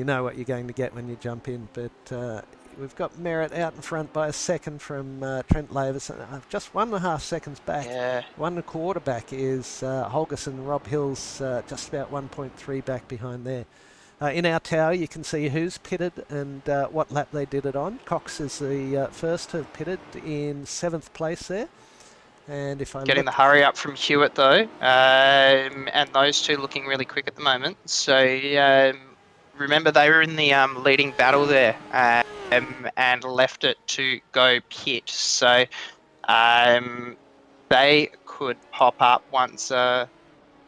know what you're going to get when you jump in. But we've got Merritt out in front by a second from Trent Lavis. Just 1.5 seconds back. Yeah. 1.25 back is Holgerson. Rob Hill's just about 1.3 back behind there. In our tower, you can see who's pitted and what lap they did it on. Cox is the first to have pitted in 7th place there. And if I Getting the hurry up from Hewitt though, and those two looking really quick at the moment. So remember they were in the leading battle there and left it to go pit. So they could pop up once Merritt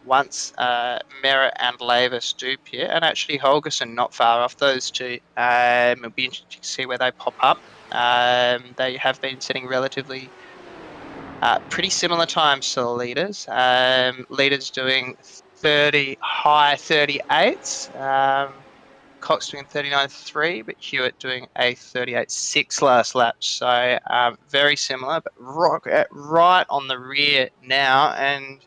and Lavis do pit, and actually Holgerson not far off those two. It'll be interesting to see where they pop up. They have been sitting relatively pretty similar times to the leaders. Leaders doing high 38s. Cox doing 39.3, but Hewitt doing a 38.6 last lap. So very similar, but right on the rear now. And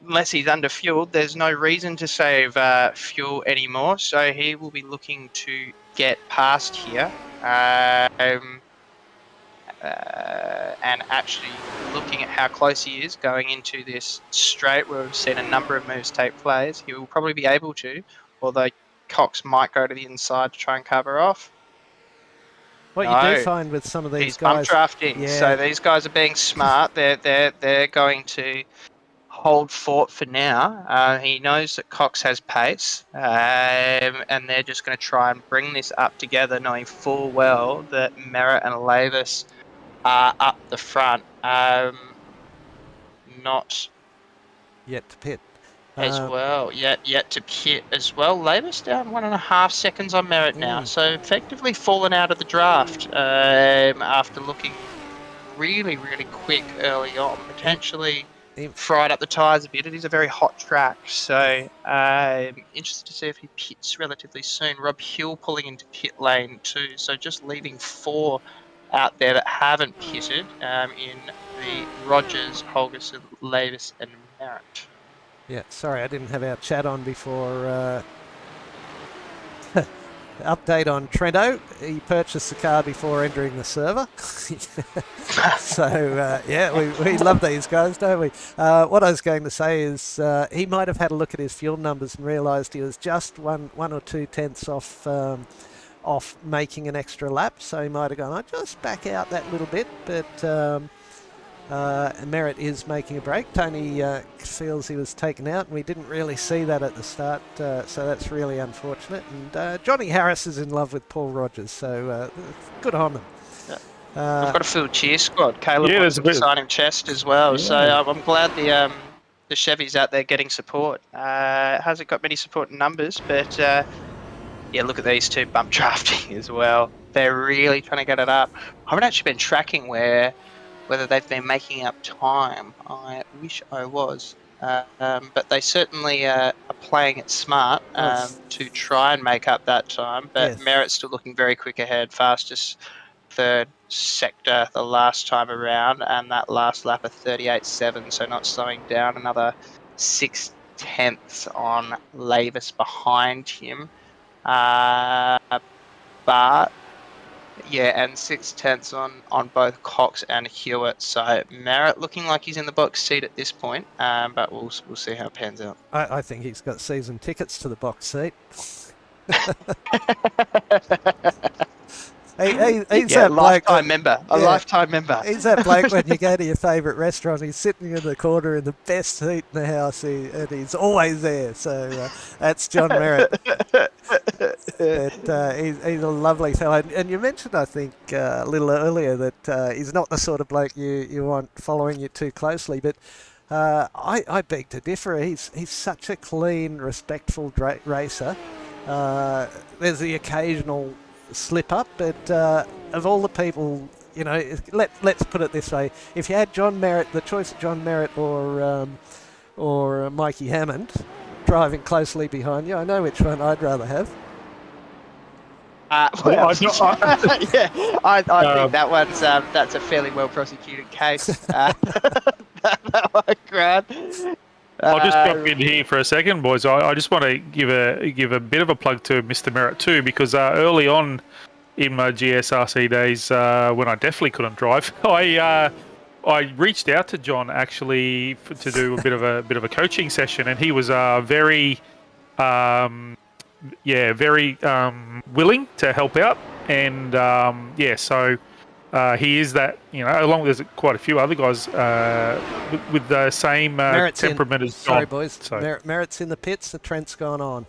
unless he's under-fueled, there's no reason to save fuel anymore. So he will be looking to get past here. And actually looking at how close he is going into this straight where we've seen a number of moves take place, he will probably be able to, although Cox might go to the inside to try and cover off. What you do find with some of these he's guys, bump drafting, yeah. So these guys are being smart. They're going to hold fort for now. He knows that Cox has pace, and they're just going to try and bring this up together, knowing full well that Merritt and Lavis are up the front. Not yet to pit as well. Yet to pit as well. Lavis down 1.5 seconds on Merritt now, so effectively fallen out of the draft after looking really, really quick early on. Potentially fried up the tyres a bit. It is a very hot track, so interested to see if he pits relatively soon. Rob Hill pulling into pit lane too, so just leaving 4 out there that haven't pitted in the Rogers, Holgerson, Lavis and Merritt. Yeah, sorry, I didn't have our chat on before. Update on Trento. He purchased the car before entering the server. So, yeah, we love these guys, don't we? What I was going to say is he might have had a look at his fuel numbers and realised he was just one or 2 tenths off making an extra lap. So he might have gone, I'll just back out that little bit. But Merritt is making a break. Tony feels he was taken out, and we didn't really see that at the start, so that's really unfortunate. And Johnny Harris is in love with Paul Rogers, so good on them. We've got a full cheer squad. Caleb wants to sign him chest as well, so I'm glad the Chevy's out there getting support. Hasn't got many support in numbers, but yeah, look at these two bump drafting as well. They're really trying to get it up. I haven't actually been tracking whether they've been making up time. I wish I was. But they certainly are playing it smart to try and make up that time. But yes. Merritt's still looking very quick ahead. Fastest 3rd sector the last time around. And that last lap of 38.7, so not slowing down. Another 6 tenths on Lavis behind him. But yeah, and 6 tenths on both Cox and Hewitt. So Merritt looking like he's in the box seat at this point, but we'll see how it pans out. I think he's got season tickets to the box seat. He's that lifetime member. A lifetime member. He's that bloke when you go to your favourite restaurant. He's sitting in the corner in the best seat in the house, and he's always there. So that's John Merritt. But he's a lovely fellow. And you mentioned, I think, a little earlier that he's not the sort of bloke you want following you too closely. But I beg to differ. He's such a clean, respectful racer. There's the occasional slip up, but of all the people, you know, let's put it this way: if you had John Merritt, the choice of John Merritt or Mikey Hammond driving closely behind you, I know which one I'd rather have. I think that one's that's a fairly well prosecuted case. That one, Grant. I'll just jump in here for a second, boys. I just want to give a bit of a plug to Mr. Merritt too, because early on in my GSRC days when I definitely couldn't drive. I reached out to John actually to do a bit of a coaching session, and he was very willing to help out. And so he is that, along with quite a few other guys with the same temperament as John. Sorry, boys. So. Merritt's in the pits. The Trent's gone on.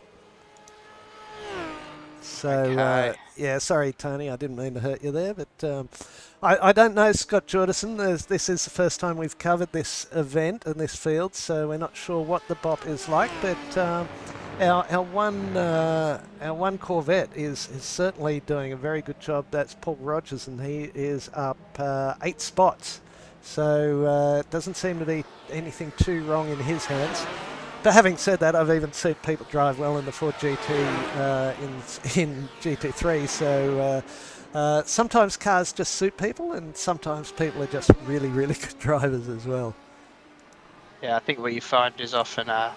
So, Okay. sorry, Tony, I didn't mean to hurt you there, but I don't know Scott Jordison. This is the first time we've covered this event and this field, so we're not sure what the bop is like, but our one Corvette is certainly doing a very good job. That's Paul Rogers, and he is up 8 spots. So it doesn't seem to be anything too wrong in his hands. But having said that, I've even seen people drive well in the Ford GT in GT3. So sometimes cars just suit people, and sometimes people are just really, really good drivers as well. Yeah, I think what you find is often the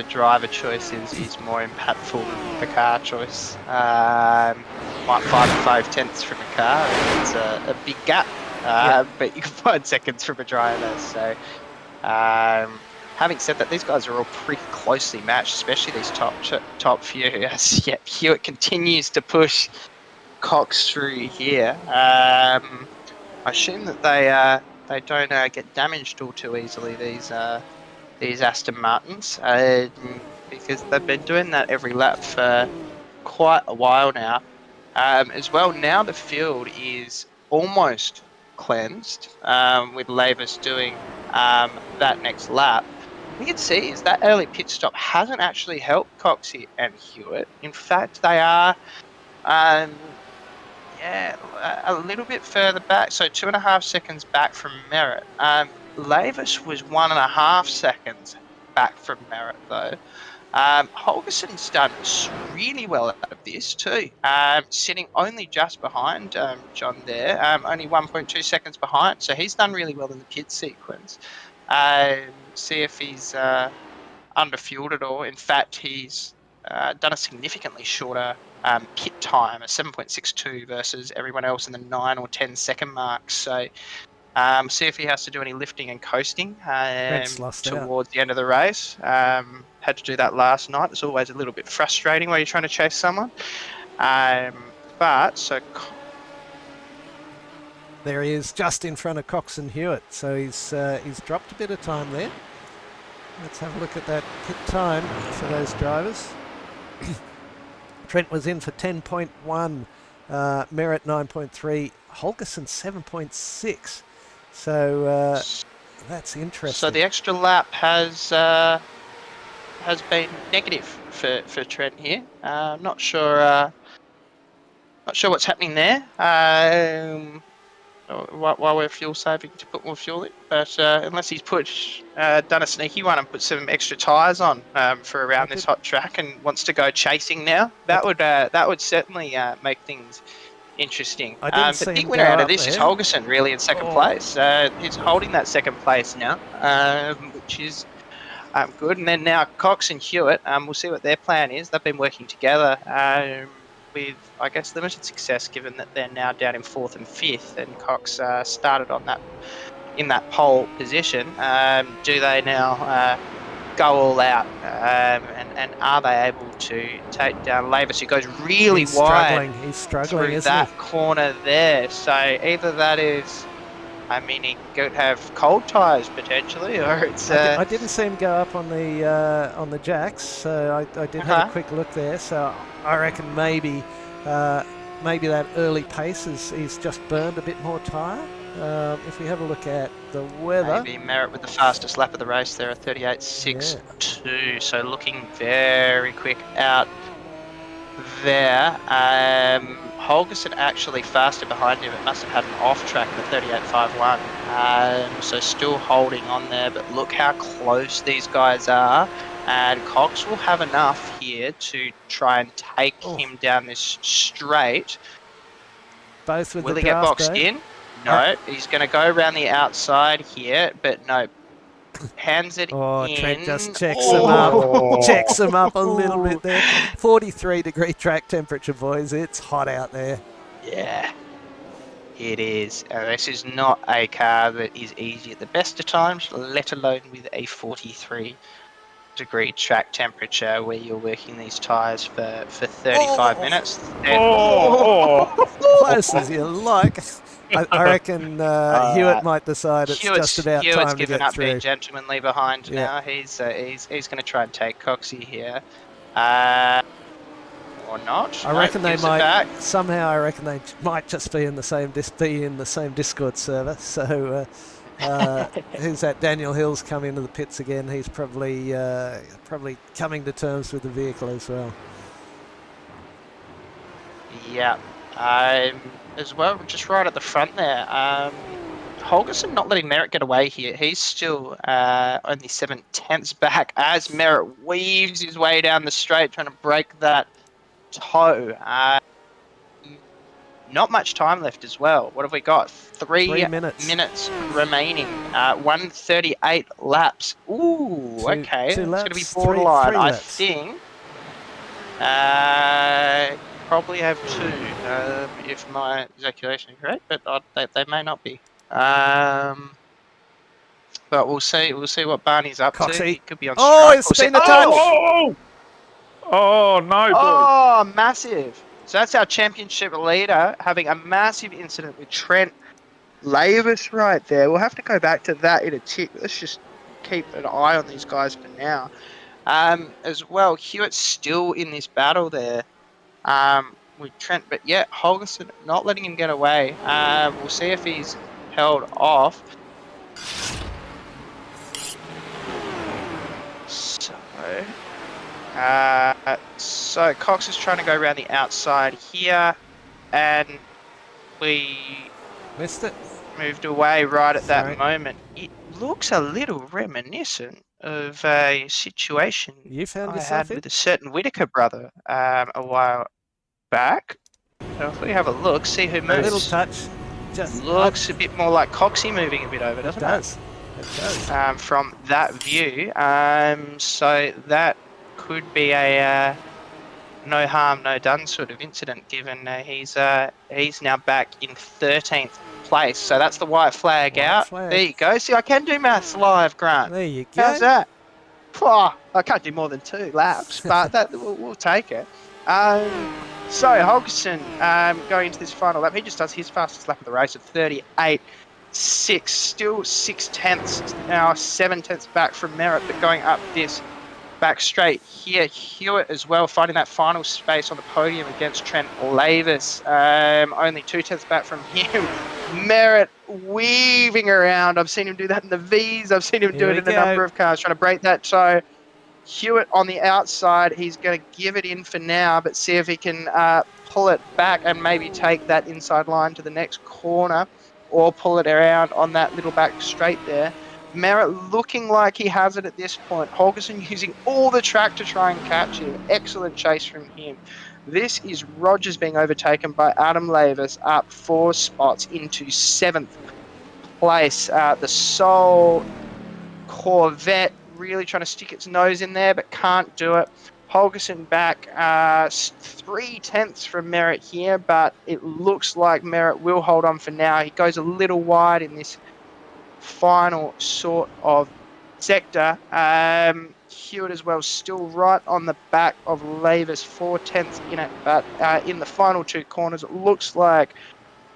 driver choice is more impactful than the car choice. Might find 5/10 from a car, and it's a big gap, but you can find seconds from a driver. So. Having said that, these guys are all pretty closely matched, especially these top few. Yes, yeah, Hewitt continues to push Cox through here. I assume that they don't get damaged all too easily, these Aston Martins, because they've been doing that every lap for quite a while now. As well, now the field is almost cleansed, with Lobezy doing that next lap. We can see is that early pit stop hasn't actually helped Cox and Hewitt. In fact, they are, a little bit further back. So 2.5 seconds back from Merritt. Lobezy was 1.5 seconds back from Merritt, though. Holgerson's done really well out of this too, sitting only just behind John there, only 1.2 seconds behind. So he's done really well in the pit sequence. See if he's underfueled at all. In fact, he's done a significantly shorter pit time, a 7.62 versus everyone else in the 9 or 10 second marks. So see if he has to do any lifting and coasting towards the end of the race. Had to do that last night. It's always a little bit frustrating when you're trying to chase someone. There he is, just in front of Cox and Hewitt. So he's dropped a bit of time there. Let's have a look at that pit time for those drivers. Trent was in for 10.1, Merritt 9.3, Holgerson 7.6. So that's interesting. So the extra lap has been negative for Trent here. Not sure what's happening there. While we're fuel saving to put more fuel in, but unless he's done a sneaky one and put some extra tyres on for around this hot track and wants to go chasing now, that would certainly make things interesting. But the big winner out of this is Holgerson, really, in second place. He's holding that second place now, which is good. And then now Cox and Hewitt, we'll see what their plan is. They've been working together with, I guess, limited success, given that they're now down in 4th and 5th, and Cox started in that pole position. Do they now go all out, and are they able to take down Lobezy, who goes really wide? He's struggling through that corner there. So either that is, he could have cold tyres potentially, or it's. I didn't see him go up on the jacks, so I did have a quick look there. So I reckon maybe that early pace he's just burned a bit more tyre. If we have a look at the weather, maybe Merritt with the fastest lap of the race there at 38.62. So looking very quick out there. Holgerson actually faster behind him. It must have had an off track at 38.51. So still holding on there, but look how close these guys are. And Cox will have enough here to try and take him down this straight. Both with Will the he get draft, boxed in? No, he's going to go around the outside here, but no. hands it Oh, in. Trent just checks them up. Oh. Checks them up a little bit there. 43-degree track temperature, boys. It's hot out there. Yeah, it is. This is not a car that is easy at the best of times, let alone with a 43-degree track temperature where you're working these tyres for 35 minutes. Close as you like. I reckon Hewitt might decide it's just about Hewitt's time to given get up through. being gentlemanly behind Yeah. now. He's going to try and take Coxie here. Or not. I No, reckon they gives it might back. somehow. I reckon they might just be in the same Discord server. So who's that? Daniel Hill's come into the pits again. He's probably coming to terms with the vehicle as well. Yeah. As well, just right at the front there. Holgerson not letting Merritt get away here. He's still only 7/10 back as Merritt weaves his way down the straight, trying to break that toe. Not much time left as well. What have we got? 3 minutes remaining. 138 laps. Ooh, okay. Two It's laps, going to be borderline. three I laps. think. Probably have 2, if my calculation is correct, but they may not be. But we'll see. We'll see what Barney's up to. Coxie. He could be on Oh, strike. it's been a touch. Oh no, boy. Oh, massive. So that's our championship leader having a massive incident with Trent Lavis right there. We'll have to go back to that in a tick. Let's just keep an eye on these guys for now. As well, Hewitt's still in this battle there with Trent. But yeah, Holgerson not letting him get away. We'll see if he's held off. So Cox is trying to go around the outside here, and we Missed it. moved away right at Sorry. that moment. It looks a little reminiscent of a situation You found I yourself had in? with a certain Whitaker brother a while back. So if we have a look, see who A little moves. touch. Just Looks a bit more like Coxie moving a bit over, It doesn't does. It does. from that view. So that could be a no harm, no done sort of incident, given he's now back in 13th place. So that's the white flag White out. flag. There you go. See, I can do maths live, Grant. There you go. How's that? Oh, I can't do more than 2 laps, but that we'll take it. So Holgerson going into this final lap, he just does his fastest lap of the race at 38.6, still 6/10 now, 7/10 back from Merritt, but going up this back straight here. Hewitt as well, finding that final space on the podium against Trent Lavis. Only 2/10 back from him. Merritt weaving around. I've seen him do that in the V's. I've seen him do Here it we in a go. number of cars, trying to break that toe. Hewitt on the outside. He's going to give it in for now, but see if he can pull it back and maybe take that inside line to the next corner, or pull it around on that little back straight there. Merritt looking like he has it at this point. Holgerson using all the track to try and catch him. Excellent chase from him. This is Rogers being overtaken by Adam Lavis, up 4 spots into 7th place. The Soul Corvette really trying to stick its nose in there, but can't do it. Holgerson back 3/10 from Merritt here, but it looks like Merritt will hold on for now. He goes a little wide in this final sort of sector. Hewitt as well, still right on the back of Lavis, 4/10 in it, but in the final 2 corners, it looks like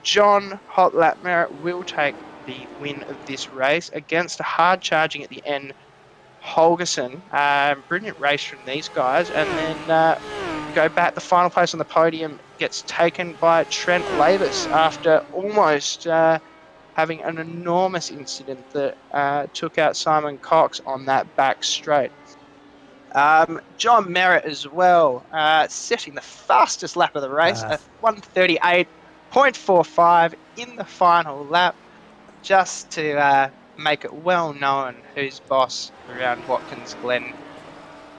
John Hot Lap Merritt will take the win of this race against a hard charging at the end Holgerson. Brilliant race from these guys, and then go back. The final place on the podium gets taken by Trent Lavis after almost having an enormous incident that took out Simon Cox on that back straight. John Merritt as well, setting the fastest lap of the race at 138.45 in the final lap, just to make it well known who's boss around Watkins Glen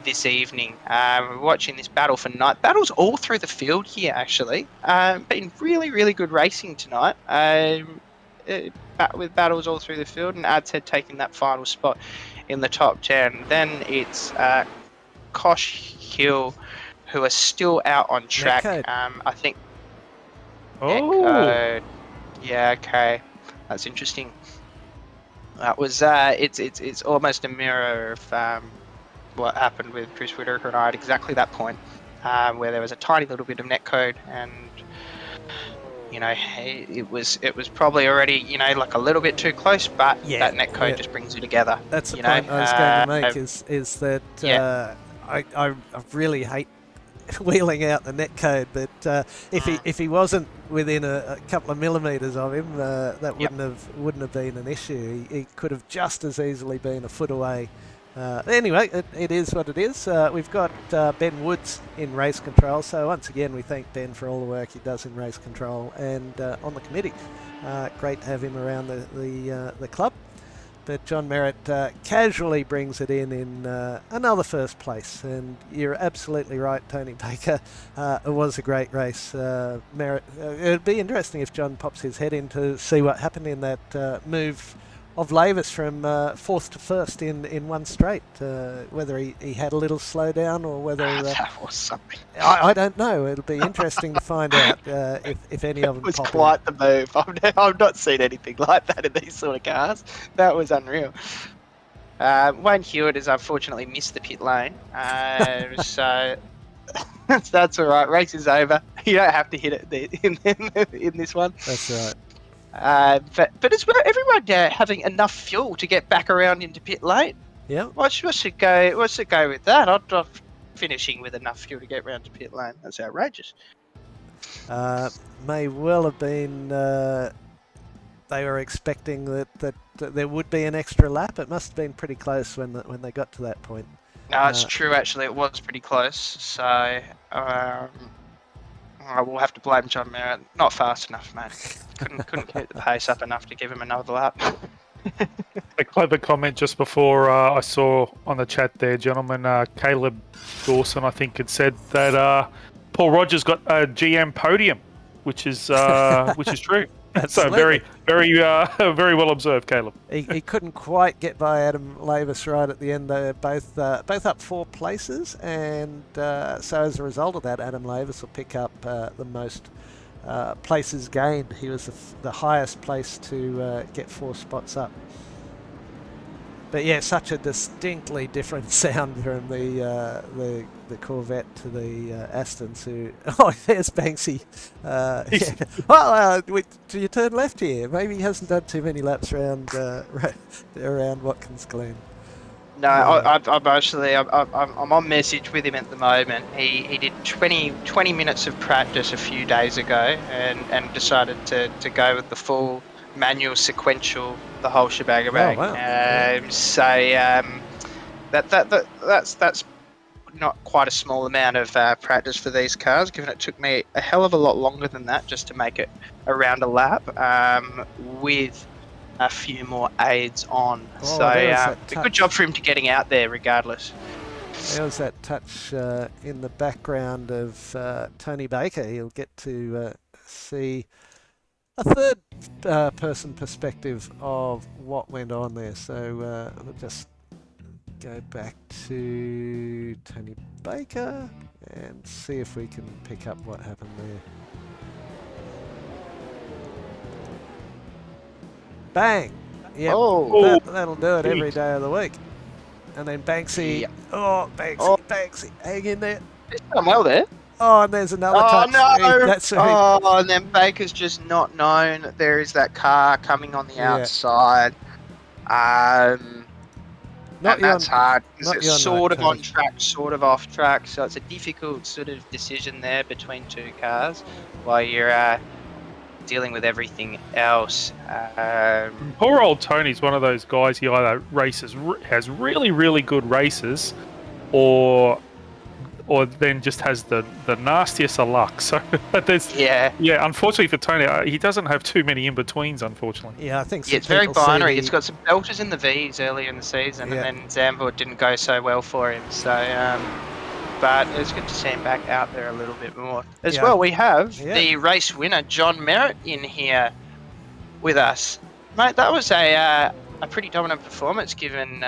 this evening. We're watching this battle for night. Battles all through the field here, actually. Been really, really good racing tonight. with battles all through the field, and Ads had taken that final spot in the top 10. Then it's Kosh Hill, who are still out on track. Netcode. I think. Oh, Yeah, okay, that's interesting. That was it's almost a mirror of what happened with Chris Whitaker and I at exactly that point, where there was a tiny little bit of netcode, and you know it was probably already like a little bit too close, but that netcode just brings you together. That's the you point know? I was going to make is that I really hate wheeling out the netcode, but if he wasn't within a couple of millimetres of him, that wouldn't have been an issue. He could have just as easily been a foot away. Anyway, it is what it is. We've got Ben Woods in race control, so once again we thank Ben for all the work he does in race control and on the committee. Great to have him around the club. But John Merritt casually brings it in another first place, and you're absolutely right, Tony Baker. It was a great race. Merritt. It'd be interesting if John pops his head in to see what happened in that move of Lavis from fourth to first in one straight. Whether he had a little slowdown or whether that was something. I don't know. It'll be interesting to find out if any of them. It was pop quite in. the move. I've not seen anything like that in these sort of cars. That was unreal. Wayne Hewitt has unfortunately missed the pit lane, so that's all right. Race is over. You don't have to hit it in this one. That's right. But as well, everyone having enough fuel to get back around into pit lane. Yeah. What's it go with that? I'm finishing with enough fuel to get around to pit lane. That's outrageous. May well have been. They were expecting that there would be an extra lap. It must have been pretty close when they got to that point. No, it's true. Actually, it was pretty close. So. I will have to blame John Merritt. Not fast enough, mate. Couldn't keep the pace up enough to give him another lap. a clever comment just before I saw on the chat there, gentlemen. Caleb Dawson, I think, had said that Paul Rogers got a GM podium, which is true. So very well observed, Caleb. He couldn't quite get by Adam Lavis right at the end. They were both up 4 places, and so as a result of that, Adam Lavis will pick up the most places gained. He was the highest place to get 4 spots up. But yeah, such a distinctly different sound from the Corvette to the Astons. There's Banksy. Yeah. Well, do you turn left here? Maybe he hasn't done too many laps around Watkins Glen. No, I'm actually I'm on message with him at the moment. He did 20 minutes of practice a few days ago and decided to go with the full manual sequential, the whole shebang. Oh, wow. That's not quite a small amount of practice for these cars, given it took me a hell of a lot longer than that just to make it around a lap, with a few more aids on. A good job for him to getting out there regardless. There was that touch in the background of Tony Baker. He'll get to see a third person perspective of what went on there. So we'll just go back to Tony Baker and see if we can pick up what happened there. Bang! Yep. Oh, that'll do it every day of the week. And then Banksy. Yep. Banksy, hang in there. He's done well there. Oh, and there's another touch. No! That's and then Baker's just not known that there is that car coming on the outside. That's hard. It's sort of on track, sort of off track. So it's a difficult sort of decision there between 2 cars while you're dealing with everything else. Poor old Tony's one of those guys. He either has really, really good races, or then just has the nastiest of luck. So there's unfortunately for Tony, he doesn't have too many in betweens. Unfortunately, I think it's very binary. It's got some belters in the V's earlier in the season, and then Zandvoort didn't go so well for him. So, but it's good to see him back out there a little bit more. As well, we have the race winner, John Merritt, in here. with us. Mate, that was a pretty dominant performance given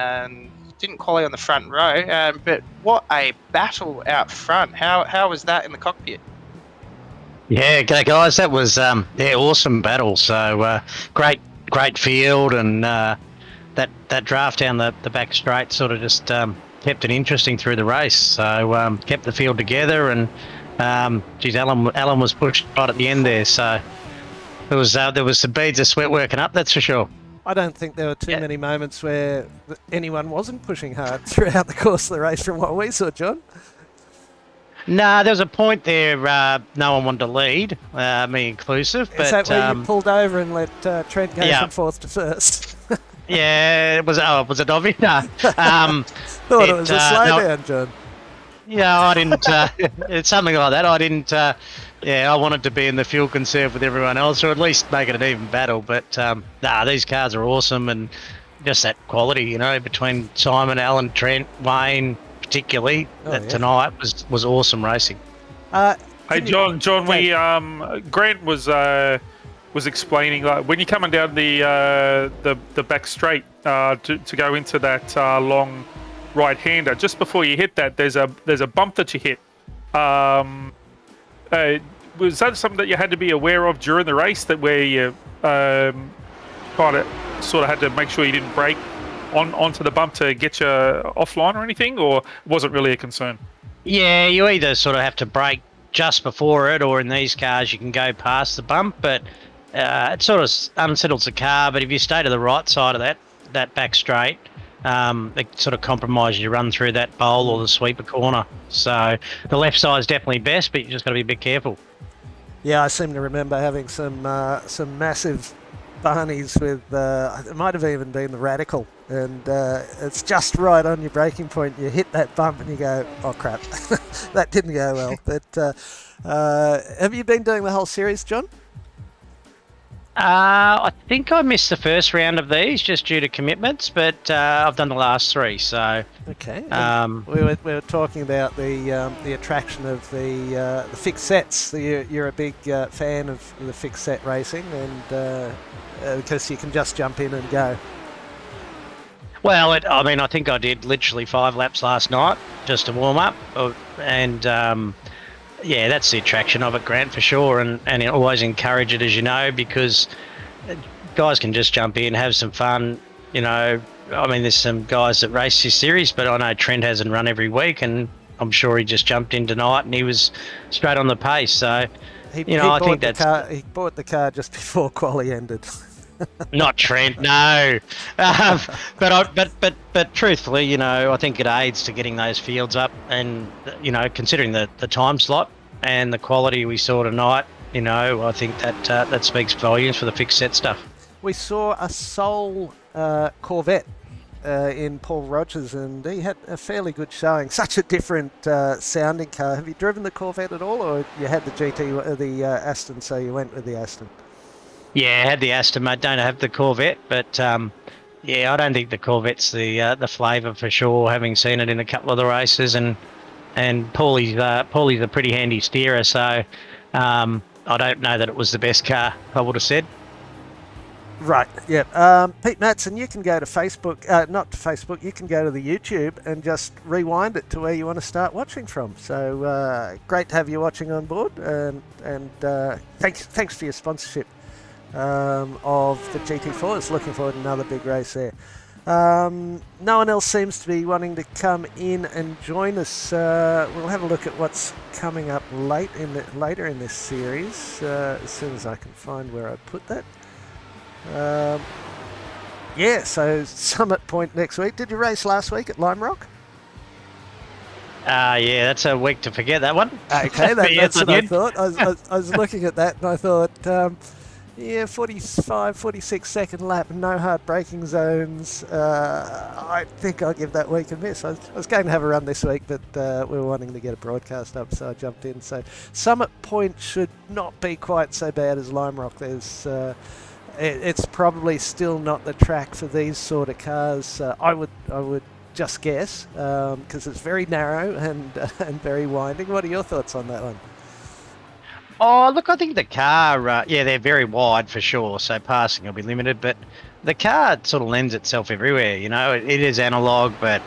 didn't qualify on the front row, but what a battle out front. How was that in the cockpit? Yeah, okay, guys, that was awesome battle. So great field, and that draft down the back straight sort of just kept it interesting through the race. So kept the field together, and Alan was pushed right at the end there. So there was some beads of sweat working up, that's for sure. I don't think there were too many moments where anyone wasn't pushing hard throughout the course of the race from what we saw, John. No, there was a point there no one wanted to lead, me inclusive. Is that where you pulled over and let Trent go from fourth to first? Yeah, was it obvious? No. Thought it was a slowdown, John. Yeah, I didn't. It's something like that. I didn't. I wanted to be in the fuel conserve with everyone else, or at least make it an even battle. But these cars are awesome, and just that quality, between Simon, Alan, Trent, Wayne, particularly tonight was awesome racing. Hey, John, we Grant was explaining, like, when you're coming down the back straight to go into that long right-hander, just before you hit that, there's a bump that you hit. Was that something that you had to be aware of during the race, that where you kind of sort of had to make sure you didn't brake onto the bump to get you offline or anything, or was it really a concern? Yeah, you either sort of have to brake just before it, or in these cars you can go past the bump, but it sort of unsettles the car. But if you stay to the right side of that back straight, it sort of compromises you run through that bowl or the sweeper corner. So the left side is definitely best, but you just got to be a bit careful. Yeah, I seem to remember having some massive Barneys with, it might have even been the Radical, and it's just right on your braking point. You hit that bump and you go, oh crap, that didn't go well. But have you been doing the whole series, John? I think I missed the first round of these just due to commitments, but I've done the last three. So okay. We were talking about the attraction of the fixed sets. You're a big fan of the fixed set racing, and because you can just jump in and go. Well, I think I did literally 5 laps last night just to warm up, and. Yeah, that's the attraction of it, Grant, for sure, and I always encourage it, as you know, because guys can just jump in, have some fun, there's some guys that race this series, but I know Trent hasn't run every week, and I'm sure he just jumped in tonight and he was straight on the pace, so, I think that's... He bought the car just before quali ended. Not Trent, no. But truthfully, I think it aids to getting those fields up, and considering the time slot and the quality we saw tonight, I think that speaks volumes for the fixed set stuff. We saw a Soul Corvette in Paul Rogers, and he had a fairly good showing. Such a different sounding car. Have you driven the Corvette at all, or you had the GT, the Aston, so you went with the Aston? Yeah, I had the Aston, mate. Don't have the Corvette, but I don't think the Corvette's the flavour for sure. Having seen it in a couple of the races, and Paulie's a pretty handy steerer, so I don't know that it was the best car, I would have said. Right. Yeah. Pete Matson, you can go to Facebook, not to Facebook. You can go to the YouTube and just rewind it to where you want to start watching from. So great to have you watching on board, and thanks for your sponsorship of the GT4s. Looking forward to another big race there. No one else seems to be wanting to come in and join us. We'll have a look at what's coming up later in this series as soon as I can find where I put that. So Summit Point next week. Did you race last week at Lime Rock? Yeah, that's a week to forget that one. Okay, that's what I thought. I was looking at that and I thought, 45, 46 second lap, no hard braking zones. I think I'll give that week a miss. I was going to have a run this week, but we were wanting to get a broadcast up, so I jumped in. So Summit Point should not be quite so bad as Lime Rock. It's probably still not the track for these sort of cars. I would just guess, because it's very narrow and very winding. What are your thoughts on that one? Oh, look, I think the car, they're very wide for sure, so passing will be limited, but the car sort of lends itself everywhere, you know. It is analog, but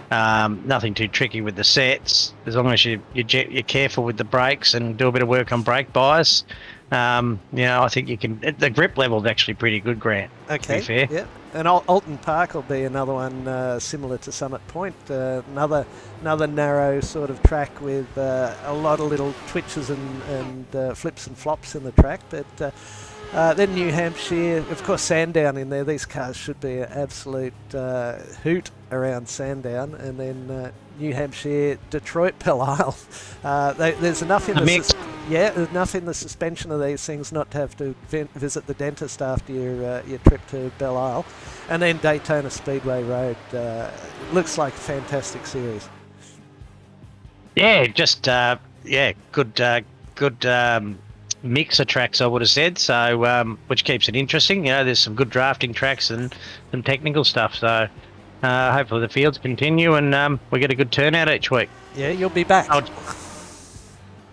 nothing too tricky with the sets. As long as you're careful with the brakes and do a bit of work on brake bias, I think you can. The grip level is actually pretty good, Grant. Okay. To be fair. Yeah. And Alton Park will be another one similar to Summit Point. Another narrow sort of track with a lot of little twitches and flips and flops in the track. But then New Hampshire, of course, Sandown in there. These cars should be an absolute hoot around Sandown. And then New Hampshire, Detroit, Belle Isle. There's enough in enough in the suspension of these things not to have to visit the dentist after your trip to Belle Isle. And then Daytona Speedway Road. Looks like a fantastic series. Yeah, just good mix of tracks, I would have said. So, which keeps it interesting. You know, there's some good drafting tracks and some technical stuff. So, hopefully the fields continue and we get a good turnout each week. Yeah, you'll be back.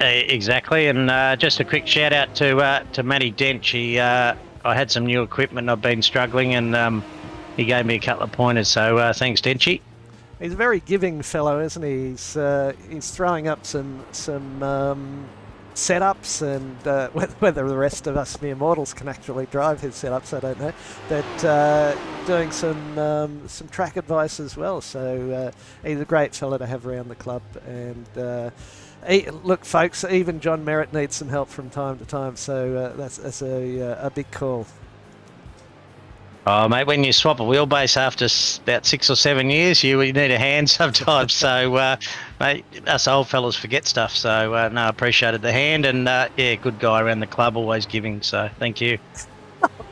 Exactly, and just a quick shout out to Matty Dench. I had some new equipment. I've been struggling, and he gave me a couple of pointers. So thanks, Denchy. He's a very giving fellow, isn't he? He's throwing up some setups, and whether the rest of us mere mortals can actually drive his setups, I don't know. But doing some track advice as well. So he's a great fellow to have around the club, and. Look, folks, even John Merritt needs some help from time to time, so that's a big call. Oh, mate, when you swap a wheelbase after about 6 or 7 years, you need a hand sometimes. So, mate, us old fellas forget stuff. So, I appreciated the hand, and good guy around the club, always giving. So, thank you.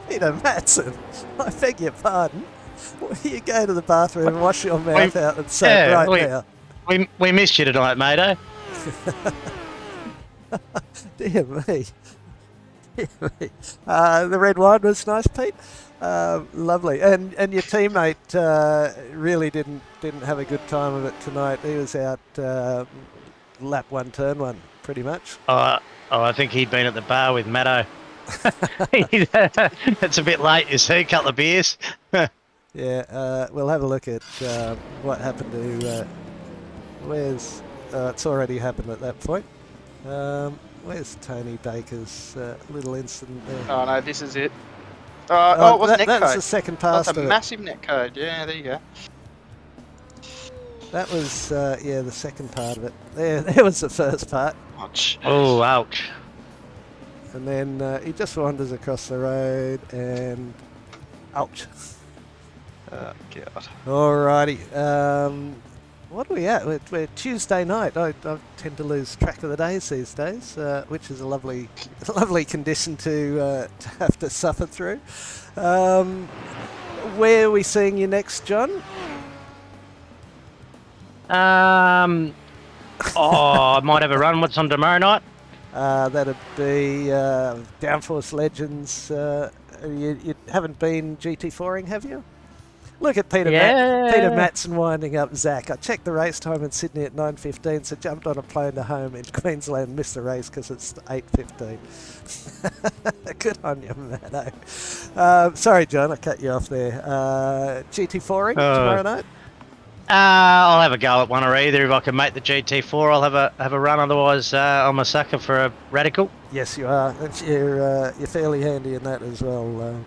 Peter Matson, I beg your pardon. You go to the bathroom and wash your mouth out and say now. We missed you tonight, mate. Dear me. The red wine was nice, Pete. Lovely. And your teammate really didn't have a good time of it tonight. He was out lap 1, turn 1, pretty much. I think he'd been at the bar with Matto. It's a bit late, you see, a couple of beers. Yeah, we'll have a look at what happened to... where's... it's already happened at that point. Where's Tony Baker's little incident there? Oh no, this is it. It was netcode. That's the second pass. That's a massive netcode. Yeah, there you go. That was the second part of it. There was the first part. Ouch. Oh, ouch. And then he just wanders across the road and ouch. Oh god. Alrighty. What are we at? We're Tuesday night. I tend to lose track of the days these days, which is a lovely condition to have to suffer through. Where are we seeing you next, John? I might have a run. What's on tomorrow night? That'd be Downforce Legends. You haven't been GT4ing, have you? Look at Peter Matson winding up Zach. I checked the race time in Sydney at 9:15, so jumped on a plane to home in Queensland, missed the race because it's 8:15. Good on you, Matto. Sorry, John, I cut you off there. GT4ing tomorrow night? I'll have a go at one or either. If I can make the GT4, I'll have a run. Otherwise, I'm a sucker for a radical. Yes, you are. You're fairly handy in that as well.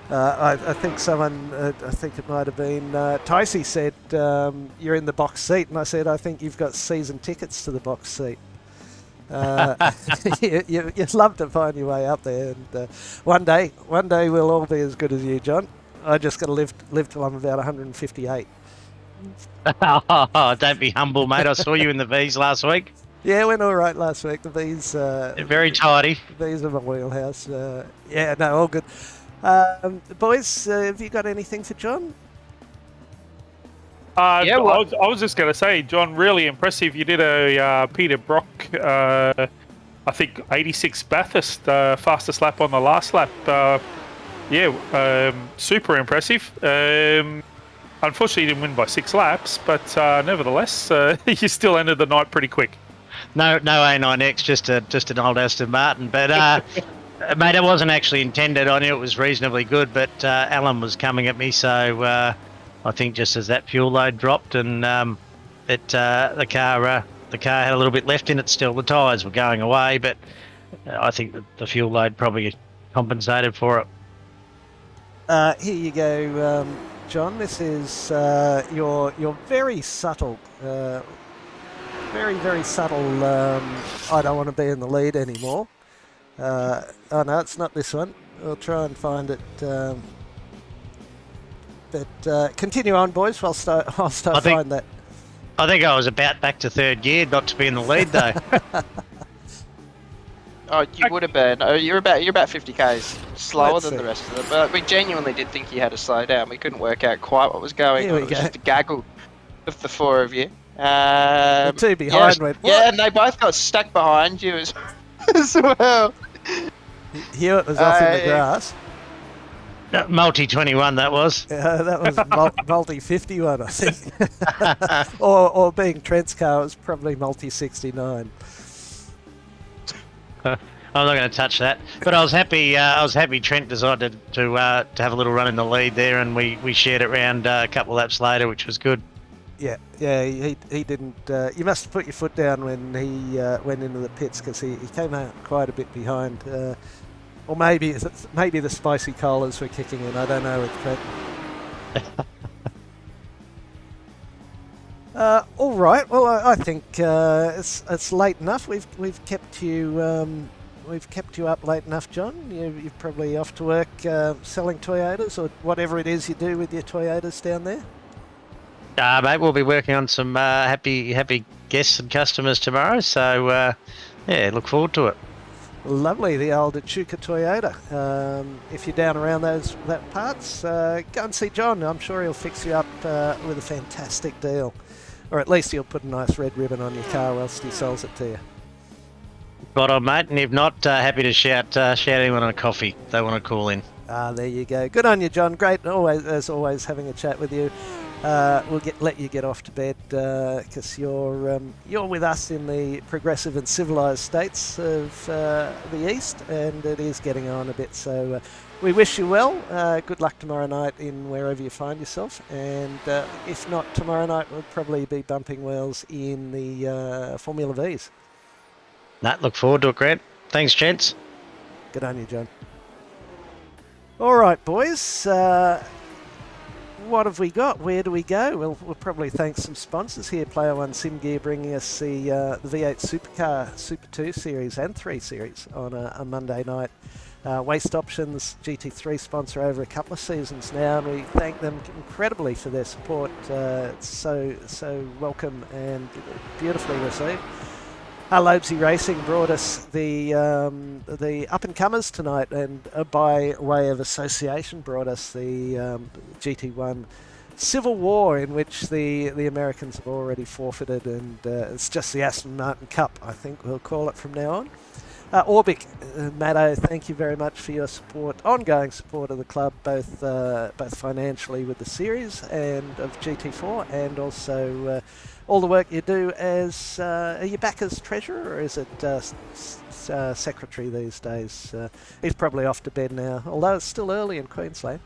I think someone, I think it might have been Ticey said you're in the box seat, and I said I think you've got season tickets to the box seat. You'd love to find your way up there, and one day we'll all be as good as you, John. I just got to live till I'm about 158. Oh, don't be humble, mate. I saw you in the V's last week. Yeah, went all right last week. The V's very tidy. The V's are my wheelhouse. All good. Boys, have you got anything for John? I was just going to say, John, really impressive. You did a Peter Brock, I think 86 Bathurst, fastest lap on the last lap. Super impressive. Unfortunately, you didn't win by 6 laps, but nevertheless, you still ended the night pretty quick. no A9X, just an old Aston Martin. But mate, it wasn't actually intended. I knew it was reasonably good, but Alan was coming at me, so I think just as that fuel load dropped and the car had a little bit left in it still. The tyres were going away, but I think the fuel load probably compensated for it. Here you go, John. This is your very subtle, very subtle. I don't want to be in the lead anymore. Oh no, it's not this one. We'll try and find it. But continue on, boys, whilst I find that. I think I was about back to third gear, not to be in the lead though. Oh, you would have been. Oh, you're about 50 k's slower Let's than see. the rest of them. But we genuinely did think you had to slow down. We couldn't work out quite what was going Here on. we It was go. just a gaggle of the four of you. The two behind went, "What?" Yeah, and they both got stuck behind you as well. Hewitt was off in the grass. Multi 21 that was. That was multi 51, I think. or being Trent's car, it was probably multi 69. I'm not going to touch that, but I was happy. Trent decided to have a little run in the lead there, and we shared it round a couple of laps later, which was good. Yeah, he didn't. You must have put your foot down when he went into the pits, because he came out quite a bit behind. Or maybe the spicy colas were kicking in. I don't know with Trent. All right. Well, I think it's late enough. We've kept you up late enough, John. You're probably off to work selling Toyotas or whatever it is you do with your Toyotas down there. Mate, we'll be working on some happy guests and customers tomorrow. So yeah, look forward to it. Lovely, the old Suzuka Toyota. If you're down around that parts, go and see John. I'm sure he'll fix you up with a fantastic deal. Or at least he'll put a nice red ribbon on your car whilst he sells it to you. Spot on, mate. And if not, happy to shout anyone on a coffee if they want to call in. There you go. Good on you, John. Great, as always, having a chat with you. We'll let you get off to bed because you're with us in the progressive and civilised states of the East, and it is getting on a bit. So we wish you well. Good luck tomorrow night in wherever you find yourself, and if not tomorrow night, we'll probably be bumping wheels in the Formula Vs. Look forward to it, Grant. Thanks, gents. Good on you, John. All right, boys. What have we got? Where do we go? We'll probably thank some sponsors here. Player One Sim Gear bringing us the V8 Supercar Super 2 Series and 3 Series on a Monday night. Waste Options GT3 sponsor over a couple of seasons now, and we thank them incredibly for their support. It's so welcome and beautifully received. Lobezy Racing brought us the up-and-comers tonight, and by way of association brought us the GT1 Civil War, in which the Americans have already forfeited, and it's just the Aston Martin Cup, I think we'll call it from now on. Orbic, Matto, thank you very much for your support, ongoing support of the club, both financially with the series and of GT4, and also all the work you do as, are you back as treasurer, or is it secretary these days? He's probably off to bed now, although it's still early in Queensland.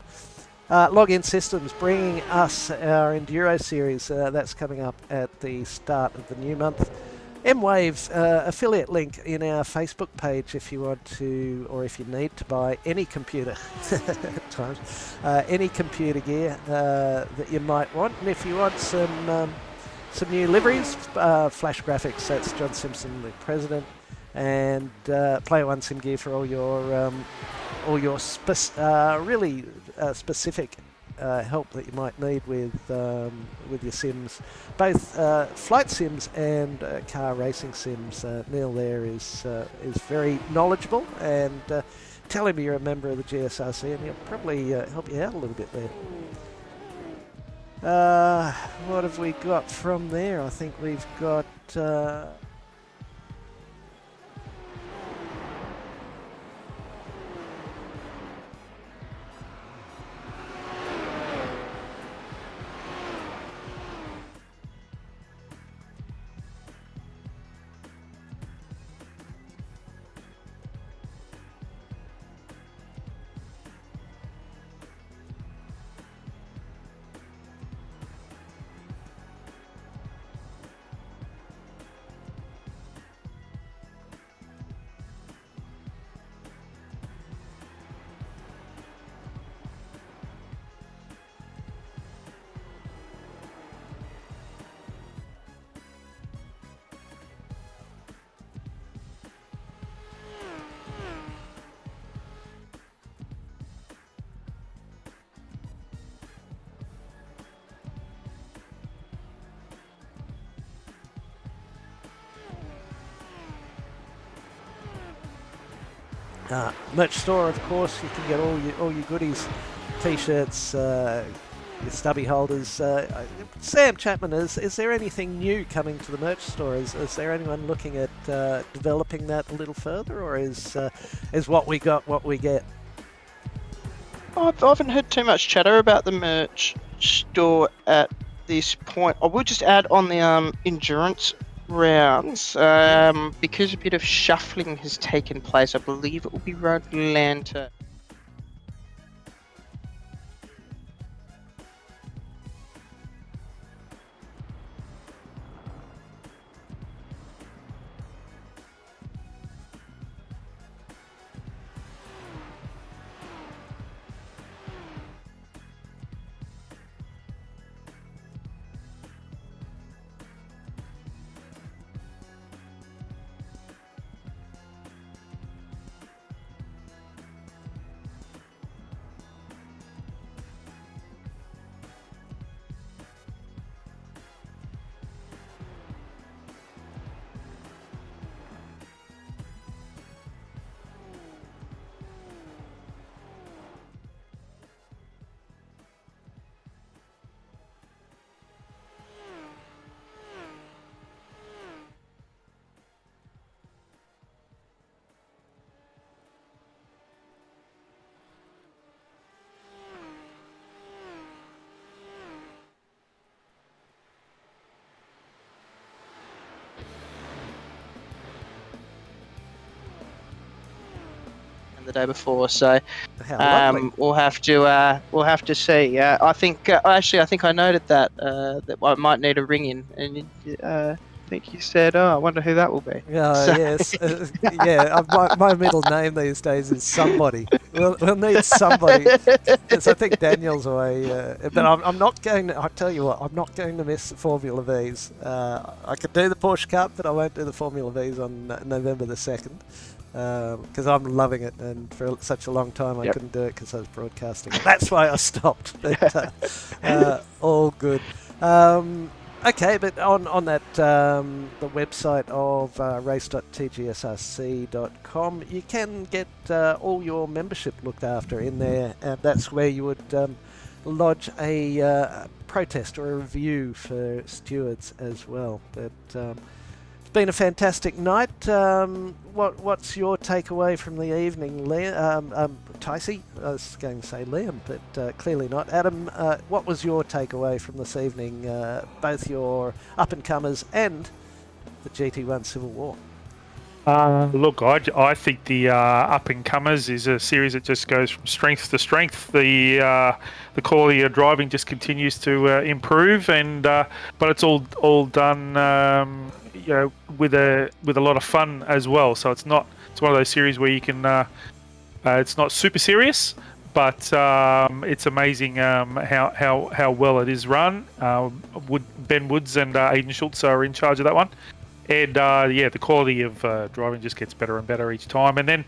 Login Systems bringing us our Enduro series, that's coming up at the start of the new month. M-Wave affiliate link in our Facebook page if you want to, or if you need to buy any computer at times, any computer gear that you might want. And if you want some new liveries, Flash Graphics, that's John Simpson, the president, and Player One Sim Gear for all your really specific help that you might need with your sims, both flight sims and car racing sims. Neil there is very knowledgeable, and tell him you're a member of the GSRC, and he'll probably help you out a little bit there. What have we got from there? I think we've got Merch store, of course, you can get all your goodies, t-shirts, your stubby holders. Sam Chapman, is there anything new coming to the merch store? Is there anyone looking at developing that a little further, or is what we got what we get? I haven't heard too much chatter about the merch store at this point. I will just add on the endurance rounds, because a bit of shuffling has taken place. I believe it will be Atlanta. The day before, so we'll have to see. I think I noted that that I might need a ring in, and I think you said, "Oh, I wonder who that will be." Yes, yeah. My middle name these days is somebody. We'll need somebody, because I think Daniel's away. But I'm not going to. I tell you what, I'm not going to miss the Formula V's. I could do the Porsche Cup, but I won't do the Formula V's on November the 2nd. Because I'm loving it, and for such a long time I couldn't do it because I was broadcasting. That's why I stopped. But, all good. Okay, but on that the website of race.tgsrc.com, you can get all your membership looked after in there, and that's where you would lodge a protest or a review for stewards as well. But been a fantastic night. What's your takeaway from the evening, Liam? Ticey? I was going to say Liam, but clearly not. Adam, what was your takeaway from this evening, both your up-and-comers and the GT1 Civil War? Look, I think the up-and-comers is a series that just goes from strength to strength. The quality of driving just continues to improve, and but it's all done with a lot of fun as well. So it's one of those series where you can it's not super serious, but it's amazing how well it is run. Ben Woods and Aidan Schultz are in charge of that one, and the quality of driving just gets better and better each time. And then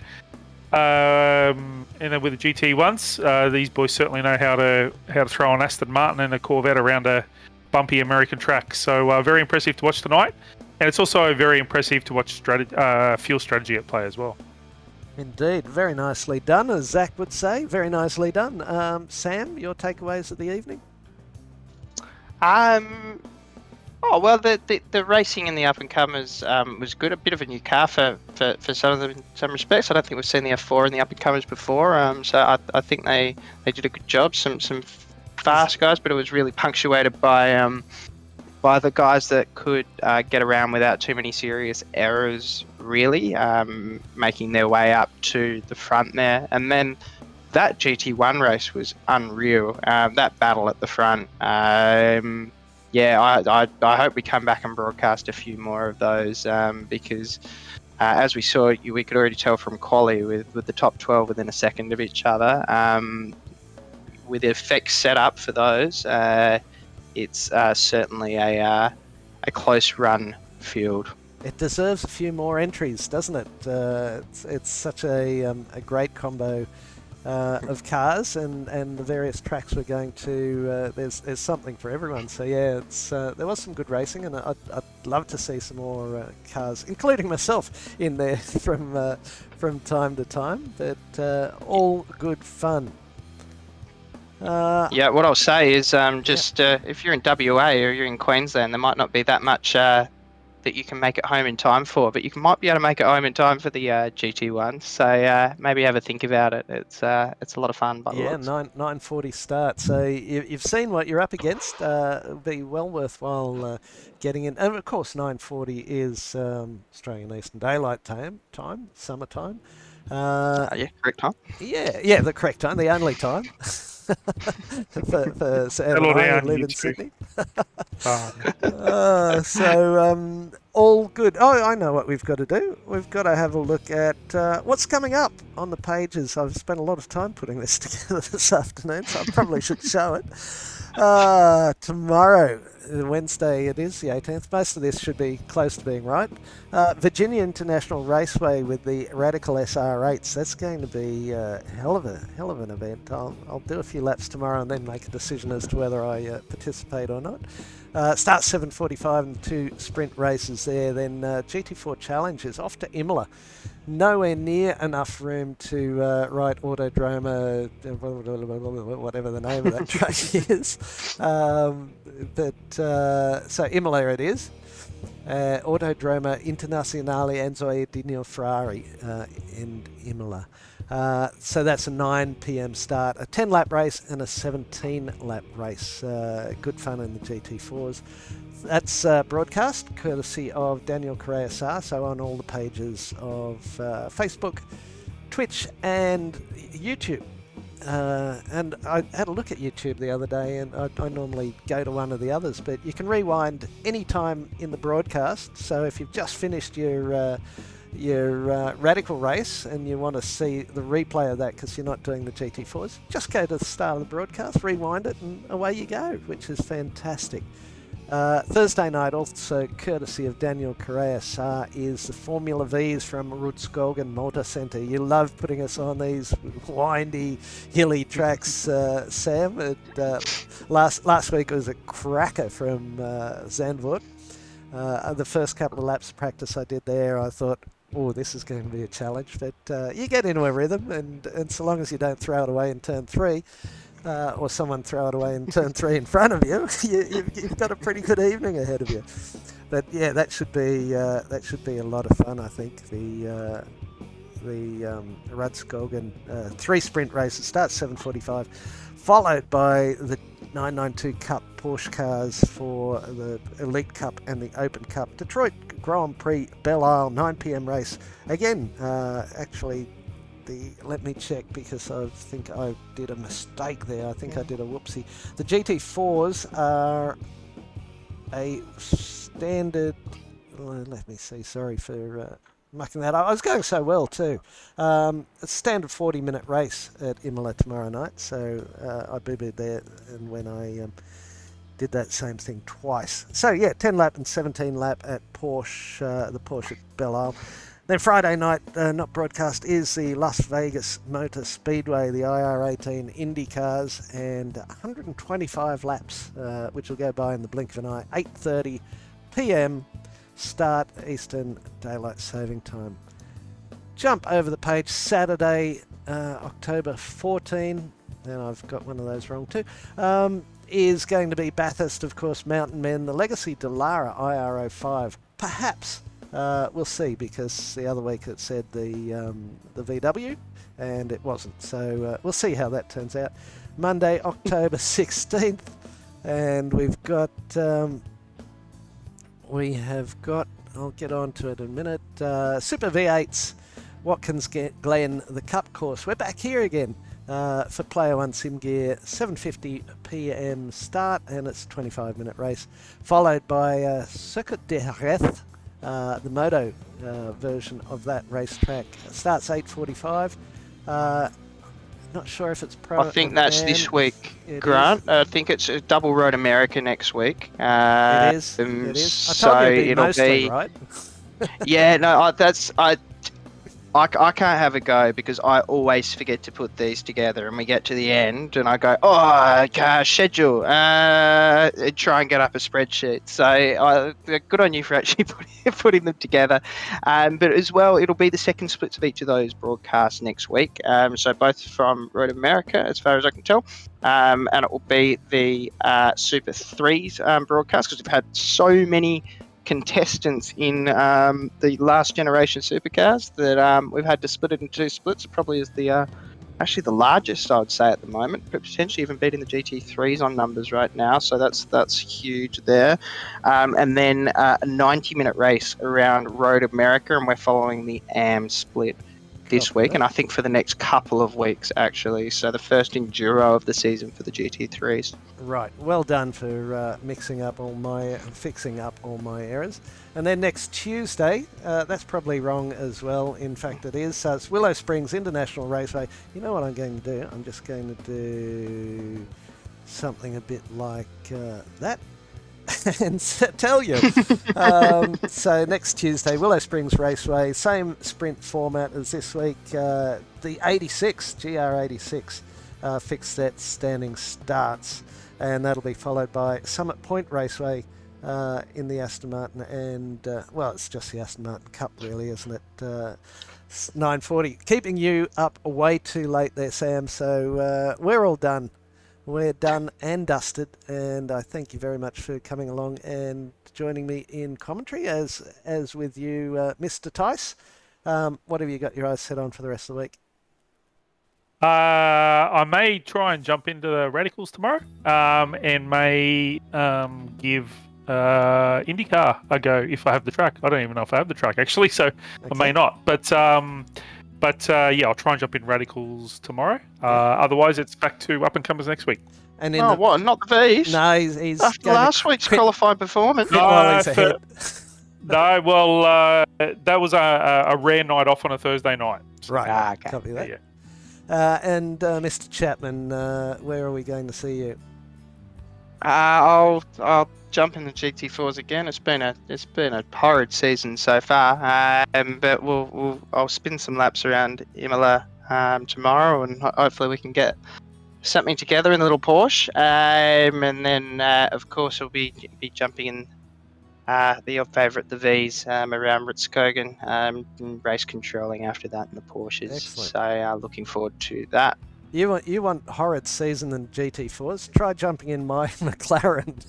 with the GT1s, these boys certainly know how to throw an Aston Martin and a Corvette around a bumpy American track. So very impressive to watch tonight. And it's also very impressive to watch fuel strategy at play as well. Indeed, very nicely done, as Zach would say. Very nicely done. Sam, your takeaways of the evening? The racing in the up-and-comers was good. A bit of a new car for some of them in some respects. I don't think we've seen the F4 in the up-and-comers before. So I think they did a good job. Some fast guys, but it was really punctuated by the guys that could get around without too many serious errors, really, making their way up to the front there. And then that GT1 race was unreal. That battle at the front. I hope we come back and broadcast a few more of those because as we saw, we could already tell from quali with the top 12 within a second of each other. With the effects set up for those, it's certainly a close run field. It deserves a few more entries, doesn't it? It's such a great combo of cars and the various tracks we're going to. There's something for everyone. So yeah, it's there was some good racing, and I'd love to see some more cars, including myself, in there from time to time. But all good fun. Yeah, what I'll say is just if you're in WA or you're in Queensland, there might not be that much that you can make it home in time for, but you might be able to make it home in time for the GT1. So maybe have a think about it. It's a lot of fun. By the looks. 9:40 start. So you've seen what you're up against. It'll be well worthwhile getting in. And of course, 9:40 is Australian Eastern Daylight Time, summertime. Yeah, correct time. Yeah, the correct time, the only time. for Sam and I who live in Sydney. So all good. Oh, I know what we've got to do. We've got to have a look at what's coming up on the pages. I've spent a lot of time putting this together this afternoon, so I probably should show it. Tomorrow, Wednesday, it is the 18th. Most of this should be close to being right. Virginia International Raceway with the Radical SR8s. That's going to be hell of an event. I'll do a few laps tomorrow and then make a decision as to whether I participate or not. Starts 7:45 and 2 sprint races there. Then GT4 Challenge is off to Imola. Nowhere near enough room to ride Autodroma, whatever the name of that track is. So Imola it is. Autodroma Internazionale Enzo Edinio Ferrari in Imola. So that's a 9 p.m. start, a 10-lap race and a 17-lap race. Good fun in the GT4s. That's broadcast courtesy of Daniel Correa-Sarr, so on all the pages of Facebook, Twitch and YouTube. And I had a look at YouTube the other day, and I normally go to one of the others, but you can rewind any time in the broadcast. So if you've just finished your Radical race and you want to see the replay of that because you're not doing the GT4s, just go to the start of the broadcast, rewind it, and away you go, which is fantastic. Thursday night, also courtesy of Daniel Correa-Sarr, is the Formula Vs from Rudskogen Motor Centre. You love putting us on these windy, hilly tracks, Sam. Last week was a cracker from Zandvoort. The first couple of laps of practice I did there, I thought, oh, this is going to be a challenge. But you get into a rhythm, and so long as you don't throw it away in turn 3, or someone throw it away in turn 3 in front of you, you've got a pretty good evening ahead of you. But yeah, that should be a lot of fun. I think the Rudskogen 3 sprint races starts 7:45, followed by the 992 Cup Porsche cars for the Elite Cup and the Open Cup. Detroit Grand Prix Belle Isle 9 p.m. race again. Actually. Let me check because I think I did a mistake there. I think I did a whoopsie. The GT4s are a standard. Let me see. Sorry for mucking that up. I was going so well too. A standard 40-minute race at Imola tomorrow night. So I boobied there, and when I did that same thing twice. So yeah, 10 lap and 17 lap at Porsche, the Porsche at Belle Isle. Then Friday night, not broadcast, is the Las Vegas Motor Speedway, the IR18 Indy cars, and 125 laps, which will go by in the blink of an eye. 8:30 p.m. start, Eastern Daylight Saving Time. Jump over the page, Saturday, October 14, and I've got one of those wrong too, is going to be Bathurst, of course, Mountain Men, the Legacy Dallara IR05, perhaps. We'll see, because the other week it said the VW, and it wasn't. So we'll see how that turns out. Monday, October 16th, and we've got I'll get on to it in a minute. Super V8s, Watkins Glen, the Cup course. We're back here again for Player One Sim Gear, 7:50 p.m. start, and it's a 25-minute race, followed by Circuit de Jerez. The moto version of that racetrack starts 8:45. Not sure if it's pro. I think that's this week, Grant. I think it's a Double Road America next week. It is. It is. I told you it'd be mostly, right? Yeah, no, I can't have a go because I always forget to put these together, and we get to the end, and I go, schedule, and try and get up a spreadsheet. So good on you for actually putting them together. But as well, it'll be the second splits of each of those broadcasts next week. So both from Road America, as far as I can tell, and it will be the Super 3s broadcast, because we've had so many contestants in the last generation supercars that we've had to split it into 2 splits. It probably is the actually the largest, I would say, at the moment, but potentially even beating the GT3s on numbers right now. So that's huge there. And then a 90-minute race around Road America, and we're following the AM split this week, and I think for the next couple of weeks, actually. So the first enduro of the season for the GT3s. Right, well done for fixing up all my errors. And then next Tuesday, that's probably wrong as well. In fact, it is. So it's Willow Springs International Raceway. You know what I'm going to do? I'm just going to do something a bit like that. And tell you. So next Tuesday, Willow Springs Raceway, same sprint format as this week. The 86, GR86 fixed set standing starts, and that'll be followed by Summit Point Raceway in the Aston Martin, and well, it's just the Aston Martin Cup, really, isn't it? 9:40. Keeping you up way too late there, Sam. So we're all done. We're done and dusted, and I thank you very much for coming along and joining me in commentary, as with you, Mr. Tice. What have you got your eyes set on for the rest of the week? I may try and jump into the Radicals tomorrow, and may give IndyCar a go if I have the track. I don't even know if I have the track, actually, so okay. I may not. But yeah, I'll try and jump in Radicals tomorrow. Otherwise, it's back to up-and-comers next week. And what? Not the V's? No, he's after last week's qualifying performance. No, well, that was a rare night off on a Thursday night. So. Right, okay. Copy that. Yeah. And Mr. Chapman, where are we going to see you? I'll jump in the GT4s again. It's been a horrid season so far, but I'll spin some laps around Imola tomorrow, and hopefully we can get something together in a little Porsche. And then of course we'll be jumping in your favourite, the V's, around Ritskogen, and race controlling after that in the Porsches. Excellent. So looking forward to that. You want horrid season and GT4s? Try jumping in my McLaren.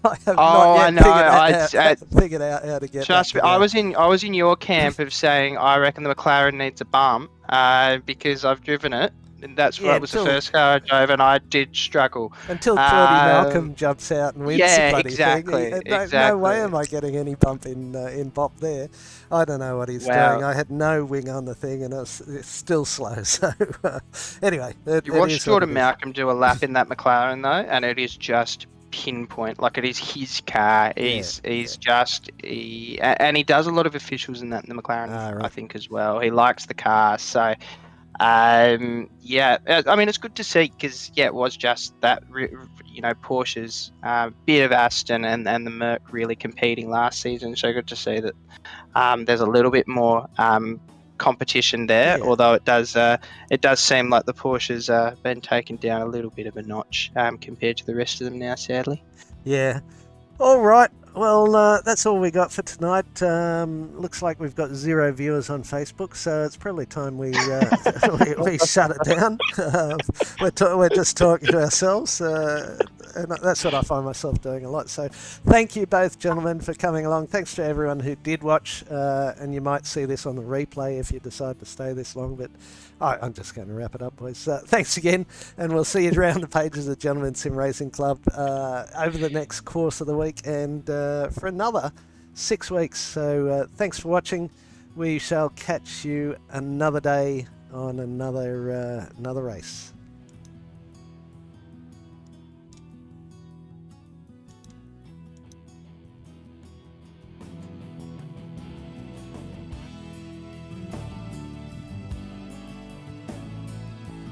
I have not yet figured out how to get. Trust me, I was in your camp of saying I reckon the McLaren needs a bump because I've driven it. And that's what was the first car I drove, and I did struggle. Until Claudia Malcolm jumps out and wins the bloody thing. No way am I getting any bump in Bop there. I don't know what he's doing. I had no wing on the thing, and it's still slow. So anyway, you watched Jordan Malcolm do a lap in that McLaren though, and it is just pinpoint. Like, it is his car. And he does a lot of officials in the McLaren, right. I think, as well. He likes the car, so. I mean, it's good to see because it was just that, Porsche's bit of Aston and the Merc really competing last season. So good to see that there's a little bit more competition there. Yeah. Although it does seem like the Porsche's been taken down a little bit of a notch compared to the rest of them now, sadly. Yeah. All right. Well, that's all we got for tonight. Looks like we've got 0 viewers on Facebook, so it's probably time we we shut it down. We're just talking to ourselves, and that's what I find myself doing a lot. So thank you both, gentlemen, for coming along. Thanks to everyone who did watch, and you might see this on the replay if you decide to stay this long, but I'm just going to wrap it up, boys. Thanks again, and we'll see you around the pages of Gentlemen Sim Racing Club over the next course of the week and for another 6 weeks. So thanks for watching. We shall catch you another day on another race.